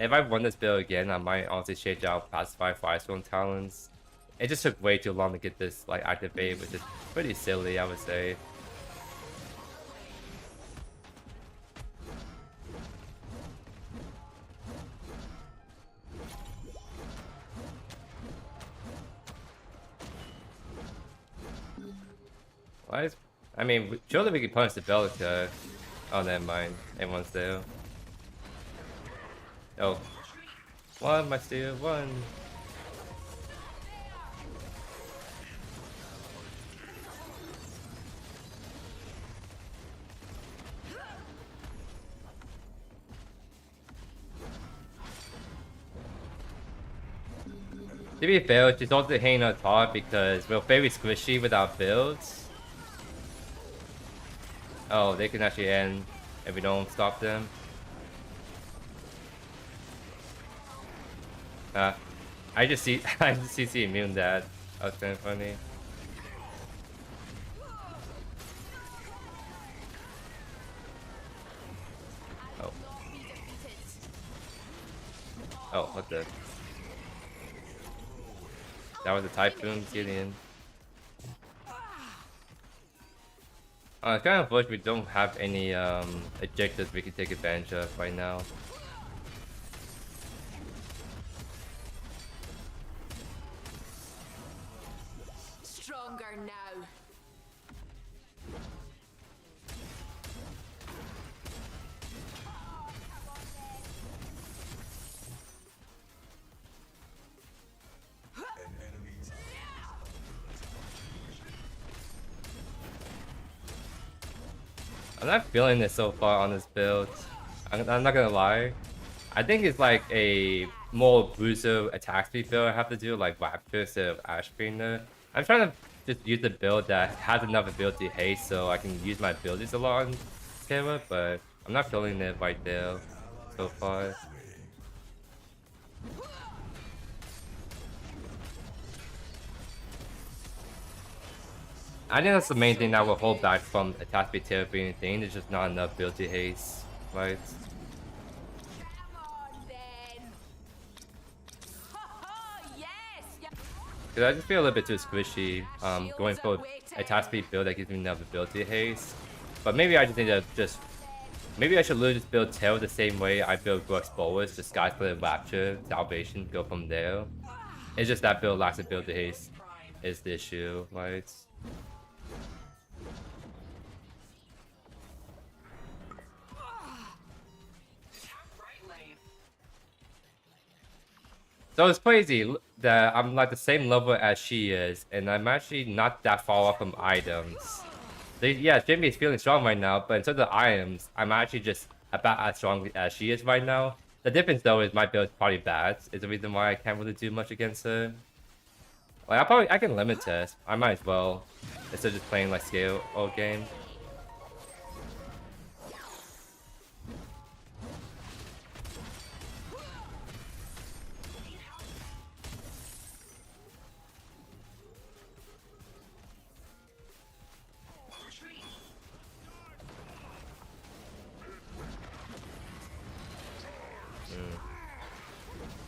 if I run this build again, I might honestly change out Pacify for Ice-Stone Talons. It just took way too long to get this like activate, which is pretty silly, I would say. Why is, I mean, surely we can punish the Bellica. Oh, never mind. Everyone's there. Oh. One, my steal, one. To be fair, she's also hanging on top because we're very squishy with our builds. Oh, they can actually end if we don't stop them. I just see CC immune that. That was kind of funny. Oh. Oh, what the? That was a Typhoon Gideon. It's kind of unfortunate we don't have any objectives we can take advantage of right now. Stronger now. I'm not feeling this so far on this build. I'm not gonna lie. I think it's like a more bruiser attack speed build I have to do, like Raptor instead of Ash Trainer. I'm trying to just use the build that has enough ability haste so I can use my abilities a lot on camera, but I'm not feeling it right there so far. I think that's the main thing that will hold back from attack speed therapy and thing. There's just not enough ability haste, right? Come on then. Yes. Cause I just feel a little bit too squishy, going for attack speed build that gives me enough ability haste. But maybe I just need to maybe I should literally just build Tail the same way I build Grux Bolas, just Sky Split, Rapture, Salvation, go from there. It's just that build lacks ability haste is the issue, right? So it's crazy that I'm like the same level as she is, and I'm actually not that far off from items. Yeah, Jimmy is feeling strong right now, but in terms of items, I'm actually just about as strong as she is right now. The difference though is my build is probably bad. Is the reason why I can't really do much against her. Like I can limit test. I might as well instead of just playing like scale all game.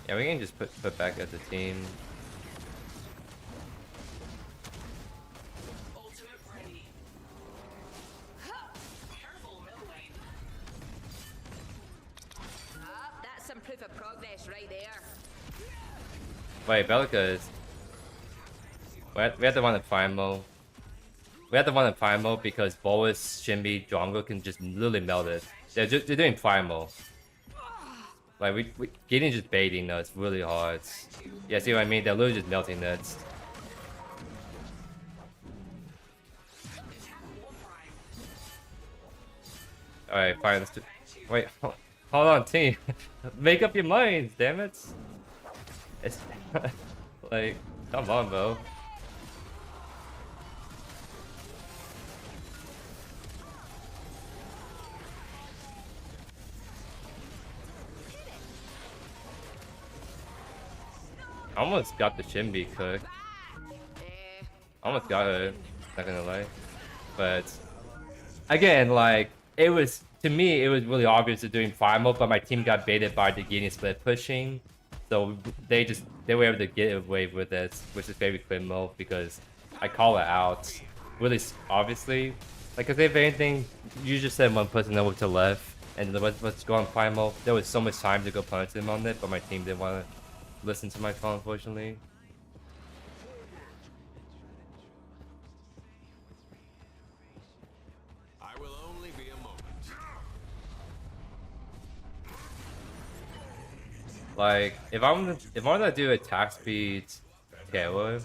Yeah, we can just put back as a team. That's some proof of progress right there. Wait, Bellica is. We have to run a primal. We have to run a primal because Boris, Shimby, Drongo can just literally melt it. They're doing primal. Like we getting just baiting us really hard. Yeah, see what I mean? They're literally just melting nuts. Alright, fine, let's do. Wait, hold on, team. Make up your minds, damn it. It's like, come on, bro. I almost got the Shimby cooked. Almost got her, not gonna lie. But again, like it was to me, it was really obvious they're doing primal, but my team got baited by the getting split pushing, so they were able to get away with it, which is very criminal because I call it out really obviously. Like, cause if anything, you just said one person over to left, and let's go on primal. There was so much time to go punish them on it, but my team didn't want to listen to my call, unfortunately. I will only be a moment. Like, if I want to do attack speed Taylor,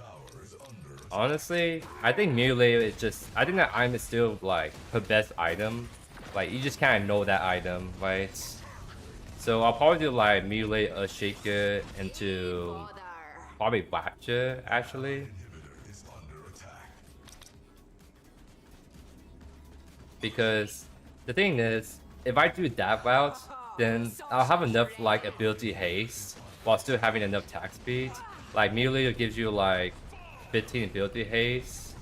honestly, I think melee is just, I think that item is still like her best item. Like, you just kind of know that item, right? So I'll probably do like melee a shaker into probably Rapture actually. Because the thing is, if I do that route, then I'll have enough like ability haste while still having enough attack speed. Like melee gives you like 15 ability haste,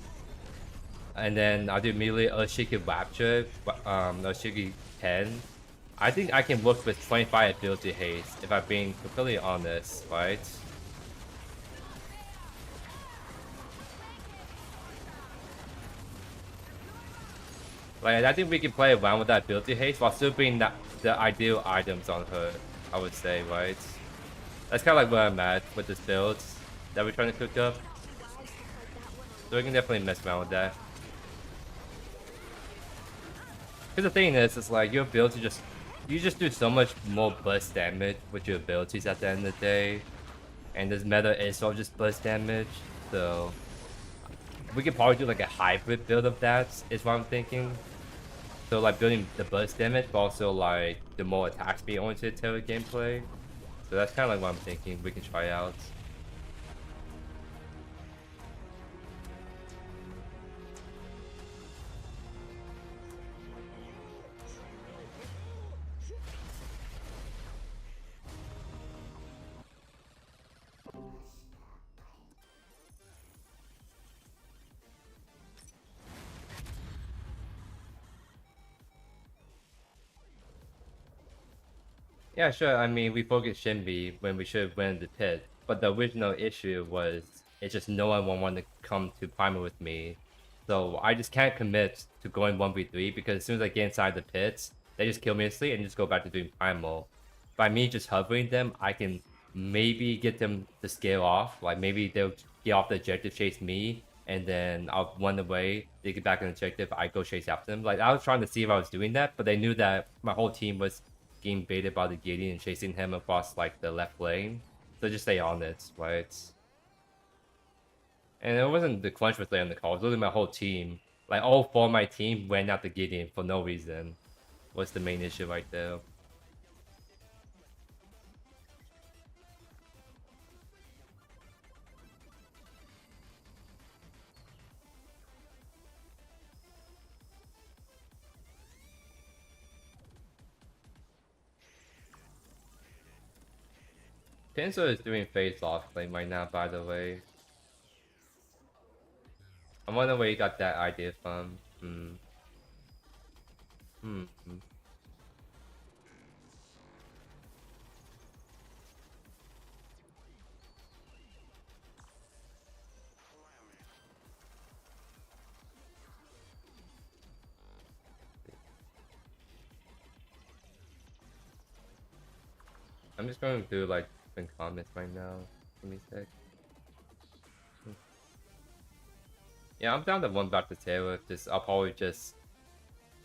and then I'll do melee Ushiki Rapture, Ushiki 10. I think I can work with 25 ability haste if I'm being completely honest, right? Like, I think we can play around with that ability haste while still being the ideal items on her, I would say, right? That's kind of like where I'm at with this build that we're trying to cook up. So we can definitely mess around with that. Because the thing is, it's like your ability you just do so much more burst damage with your abilities at the end of the day. And this meta is all just burst damage, so we could probably do like a hybrid build of that, is what I'm thinking. So like building the burst damage, but also like the more attack speed oriented Taylor gameplay. So that's kind of like what I'm thinking we can try out. Yeah, sure. I mean, we focused Shinbi when we should have won the pit, but the original issue was it's just no one will want to come to Primal with me. So I just can't commit to going 1v3 because as soon as I get inside the pits, they just kill me instantly and just go back to doing Primal. By me just hovering them, I can maybe get them to scale off. Like maybe they'll get off the objective, chase me, and then I'll run away. They get back on the objective, I go chase after them. Like I was trying to see if I was doing that, but they knew that my whole team was getting baited by the Gideon and chasing him across like the left lane. So just stay on it, right? And it wasn't the crunch was on the call, it was literally my whole team. Like all four of my team went after Gideon for no reason. Was the main issue right there. Pinzo is doing face Offlane right now, by the way. I wonder where you got that idea from. I'm just going through like different comments right now. Give me a sec. Yeah, I'm down to one back to Taylor. Just I'll probably just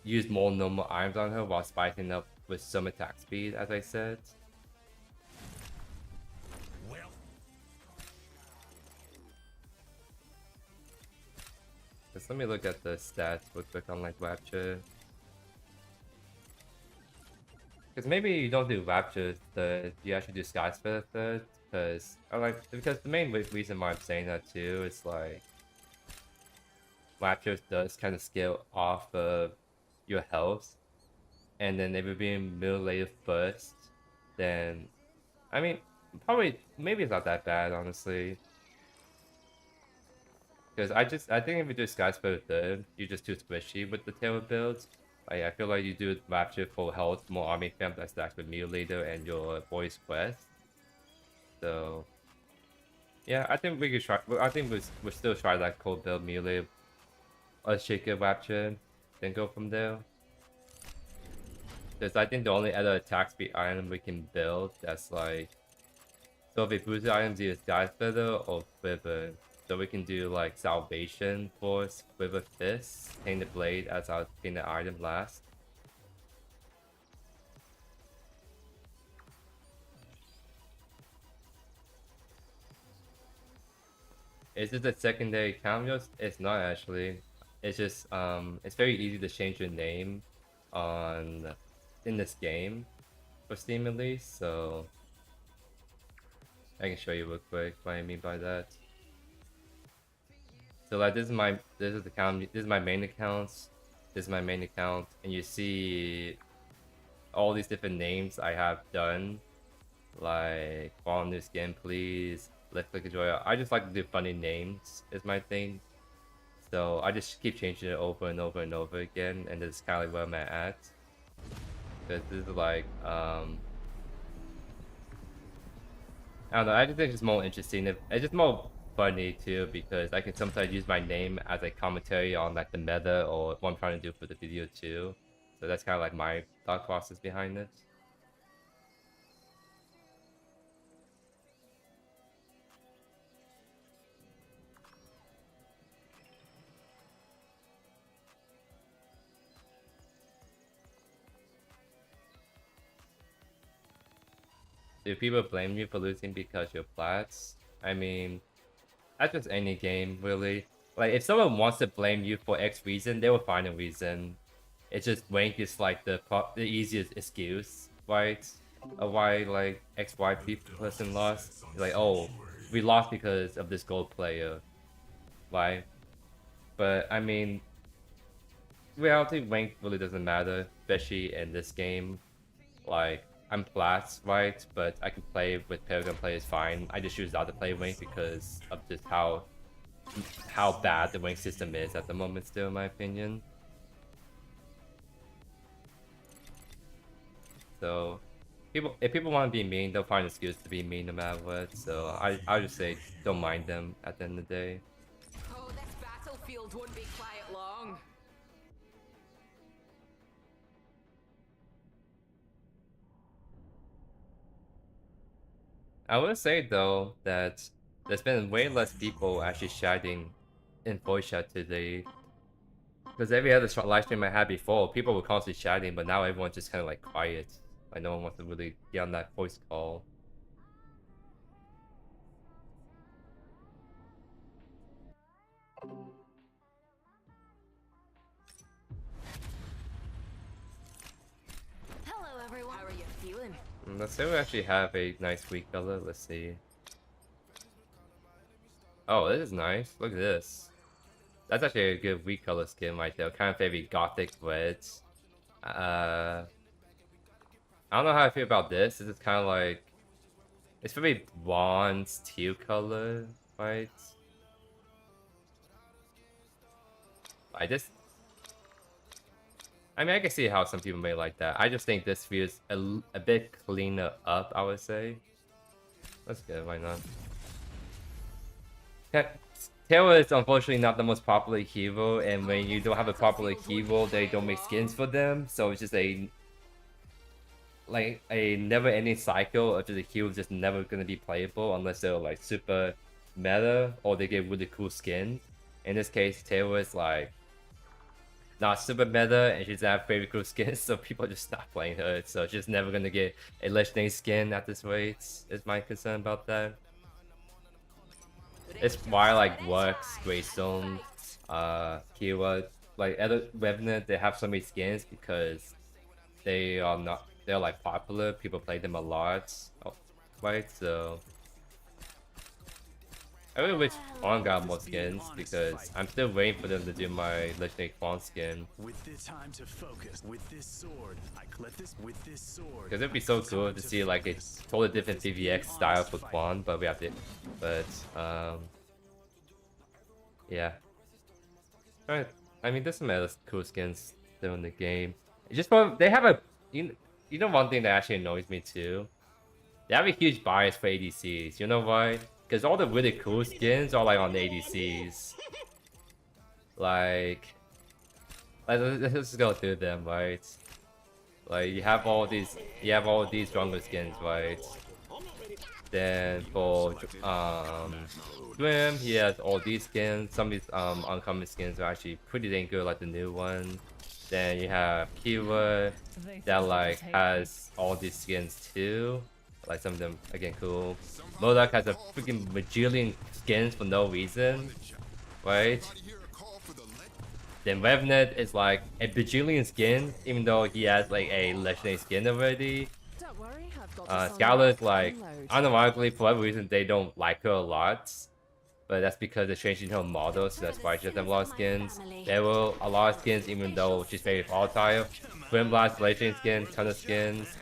use more normal items on her while spicing up with some attack speed, as I said. Well, Just let me look at the stats real quick on like Rapture. Because maybe you don't do Rapture third, you actually do Skyspeeder third. Because the main reason why I'm saying that too is like Rapture does kind of scale off of your health, and then if you're being mutilated first, then I mean probably maybe it's not that bad honestly. Because I think if you do Skyspeeder third, you're just too squishy with the Taylor builds. Like, I feel like you do Rapture full health, more army fam that stacks with Mutilator and your Boy's Quest. So yeah, I think we could try. I think we'll still try that cold build Mutilator, or Shaker Rapture, then go from there. Because I think the only other attack speed item we can build that's like, so if we boost items either Skyspeeder or Quiver. So we can do like Salvation Force, Quiver Fist, Painted Blade as our painted item last. Is this a secondary cameo? It's not actually. It's just it's very easy to change your name in this game for Steam at least, so I can show you real quick what I mean by that. So like this is my main accounts. This is my main account, and you see all these different names I have done, like follow new skin please, let's click enjoy. I just like to do funny names is my thing, so I just keep changing it over and over and over again, and this is kind of like where I'm at. Because this is like I don't know. I just think it's more interesting. It's just more funny too, because I can sometimes use my name as a commentary on like the meta or what I'm trying to do for the video too. So that's kind of like my thought process behind it. Do people blame you for losing because you're plats? I mean, that's just any game, really. Like, if someone wants to blame you for X reason, they will find a reason. It's just rank is like the easiest excuse, right? Of why like XY person lost. Like, oh, we lost because of this gold player, right? But I mean, reality rank really doesn't matter, especially in this game. Like, I'm plats, right? But I can play with Paragon players fine. I just choose not to play rank because of just how bad the rank system is at the moment still, in my opinion. So if people want to be mean, they'll find an excuse to be mean no matter what. So I'll just say don't mind them at the end of the day. Oh, this battlefield won't be quiet long. I will say though that there's been way less people actually shouting in voice chat today. Because every other live stream I had before, people were constantly shouting, but now everyone's just kind of like quiet. Like no one wants to really get on that voice call. Hello, everyone. How are you feeling? Let's say we actually have a nice weak color. Let's see. Oh, this is nice. Look at this. That's actually a good weak color skin right there. Kind of very gothic red. I don't know how I feel about this. This is kind of like It's probably bronze teal color, right? I just, I mean, I can see how some people may like that. I just think this feels a bit cleaner up, I would say. That's good, why not? Taylor is unfortunately not the most popular hero, and when you don't have a popular hero, they don't make skins for them, so it's just a never-ending cycle of just a hero just never gonna be playable unless they're like super meta or they get really cool skins. In this case, Taylor is like not super meta and she's have very cool skins, so people just stop playing her. So she's never gonna get a legendary skin at this rate. Is my concern about that. It's why like Works, Greystone, Kira, like other Revenant, they have so many skins because they're like popular. People play them a lot, right? So I really wish Quan got more skins because I'm still waiting for them to do my legendary Quan skin. With this time to focus, with this sword, Because it'd be so cool to see like a totally different PvX style for Quan, but we have to. But yeah. Alright. I mean, there's some other cool skins still in the game. It's just they have a you know one thing that actually annoys me too. They have a huge bias for ADCs. You know why? Because all the really cool skins are like on the ADCs. Like let's just go through them, right? Like you have all these stronger skins, right? Then for Grim, he has all these skins. Some of these uncommon skins are actually pretty dang good, like the new one. Then you have Kira that like has all these skins too. Like some of them again cool. Modok has a freaking bajillion skins for no reason, right? Then Revenant is like a bajillion skins, even though he has like a legendary skin already. Scarlet, like unironically for whatever reason they don't like her a lot, but that's because they're changing her model, so that's why she doesn't have a lot of skins. There were a lot of skins even though she's very volatile. Blast, legendary skin, ton of skins.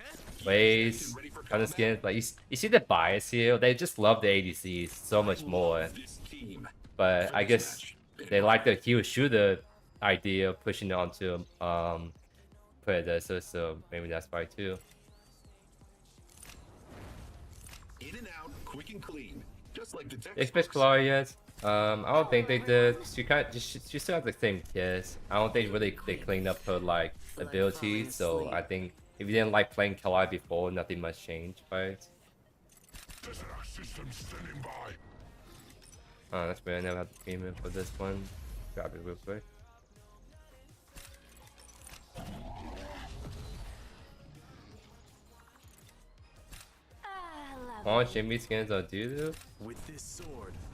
Waze, ton of skins. Like you see the bias here. They just love the ADCs so much more. But I guess they like the hero shooter idea of pushing it onto Predecessor, so maybe that's why too. In and out, quick and clean. Just like the Expect Glorious. I don't think they did. She still has the same kiss. I don't think really they cleaned up her like abilities. So I think if you didn't like playing Kalai before, nothing much changed, right? Oh, that's weird. I never had the payment for this one. Grab it real quick. All Jimmy skins are doo-doo?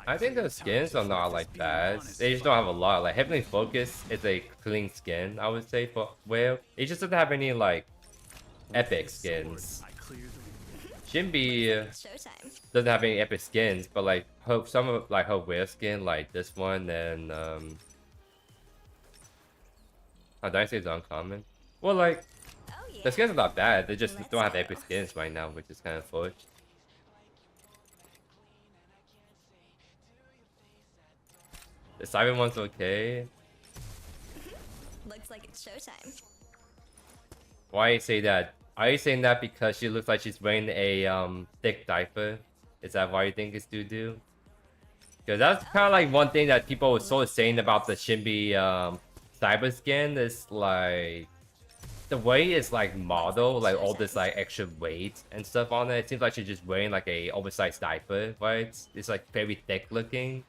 I think the skins are not like bad. They just don't have a lot. Like Heavenly Focus is a clean skin, I would say, for Whale. It just doesn't have any like epic skins. Shinbi doesn't have any epic skins, but like some of like her Whale skin, like this one, and how did I say it's uncommon? Well, like the skins are not bad. They just don't have epic skins right now, which is kind of forced. The Siren one's okay. Looks like it's showtime. Why you say that? Are you saying that because she looks like she's wearing a thick diaper? Is that why you think it's doo-doo? Because that's kind of like one thing that people were sort of saying about the Shinbi cyber skin is like the way it's like model, like all this like extra weight and stuff on it. It seems like she's just wearing like a oversized diaper, right? It's like very thick looking.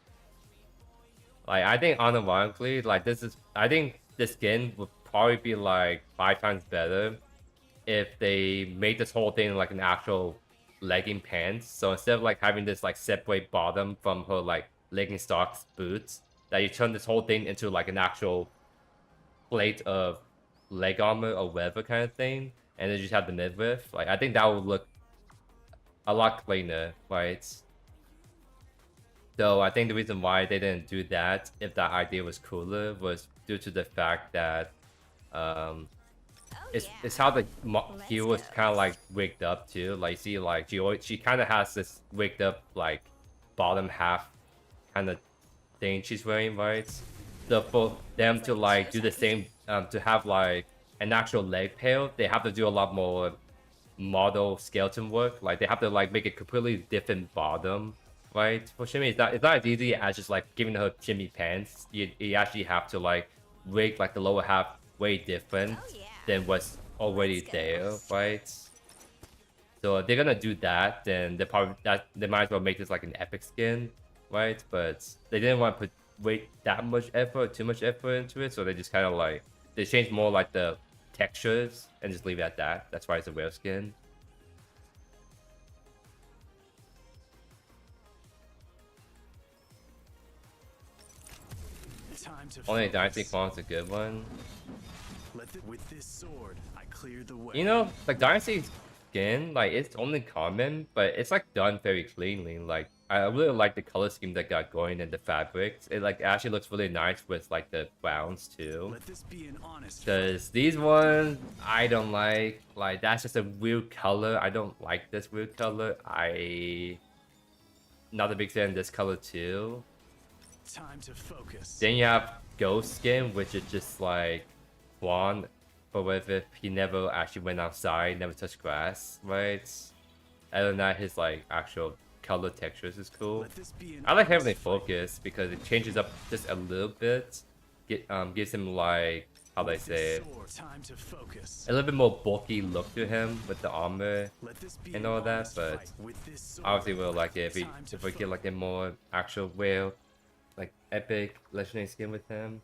Like I think unironically, like I think the skin would probably be like 5 times better if they made this whole thing like an actual legging pants. So instead of like having this like separate bottom from her like legging socks boots, that you turn this whole thing into like an actual plate of leg armor or whatever kind of thing, and then you just have the midriff. Like I think that would look a lot cleaner, right? Though I think the reason why they didn't do that, if that idea was cooler, was due to the fact that it's how the hero is kind of like rigged up too. Like see, like she kind of has this rigged up like bottom half kind of thing she's wearing, right? So for them to like do the same, to have like an actual leg pail, they have to do a lot more model skeleton work. Like they have to like make a completely different bottom, right? For Shimmy, it's not as easy as just like giving her shimmy pants. You actually have to like rig like the lower half way different than what's already there, right? So if they're gonna do that, then they might as well make this like an epic skin, right? But they didn't want to put that much effort, too much effort into it, so they just kind of like they changed more like the textures and just leave it at that. That's why it's a rare skin. Time to Only focus. Dynasty Clone's a good one. With this sword, I cleared the way. You know, like Dynasty skin, like it's only common, but it's like done very cleanly. Like I really like the color scheme that got going in the fabrics. It like actually looks really nice with like the browns too. Let this be an honest Because these ones I don't like. Like that's just a weird color. I don't like this weird color. Not a big fan of this color too. time to focus. Then you have Ghost skin, which is just like Juan, but with if he never actually went outside, never touched grass, right? Other than that, his like actual color textures is cool. Let this be an I like honest Heavenly fight. Focus because it changes up just a little bit. Gives him like how they With say this it, sword, time to focus. a little bit more bulky look to him with the armor Let this be and an all that. honest But fight. With this sword, obviously we'll like it time to if we get like a more actual rare, like epic legendary skin with him.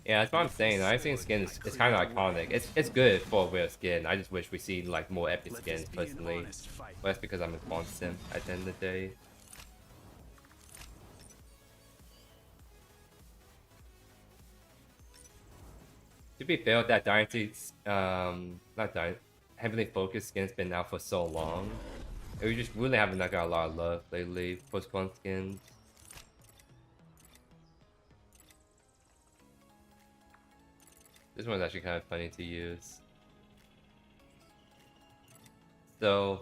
Yeah, that's what I'm saying. I think skin is kind of iconic. It's good for a rare skin. I just wish we see like more epic Let this skins be an personally. honest fight. But that's because I'm a Quan sim at the end of the day. To be fair, that Dynasty's not Dynasty, Heavenly Focus skin's been out for so long. We just really haven't got a lot of love lately for Quan skins. This one's actually kind of funny to use. So,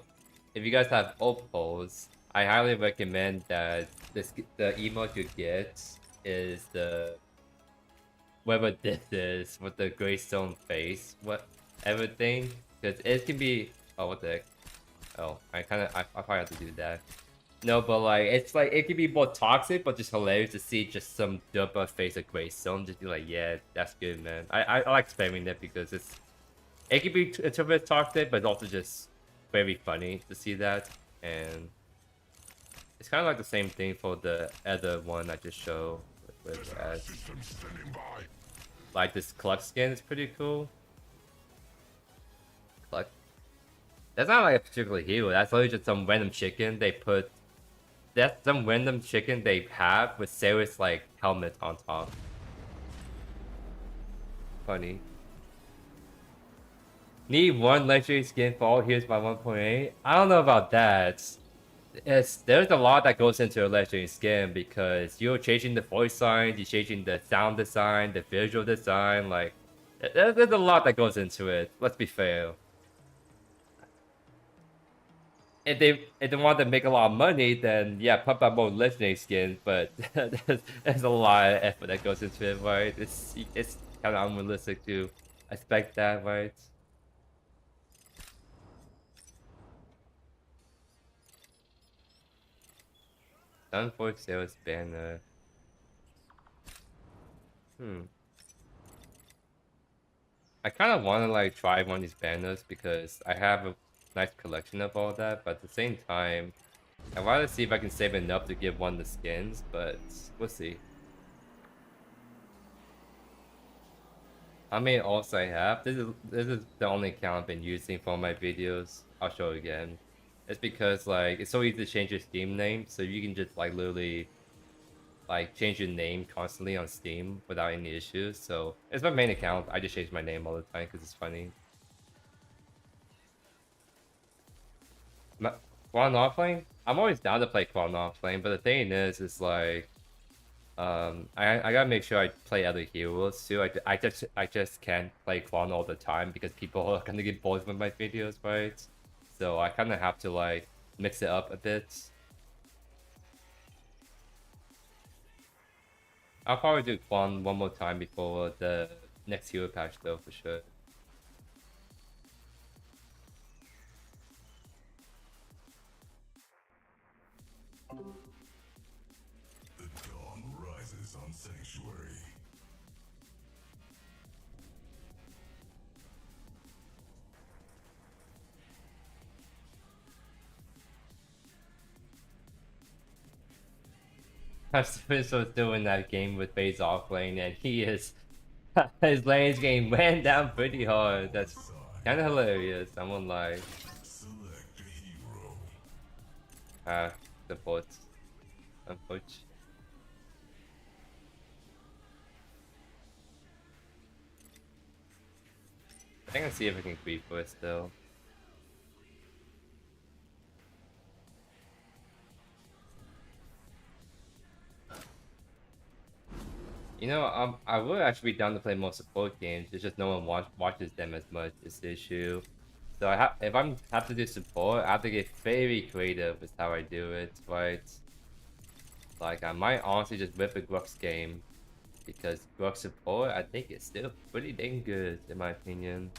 if you guys have opals, I highly recommend that the emote you get is the whatever this is with the greystone face, whatever thing, because it can be. Oh, what the heck? Oh, I probably have to do that. No, but like it's like it can be more toxic, but just hilarious to see just some double face of greystone. Just be like, yeah, that's good, man. I like spamming that because it can be a little bit toxic, but also just very funny to see that. And it's kind of like the same thing for the other one I just showed with System standing by. like this Cluck skin is pretty cool. Cluck. That's not like a particular hero. That's literally just some random chicken they put. That's some random chicken they have with Sarah's like helmet on top. Funny. Need one legendary skin for all heroes by 1.8? I don't know about that. There's a lot that goes into a legendary skin because you're changing the voice line, you're changing the sound design, the visual design, like there's a lot that goes into it. Let's be fair. If they want to make a lot of money, then yeah, pump out more legendary skins. But there's a lot of effort that goes into it, right? It's kind of unrealistic to expect that, right? Sunforge sales banner. I kind of want to like try one of these banners because I have a nice collection of all that, but at the same time, I want to see if I can save enough to get one of the skins, but we'll see. How many alts I have? This is the only account I've been using for my videos. I'll show you again. It's because like it's so easy to change your Steam name, so you can just like literally like change your name constantly on Steam without any issues. So it's my main account. I just change my name all the time because it's funny. Quan Offlane? I'm always down to play Quan Offlane, but the thing is like I gotta make sure I play other heroes too. I just can't play Quan all the time because people are gonna get bored with my videos, right? So I kind of have to like mix it up a bit. I'll probably do Quan one more time before the next hero patch though, for sure. The dawn rises on Sanctuary. I'm still in that game with Phase Offlane, and he is his lane's game went down pretty hard. That's kind of hilarious. I won't lie. Select a hero. Support, unfortunately. I think I'll see if I can creep for it still. You know, I would actually be down to play more support games. It's just no one watches them as much. Is the issue. So if I'm have to do support, I have to get very creative with how I do it, right? Like I might honestly just whip a Grux game, because Grux support I think is still pretty dang good in my opinion.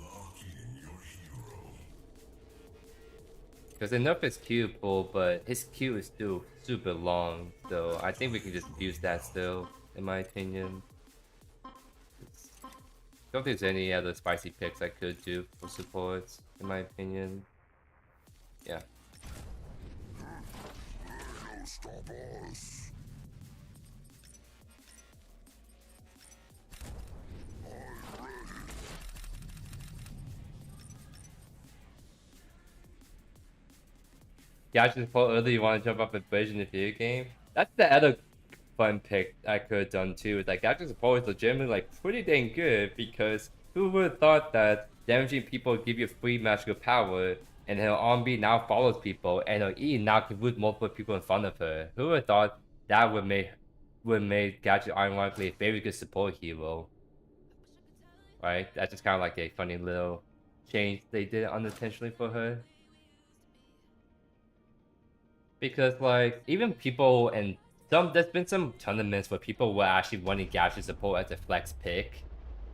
Lock in your hero. Because they nerfed his Q pull, but his Q is still super long, so I think we can just use that still, in my opinion. Don't think there's any other spicy picks I could do for supports, in my opinion. Yeah. Stop us. Yeah, just support early, you want to jump up a bridge in the video game? That's the other fun pick I could have done too. Like gadget support is legitimately like pretty dang good, because who would have thought that damaging people would give you free magical power, and her RB now follows people, and her E now can root multiple people in front of her. Who would have thought that would make gadget ironically a very good support hero? Right? That's just kind of like a funny little change they did unintentionally for her. Because like even people and there's been some tournaments where people were actually running gadget support as a flex pick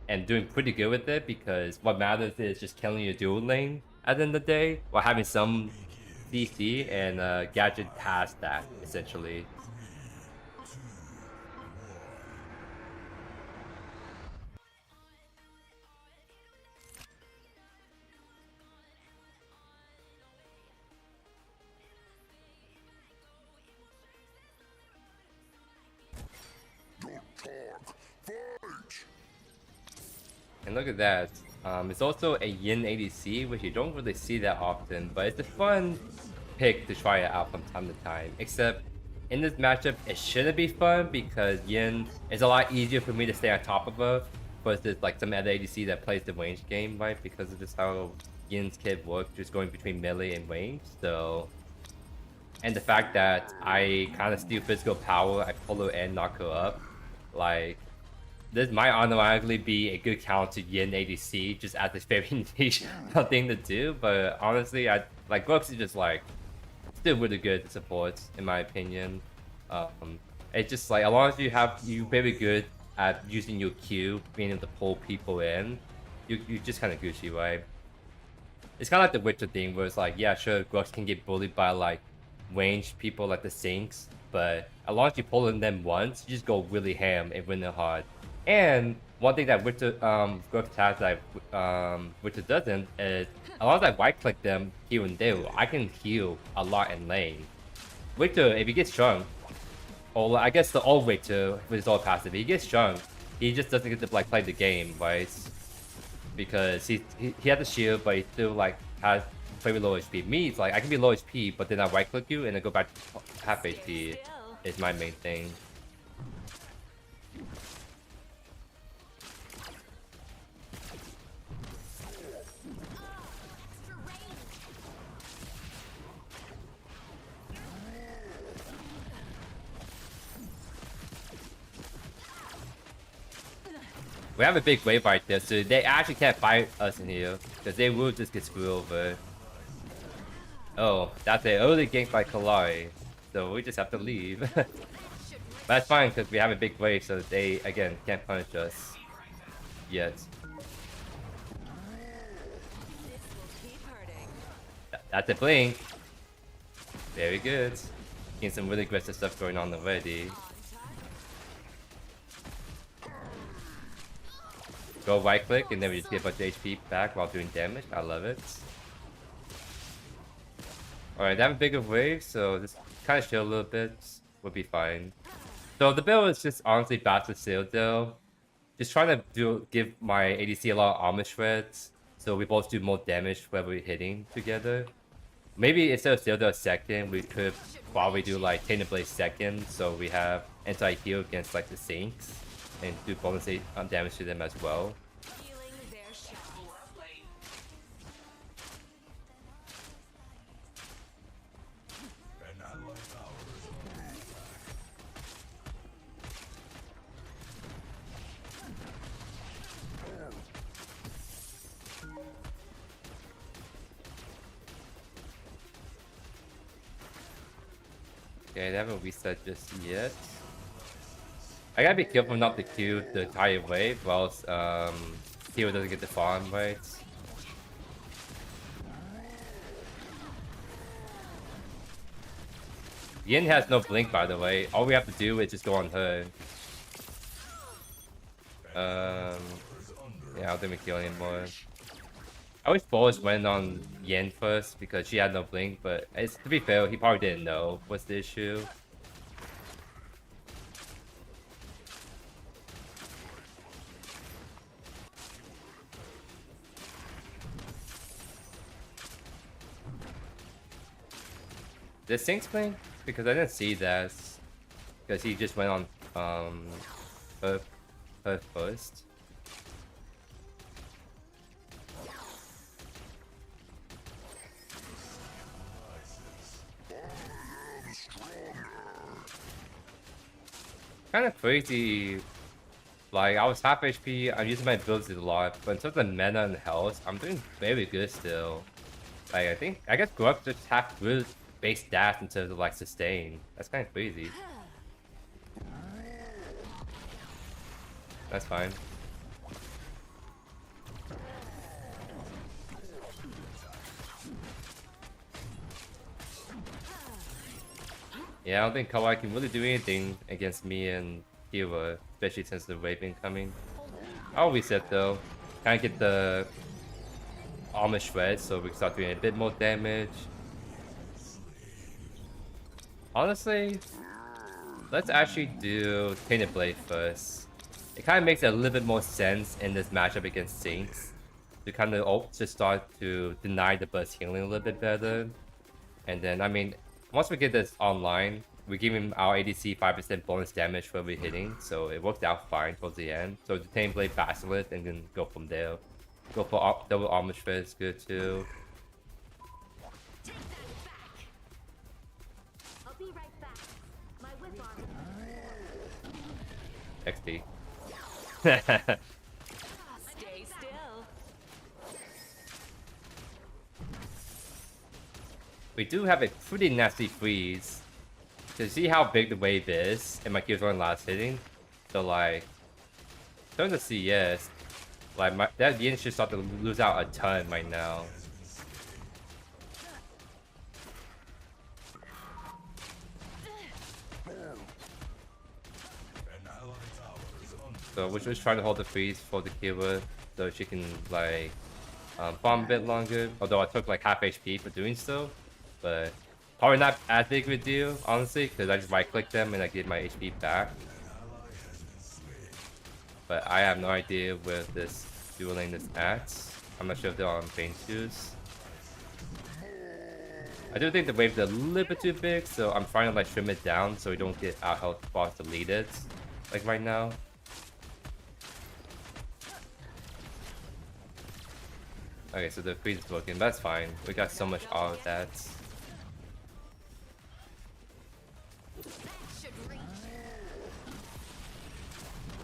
and doing pretty good with it, because what matters is just killing your dual lane at the end of the day, or having some DC, and gadget has that essentially. Don't talk. Fight. And look at that. It's also a Yin ADC, which you don't really see that often, but it's a fun pick to try it out from time to time. Except in this matchup, it shouldn't be fun because Yin is a lot easier for me to stay on top of her versus like some other ADC that plays the range game, right? Because of just how Yin's kit works, just going between melee and range. So, and the fact that I kind of steal physical power, I pull her and knock her up, like. This might automatically be a good counter to Yin ADC, just as this very niche thing to do, but honestly, I like Grux is just like still really good support in my opinion. It's just like as long as you very good at using your Q, being able to pull people in, you just kind of Gucci, right? It's kind of like the Witcher thing, where it's like, yeah, sure, Grux can get bullied by like ranged people like the Sinks, but as long as you pull in them once, you just go really ham and win it hard. And one thing that Witcher Grux has that Witcher doesn't is, as long as I right click them here and there, I can heal a lot in lane. Witcher, if he gets shrunk, or I guess the old Witcher with his old passive, if he gets shrunk, he just doesn't get to like play the game, right? Because he has a shield, but he still like has very low HP. Me, it's like I can be low HP, but then I right click you and then go back to half HP is my main thing. We have a big wave right there, so they actually can't fight us in here. Because they will just get screwed over. Oh, that's an early gank by Kalari. So we just have to leave. But that's fine, because we have a big wave, so they, again, can't punish us. Yet. That's a blink. Very good. Getting some really aggressive stuff going on already. Go right click and then we just get a bunch of HP back while doing damage. I love it. Alright, they have a bigger wave, so just kind of chill a little bit. We'll be fine. So the build is just honestly Bastard Seal though. Just trying to give my ADC a lot of armor shreds, so we both do more damage when we're hitting together. Maybe instead of Seal second, we could probably do like Tainted Blade second, so we have anti-heal against like the Saints, and do bonus damage to them as well. Okay, they haven't reset just yet. I gotta be careful not to Q the entire wave, or else Hero doesn't get the farm right. Yin has no blink, by the way. All we have to do is just go on her. Yeah, I don't think we kill anymore. I wish Boris went on Yen first because she had no blink, but to be fair, he probably didn't know what's the issue. Did Sinks blink? Because I didn't see that. Because he just went on her first. Kind of crazy. Like, I was half HP, I'm using my builds a lot, but in terms of mana and health, I'm doing very good still. Like, I guess Grub just have good base stats in terms of like sustain. That's kind of crazy. That's fine. Yeah, I don't think Kawhi can really do anything against me and Hero, especially since the wave incoming. I'll reset though. Kind of get the armor shred so we can start doing a bit more damage. Honestly, let's actually do Tainted Blade first. It kind of makes a little bit more sense in this matchup against Saints to kind of just start to deny the burst healing a little bit better. And then, I mean, once we get this online, we give him our ADC 5% bonus damage when we're hitting, so it worked out fine towards the end. So the Tainted Blade Basilisk and then go from there. Go for double armor shred is good too. XD. Stay still. We do have a pretty nasty freeze. To see how big the wave is, and my kills weren't last hitting. So like, in terms of CS, like that Yin should start to lose out a ton right now. So we're just trying to hold the freeze for the killer so she can like farm a bit longer. Although I took like half HP for doing so, but probably not as big of a deal honestly because I just right click them and I get my HP back. But I have no idea where this dual lane is at. I'm not sure if they're on Bane shoes. I do think the wave's a little bit too big, so I'm trying to like trim it down so we don't get our health bars deleted like right now. Okay, so the freeze is working. That's fine. We got so much out of that.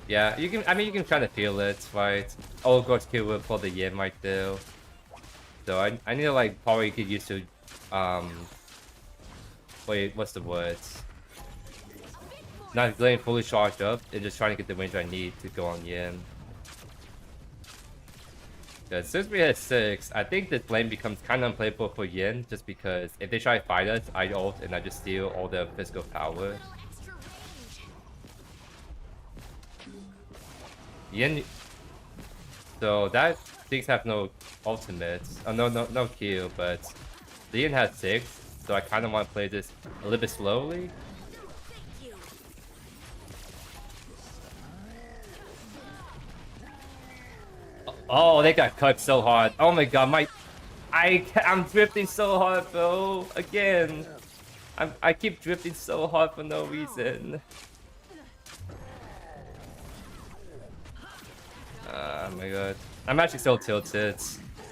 Yeah, you can. I mean, you can kind of feel it, right? Oh, Ghost Kill will pull the yin right there. So I need to like probably get used to wait, what's the words? Not getting fully charged up and just trying to get the range I need to go on yin. Because since we had 6, I think this lane becomes kind of unplayable for yin just because if they try to fight us, I ult and I just steal all the physical power. Yin. So that things have no ultimates. Oh, no Q, but the yin has 6, so I kind of want to play this a little bit slowly. Oh, they got cut so hard. Oh my god, I'm drifting so hard, bro. Again. I keep drifting so hard for no reason. Oh my god. I'm actually so tilted.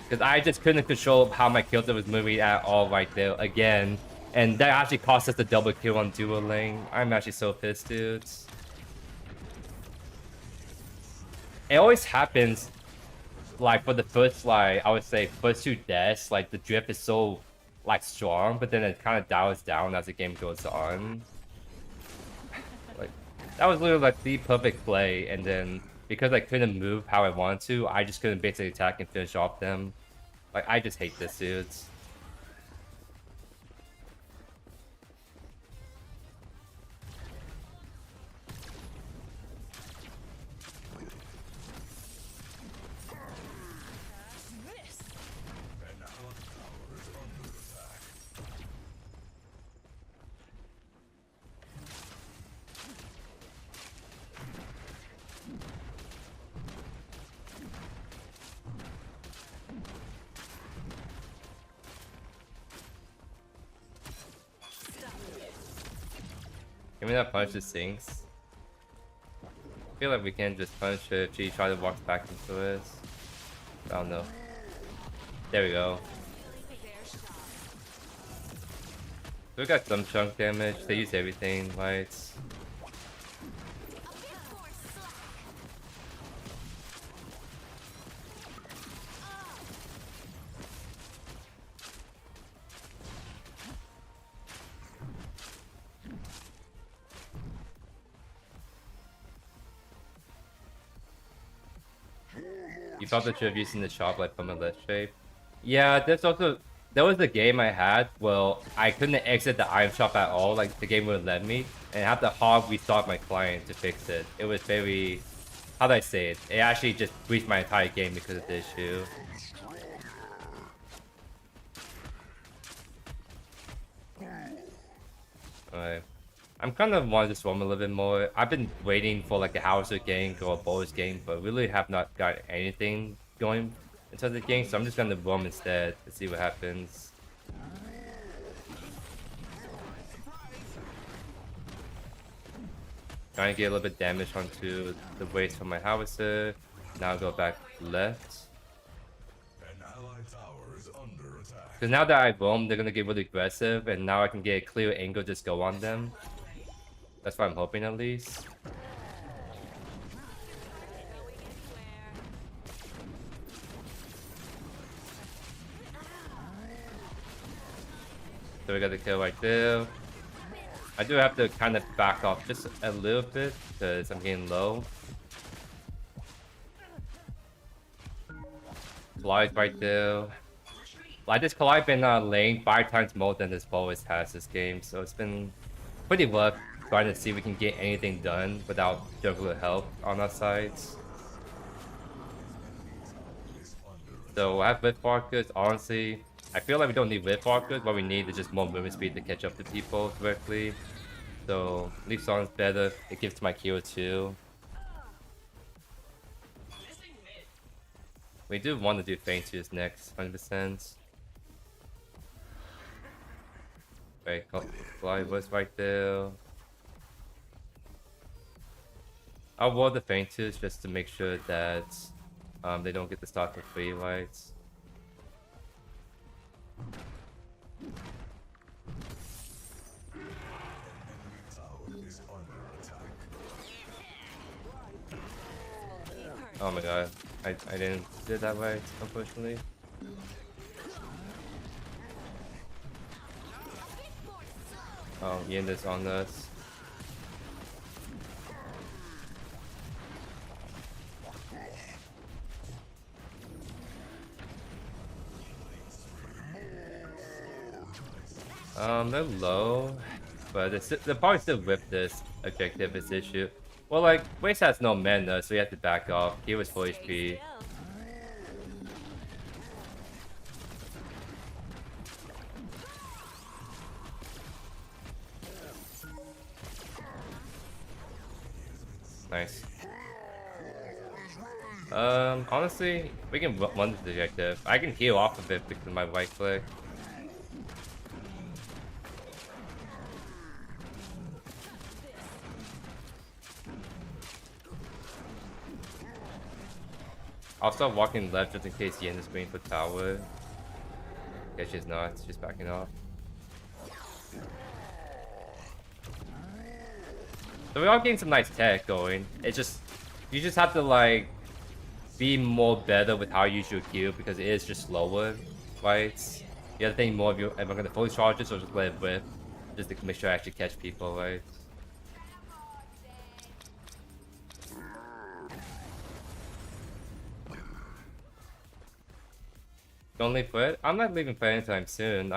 Because I just couldn't control how my kilter was moving at all right there again. And that actually cost us the double kill on dual lane. I'm actually so pissed, dude. It always happens, like, for the first, like, I would say, first 2 deaths, like, the drift is so, like, strong, but then it kind of dials down as the game goes on. Like, that was literally, like, the perfect play, and then, because I couldn't move how I wanted to, I just couldn't basically attack and finish off them. Like, I just hate this, dudes. Give me that punch that sinks. I feel like we can just punch her if she tries to walk back into us. I don't know. There we go. So we got some chunk damage. They use everything, right? You felt that you have used in the shop like from a left shape. Yeah, there was a game I had where I couldn't exit the item shop at all, like the game wouldn't let me, and I had to hard restart my client to fix it. It was very, how do I say it? It actually just breached my entire game because of the issue. Alright. I'm kind of wanting to roam a little bit more. I've been waiting for like a Hauser gank or a Bowers gank, but really have not got anything going in terms of the gank, so I'm just gonna roam instead to see what happens. Trying to get a little bit damage onto the waist from my Hauser. Now I'll go back left. Because now that I roam, they're gonna get really aggressive, and now I can get a clear angle, just go on them. That's what I'm hoping at least. So we got the kill right there. I do have to kind of back off just a little bit because I'm getting low. Collide right there. Like this collide been lane 5 times more than this Bowers has this game, so it's been pretty rough trying to see if we can get anything done without juggler help on our sides. So I have Rift Walkers. Honestly, I feel like we don't need Rift Walkers. What we need is just more movement speed to catch up to people directly. So Leaf Song's better. It gives to my Q too. We do want to do Feint Twos next, 100%. Right, Glide was right there. I'll roll the Feint Twos just to make sure that they don't get the start for free lights. Oh my god, I didn't do it that way, unfortunately. Oh, Yin is on us. They're low, but they'll probably still whip this objective this issue. Well, like, Waste has no mana, so you have to back off. He was full HP. Nice. Honestly, we can run the objective. I can heal off of it because of my right click. I'll start walking left just in case Yin is going for tower. Yeah, she's not. She's backing off. So we are getting some nice tech going. It's just, you just have to like be more better with how you use your Q because it is just slower, right? You have to think more of your, am I gonna fully charge this or just let it whip? Just to make sure I actually catch people, right? Don't leave for it? I'm not leaving for anytime soon.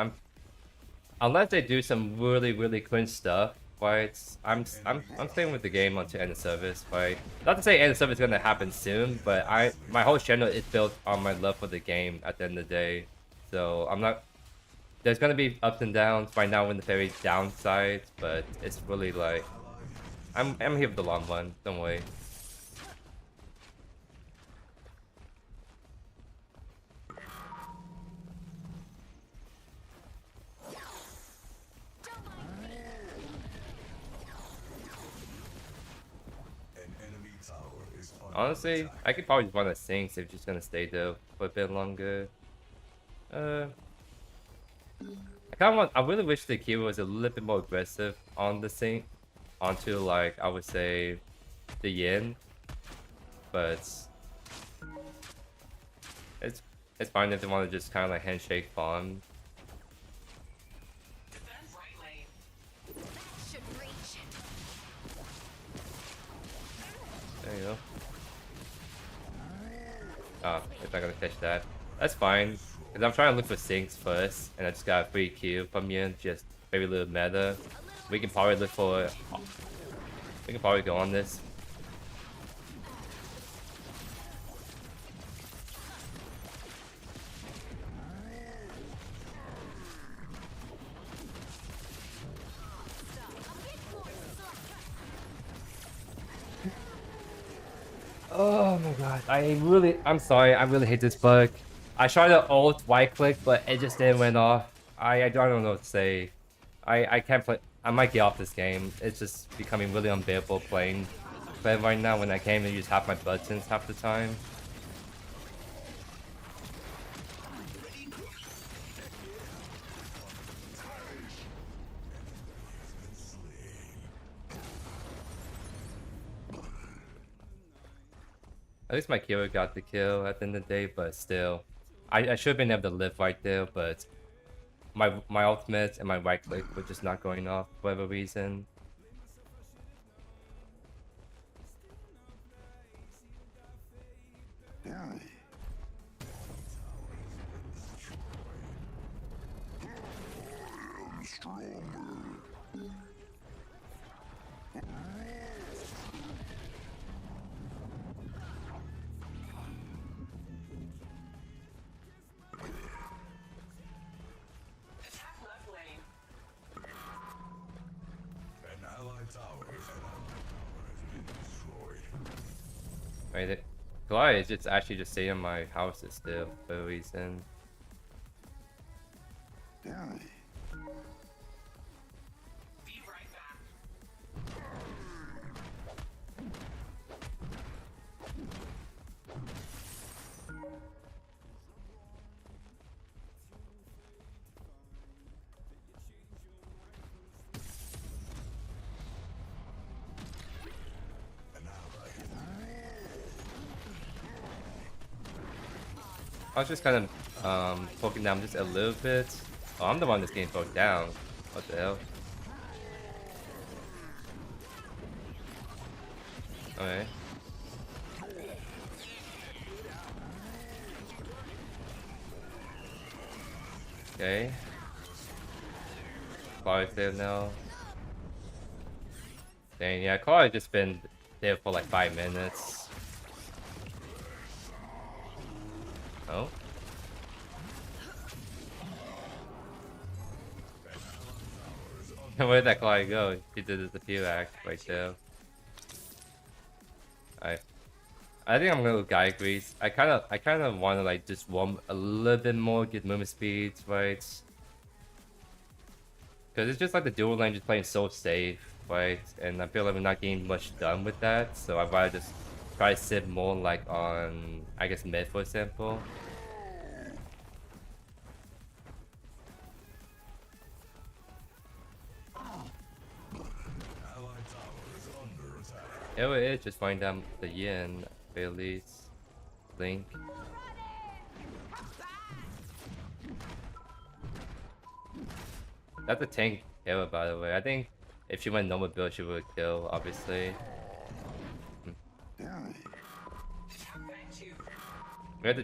Unless they do some really cringe stuff, right? I'm staying with the game until end of service, right? Not to say end of service is gonna happen soon, but my whole channel is built on my love for the game at the end of the day. So I'm not, there's gonna be ups and downs. Right now we're in the very downside, but it's really like I'm here for the long run, don't worry. Honestly, I could probably just run a Sinks if just gonna stay there for a bit longer. I really wish the Kiwa was a little bit more aggressive on the Sink onto like I would say the Yin. But it's fine if they want to just kind of like handshake farm. There you go. Oh, it's not gonna catch that. That's fine. Because I'm trying to look for Sinks first, and I just got a free Q from you, just very little meta. We can probably look for... We can probably go on this. Oh my god, I'm sorry, I really hate this bug. I tried to alt right click, but it just didn't went off. I don't know what to say. I can't play, I might get off this game. It's just becoming really unbearable playing. But right now when I came and use half my buttons half the time. At least my killer got the kill at the end of the day, but still. I should have been able to live right there, but my ultimate and my right click were just not going off for whatever reason. Right, Goliath is just actually just staying in my house still for a reason. was just kind of poking down just a little bit. Oh, I'm the one that's getting poked down. What the hell? Okay. Okay. Claw's there now. Dang, yeah, Claw has just been there for like 5 minutes. Oh. Where'd that Claw go? He did the few act right there. I think I'm gonna go Guy Grease. I kinda wanna like just warm a little bit more, get movement speeds, right? Cause it's just like the dual lane just playing so safe, right? And I feel like we're not getting much done with that, so I'd rather just try to sit more like on, I guess, mid, for example. Yeah, it is just find down the yin, at least. Link. That's a tank hero, by the way. I think if she went normal build, she would kill, obviously.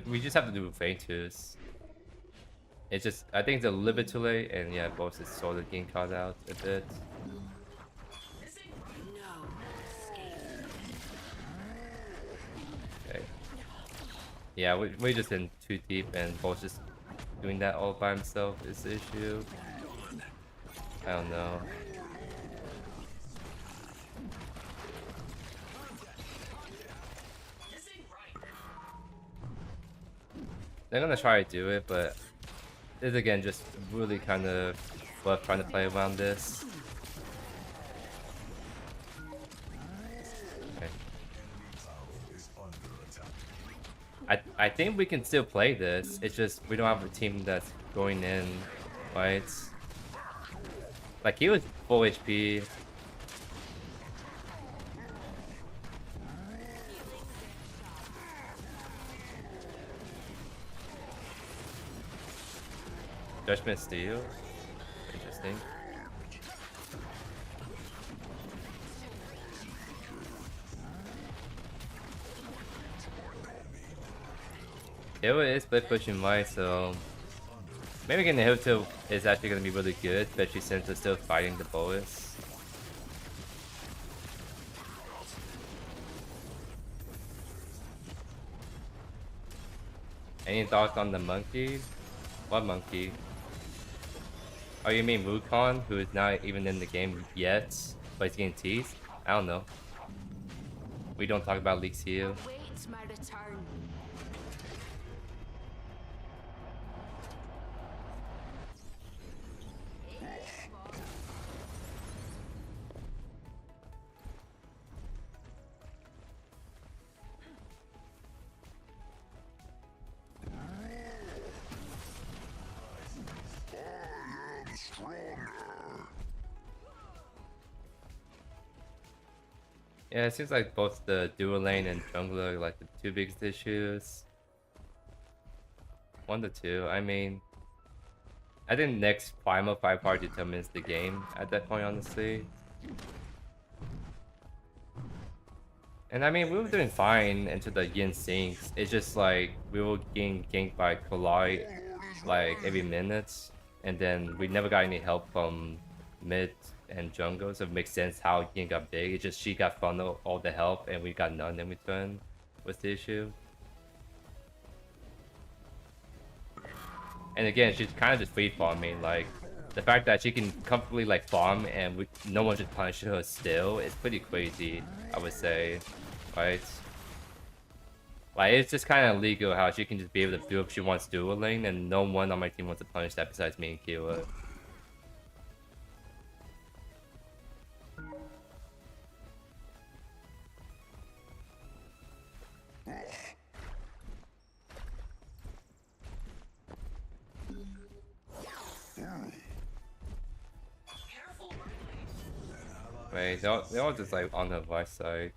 We just have to do Fane twos. It's just, I think it's a little bit too late, and yeah, both is sort of getting caught out a bit. Okay. Yeah, we're just in too deep, and both just doing that all by himself is the issue. I don't know. They're gonna try to do it, but it's again just really kind of rough trying to play around this. Okay. I think we can still play this. It's just we don't have a team that's going in, right? Like he was full HP. Judgment Steel. Interesting. Hero is split pushing right, so maybe getting the Hero 2 is actually going to be really good, especially since we're still fighting the Boas. Any thoughts on the monkey? What monkey? Oh, you mean Wukong, who is not even in the game yet, but he's getting teased? I don't know. We don't talk about leaks here. Awaits my return. Yeah, it seems like both the dual lane and jungler are like the two biggest issues. 1 to 2. I mean, I think next primal 5 part determines the game at that point, honestly. And I mean, we were doing fine until the Yin sinks. It's just like we were getting ganked by Collide like every minute, and then we never got any help from mid and jungle, so it makes sense how Yin got big. It's just she got funneled all the help and we got none in return was the issue. And again, she's kind of just free farming. Like the fact that she can comfortably like farm and no one should punish her still is pretty crazy, I would say, right? Like it's just kind of illegal how she can just be able to do if she wants dual lane, and no one on my team wants to punish that besides me and Kira. Wait, they're all just like on the right side.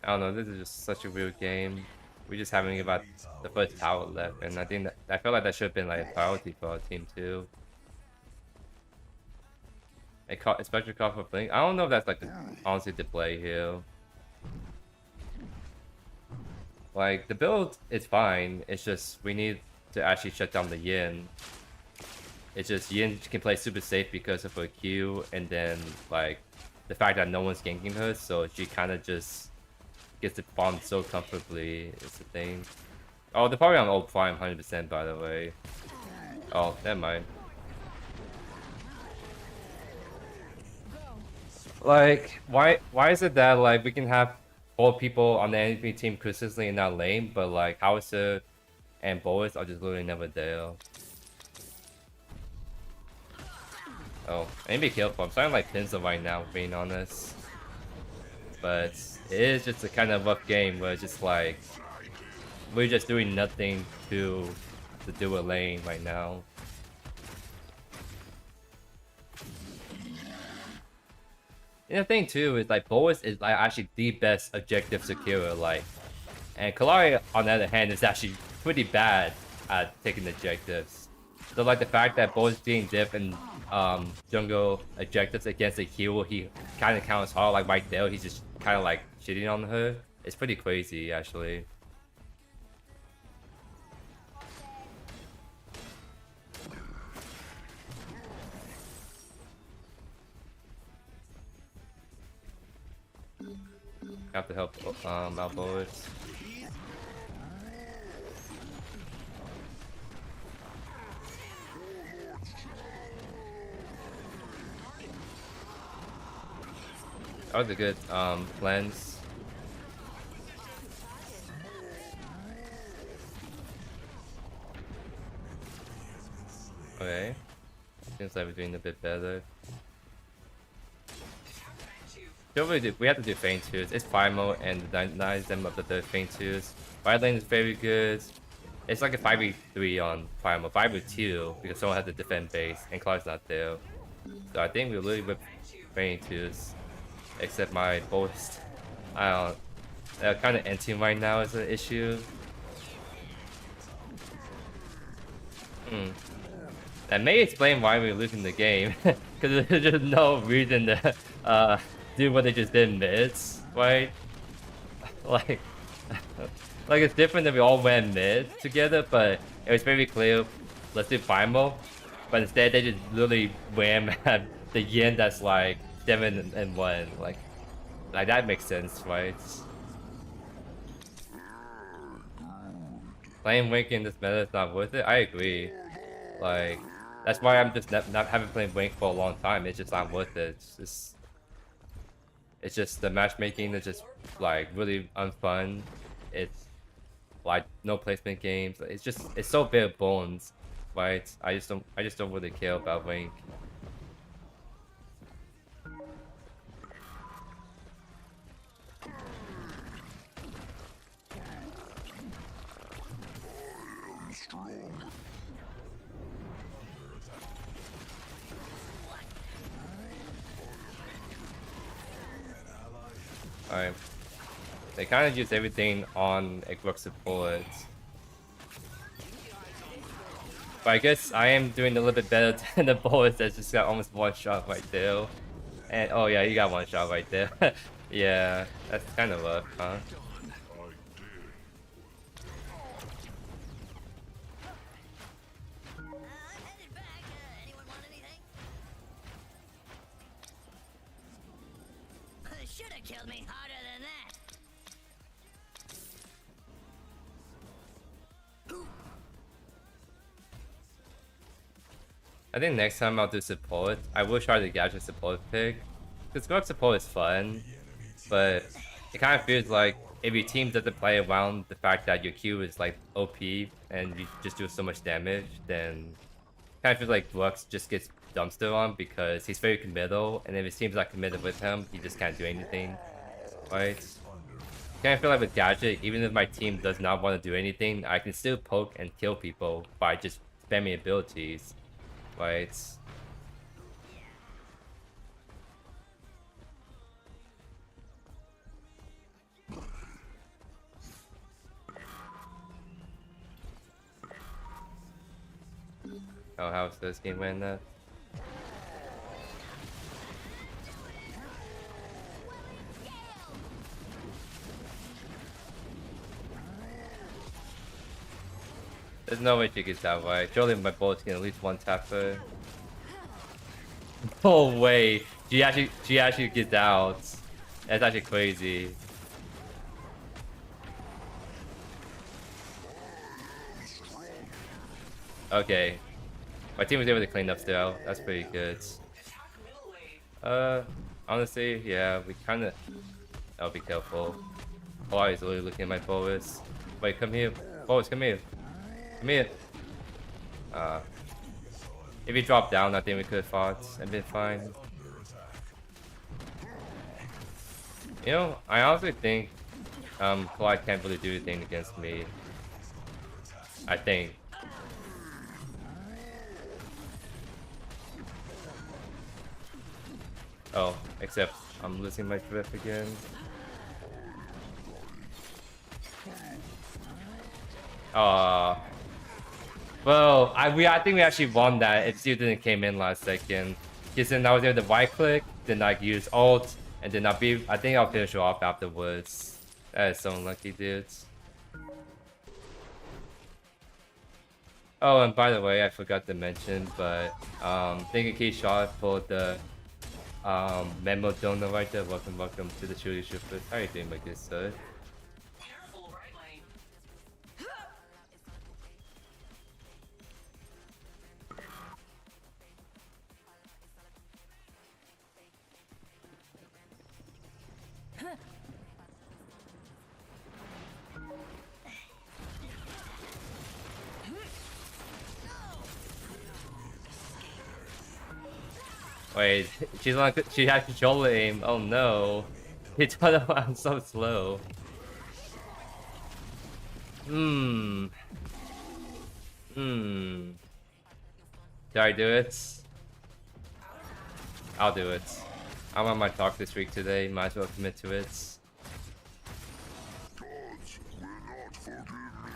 I don't know, this is just such a weird game. We just haven't about the first tower left, and I think that I feel like that should have been like a priority for our team too. Especially call for Blink. I don't know if that's like honestly the play here. Like the build is fine. It's just we need to actually shut down the Yin. It's just Yin can play super safe because of her Q, and then like the fact that no one's ganking her, so she kind of just gets to farm so comfortably. It's the thing. Oh, they're probably on old prime 100% by the way. Oh, never mind. Like, why is it that like we can have 4 people on the enemy team consistently in that lane, but like Howitzer and Boris are just literally never there? Oh, I need to be careful. I'm starting like Pinza right now, being honest. But it is just a kind of rough game where it's just like we're just doing nothing to do a lane right now. And the thing too is like Boris is like actually the best objective securer, like, and Kalari on the other hand is actually pretty bad at taking objectives. So like the fact that Boris being diff and jungle objectives against a hero he kind of counts hard, like right there he's just kind of like shitting on her. It's pretty crazy actually. Have to help out Boris. That was a good cleanse. Okay. Seems like we're doing a bit better. We have to do feint twos. It's Primal and denies them of the third feint twos. Right lane is very good. It's like a 5v3 on Primal. 5v2 because someone has to defend base and Clark's not there. So I think we really whip feint twos. Except my boast. I don't. Kind of anti right now is an issue. That may explain why we're losing the game. Because there's just no reason to do what they just did in mids, right? Like it's different if we all went mid together, but it was very clear, let's do Primal. But instead they just literally wham at the Yin that's like 7 and 1. Like that makes sense, right? Playing Wink in this meta is not worth it. I agree. Like that's why I'm just not haven't played Wink for a long time. It's just not worth it. It's just the matchmaking is just like really unfun. It's like no placement games. It's so bare bones, right? I just don't really care about Wink. Alright. They kind of use everything on Xbox support. But I guess I am doing a little bit better than the bullets that just got almost one shot right there. And oh yeah, you got one shot right there. Yeah, that's kind of rough, huh? Should have killed me harder than that. I think next time I'll do support. I will try the gadget support pick. Because guard support is fun, but it kind of feels like if your team doesn't play around the fact that your Q is like OP and you just do so much damage, then it kind of feels like Brooks just gets dumpster on because he's very committal, and if his team's not committed with him, he just can't do anything, right? I kind of feel like with Gadget, even if my team does not want to do anything, I can still poke and kill people by just spamming abilities, right? Oh, how's this game went that? There's no way she gets that way. Surely my bullets can at least one tap her. No way. She actually gets out. That's actually crazy. Okay. My team was able to clean up still. That's pretty good. Honestly, yeah, we kinda... I'll be careful. Oh, he's really looking at my forwards. Wait, come here. Forwards, come here. Come here. If he dropped down, I think we could have fought and been fine. You know, I honestly think Clyde can't really do anything against me. I think. Oh, except I'm losing my drift again. Well, I think we actually won that if Steve didn't came in last second. Because then I was able to right click, then like use ult, and then I think I'll finish her off afterwards. That is so unlucky, dudes. Oh, and by the way, I forgot to mention, but thank you, Key Shot, for the memo donor right there. Welcome to the Truly Shooter. How are you doing, my good sir? Wait, she has controller aim. Oh no. He thought I'm so slow. Did I do it? I'll do it. I'm on my talk this week today, might as well commit to it. Gods will not forgive me.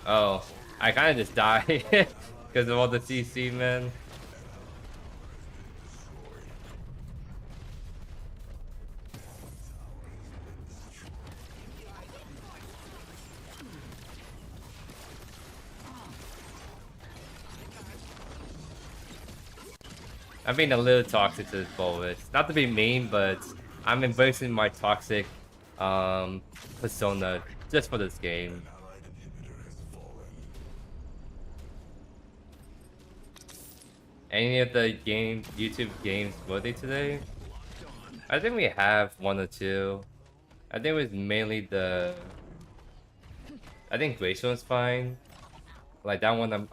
Oh, I kind of just died because of all the CC, man. I'm being a little toxic to this bullet. Not to be mean, but I'm embracing my toxic persona just for this game. Any of the YouTube games worthy today? I think we have one or two. I think it was mainly the... I think Graystone's fine. Like that one I'm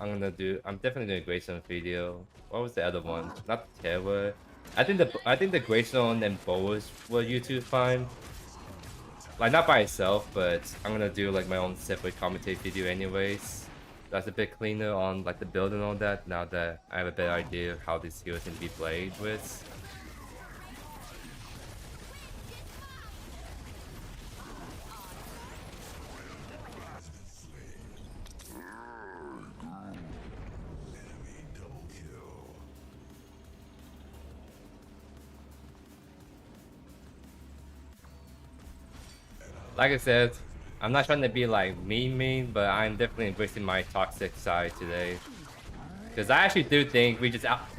definitely doing a Greystone video. What was the other one? Not the Terror. I think the Greystone and Boas were YouTube fine. Like not by itself, but I'm gonna do like my own separate commentate video anyways. That's a bit cleaner on like the build and all that, now that I have a better idea of how these heroes can be played with. Like I said, I'm not trying to be like mean, but I'm definitely embracing my toxic side today. Because I actually do think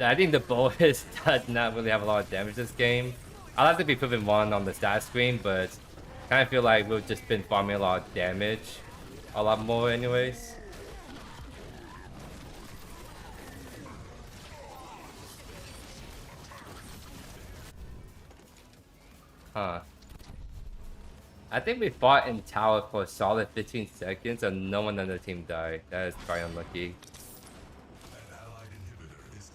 I think the Boas does not really have a lot of damage this game. I'll have to be proven one on the stat screen, but I kind of feel like we've just been farming a lot of damage. A lot more anyways. Huh. I think we fought in tower for a solid 15 seconds and no one on the team died. That is quite unlucky. An allied inhibitor is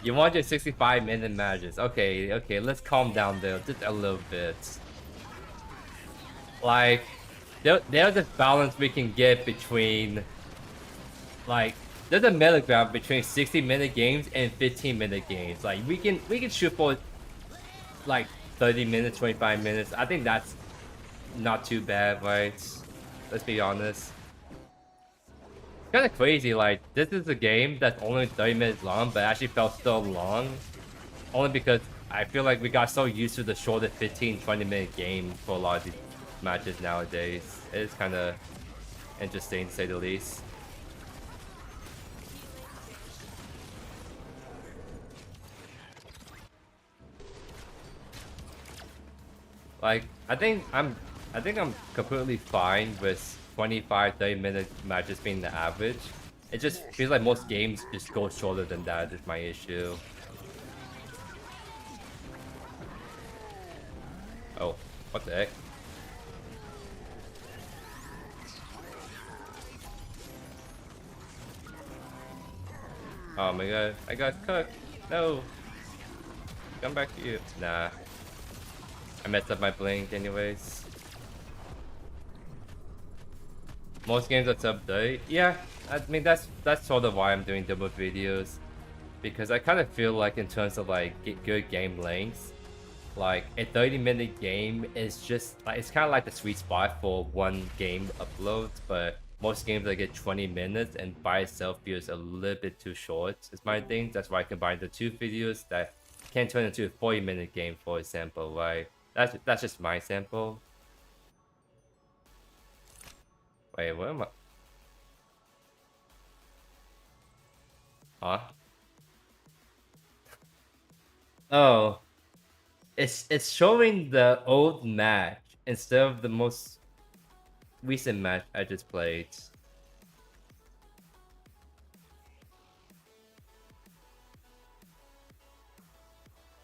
You want your 65-minute matches. Okay, okay, let's calm down there just a little bit. Like, there's a balance we can get between, like, there's a middle ground between 60-minute games and 15-minute games. Like, we can shoot for like 30 minutes, 25 minutes. I think that's not too bad, right? Let's be honest. Kind of crazy, like, this is a game that's only 30 minutes long, but actually felt so long. Only because I feel like we got so used to the shorter 15, 20-minute game for a lot of these matches nowadays. It's kind of interesting, to say the least. Like, I think I'm completely fine with 25, 30-minute matches being the average. It just feels like most games just go shorter than that is my issue. Oh, what the heck? Oh my god, I got cooked. No. Come back to you. Nah. I messed up my blink anyways. Most games are sub 30. Yeah, I mean that's sort of why I'm doing double videos. Because I kind of feel like in terms of like good game lengths, like a 30-minute game is just like, it's kind of like the sweet spot for one game upload, but most games I get 20 minutes and by itself feels a little bit too short is my thing. That's why I combine the two videos that can turn into a 40-minute game, for example, right? That's just my sample. Wait, what am I? Huh? Oh. It's showing the old match instead of the most recent match I just played.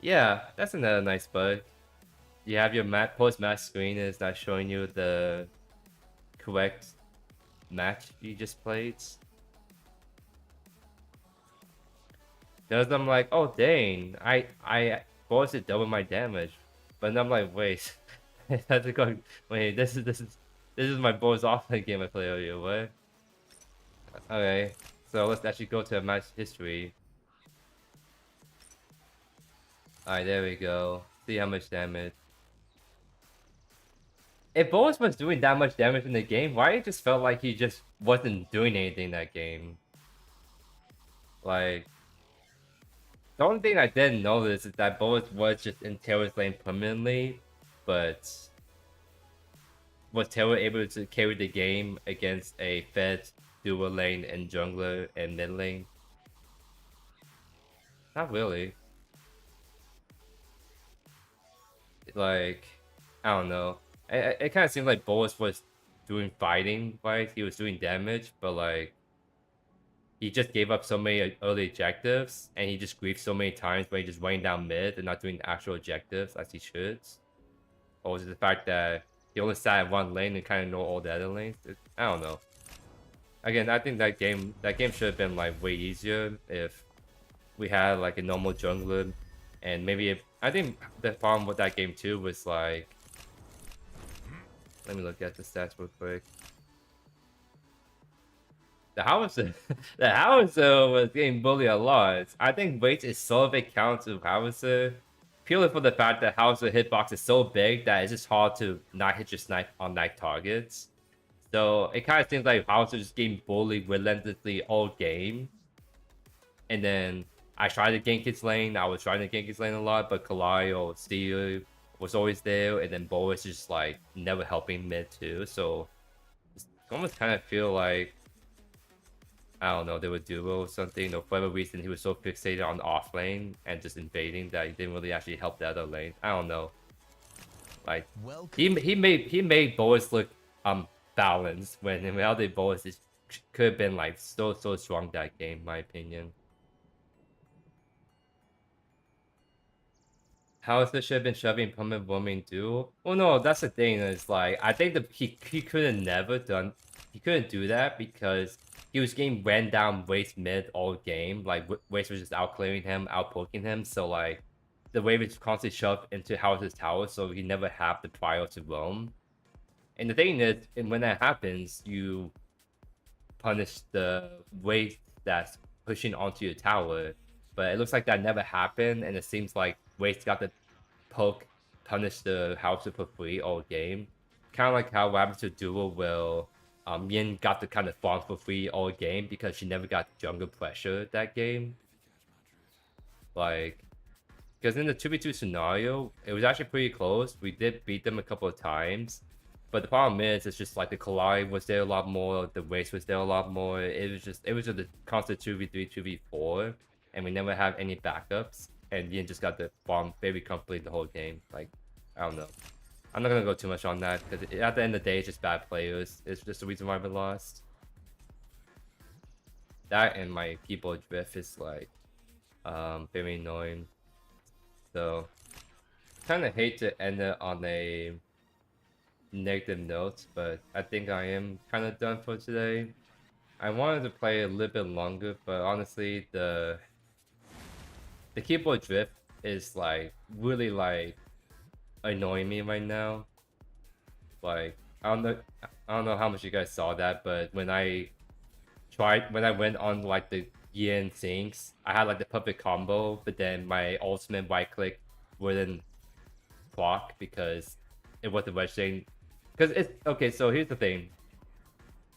Yeah, that's another nice bug. You have your post-match screen and it's not showing you the correct match you just played. Because I'm like, oh dang, I forced it double my damage, but then I'm like, wait, I have to go. Wait, this is my boss offline game I play earlier. What? Okay, so let's actually go to match history. Alright, there we go. See how much damage. If Boas was doing that much damage in the game, why it just felt like he just wasn't doing anything that game? Like, the only thing I didn't notice is that Boas was just in Terror's lane permanently, but was Terror able to carry the game against a Fed, dual lane, and jungler and mid lane? Not really. Like, I don't know. It kind of seemed like Boas was doing fighting, right? He was doing damage, but like, he just gave up so many early objectives, and he just griefed so many times when he just running down mid and not doing actual objectives as he should. Or was it the fact that he only sat in one lane and kind of know all the other lanes? I don't know. Again, I think that game should have been like way easier if we had like a normal jungler, and maybe if I think the problem with that game too was like, let me look at the stats real quick. The Howitzer, the Howitzer was getting bullied a lot. I think weight is sort of a counter to Howitzer, purely for the fact that Howitzer hitbox is so big that it's just hard to not hit your snipe on night targets. So it kind of seems like Howitzer just getting bullied relentlessly all game. And then I tried to gank his lane. I was trying to gank his lane a lot, but Kalai or Steel was always there, and then Bo is just like never helping mid too. So it's almost kind of feel like, I don't know, they were duo or something, or for whatever reason he was so fixated on the off lane and just invading that he didn't really actually help the other lane. I don't know. Like, he made Boas look balanced when in reality Boas could have been like so strong that game, in my opinion. How is this should have been shoving permanent roaming duo? Well, no, that's the thing. Is like, I think he couldn't do that because he was getting ran down Waste mid all game. Like Waste was just out clearing him, out poking him. So like the wave is constantly shoved into House's tower, so he never have the prio to roam. And the thing is, and when that happens, you punish the Waste that's pushing onto your tower. But it looks like that never happened, and it seems like Waste got the poke, punish the House for free all game. Kind of like how what happened to Duel will Yin got to kind of farm for free all game because she never got jungle pressure that game. Like, because in the 2v2 scenario, it was actually pretty close. We did beat them a couple of times. But the problem is, it's just like the Collide was there a lot more, the Waste was there a lot more. It was just a constant 2v3, 2v4, and we never have any backups. And Yin just got the farm very comfortably the whole game. Like, I don't know. I'm not gonna go too much on that because at the end of the day, it's just bad players. It's just the reason why we lost. That and my keyboard drift is like very annoying. So kind of hate to end it on a negative note, but I think I am kind of done for today. I wanted to play a little bit longer, but honestly, the keyboard drift is like really like annoying me right now. Like I don't know how much you guys saw that, but when I went on like the Yin sinks, I had like the perfect combo, but then my ultimate right click wouldn't proc because it wasn't registering. Because it's okay, so here's the thing.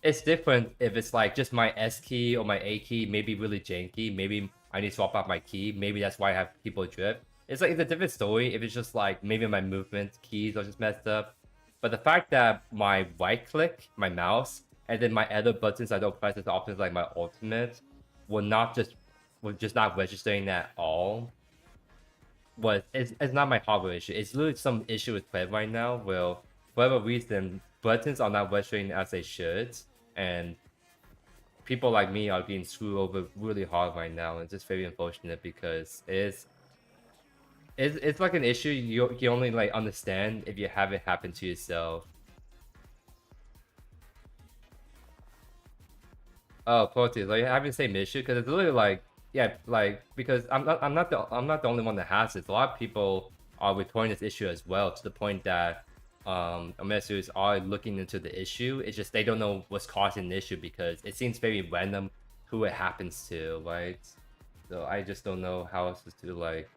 It's different if it's like just my S key or my A key, maybe really janky, maybe I need to swap out my key, maybe that's why I have keyboard drift. It's like it's a different story if it's just like maybe my movement keys are just messed up. But the fact that my right click, my mouse, and then my other buttons I don't press as often as like my ultimate were just not registering at all. It's not my hardware issue. It's literally some issue with Play right now where for whatever reason buttons are not registering as they should, and people like me are being screwed over really hard right now. It's just very unfortunate because it's like an issue you can only like understand if you have it happen to yourself. Oh, Porty, like having the same issue because it's literally like yeah, like because I'm not the only one that has this. A lot of people are reporting this issue as well to the point that Omessus are looking into the issue. It's just they don't know what's causing the issue because it seems very random who it happens to, right? So I just don't know how else to like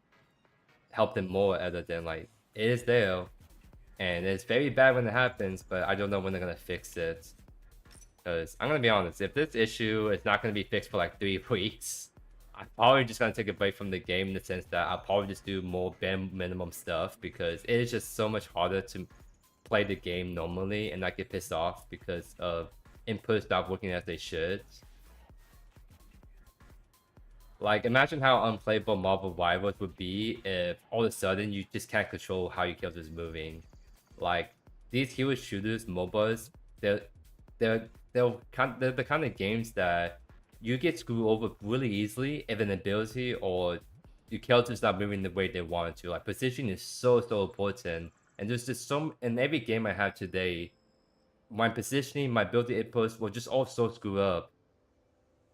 help them more other than like it is there and it's very bad when it happens, but I don't know when they're gonna fix it. Because I'm gonna be honest, if this issue is not gonna be fixed for like 3 weeks, I'm probably just gonna take a break from the game in the sense that I'll probably just do more bare minimum stuff because it is just so much harder to play the game normally and not get pissed off because of inputs not working as they should. Like, imagine how unplayable Marvel Rivals would be if all of a sudden you just can't control how your character is moving. Like, these hero shooters, MOBAs, they're the kind of games that you get screwed over really easily if an ability or your character's not moving the way they want to. Like, positioning is so important. And there's just in every game I have today, my positioning, my ability inputs were just all so screwed up.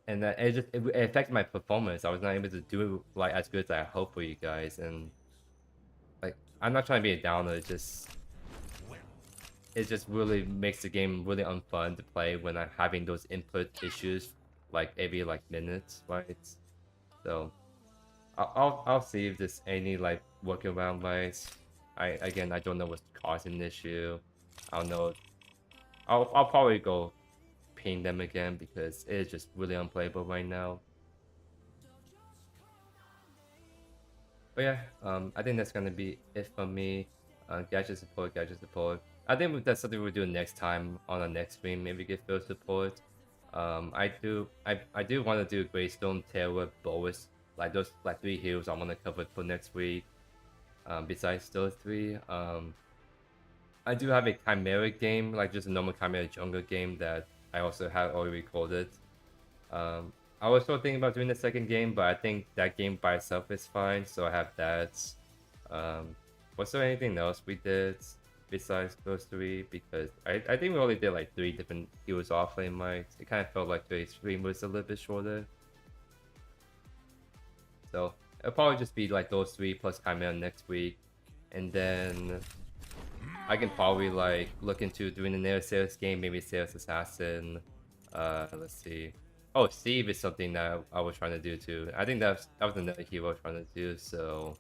And that it affected my performance. I was not able to do it like as good as I hope for you guys. And like, I'm not trying to be a downer. It just really makes the game really unfun to play when I'm having those input issues like every like minute, right? So I'll see if there's any like workaround ways. I don't know what's causing the issue. I don't know. I'll probably go ping them again because it is just really unplayable right now. But yeah, I think that's gonna be it for me. Gadget support. I think that's something we'll do next time on our next stream. Maybe get field support. I do want to do Greystone, Terror, Boas, like those like 3 heroes I want to cover for next week. Besides those 3, I do have a Chimera game, like just a normal Chimera jungle game that I also have already recorded. I was still thinking about doing the second game, but I think that game by itself is fine, so I have that. Was there anything else we did? besides those three, because I think we only did like 3 different heroes offlane mics. It kind of felt like the stream was a little bit shorter. So it'll probably just be like those 3 plus Chimera next week. And then I can probably like look into doing another Sales game, maybe Sales Assassin. Let's see. Oh, Steve is something that I was trying to do too. I think that was another hero I was trying to do, so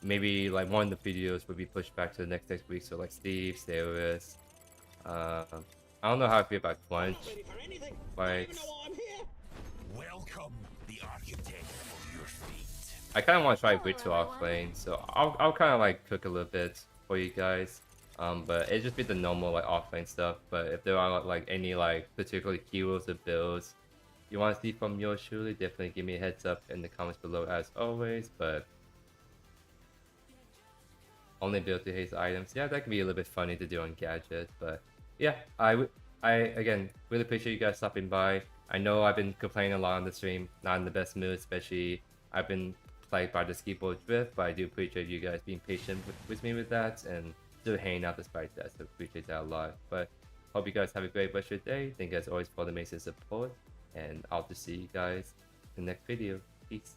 maybe like one of the videos would be pushed back to the next week. So like Steve, Saris. I don't know how I feel about Crunch. Ready for anything. Like, I don't even know why I'm here. Welcome, the architect of your fate. I kind of want to try Witch to Offlane, so I'll kind of like cook a little bit for you guys. But it just be the normal like offlane stuff. But if there are like any like particular heroes or builds you want to see from yours truly, definitely give me a heads up in the comments below as always. But only build to haste items, yeah, that can be a little bit funny to do on gadget. But yeah, I again really appreciate you guys stopping by. I know I've been complaining a lot on the stream, not in the best mood, especially I've been plagued by this keyboard drift, but I do appreciate you guys being patient with me with that and still hanging out despite that, so appreciate that a lot. But hope you guys have a great rest of your day. Thank you guys always for the amazing support, and I'll just see you guys in the next video. Peace.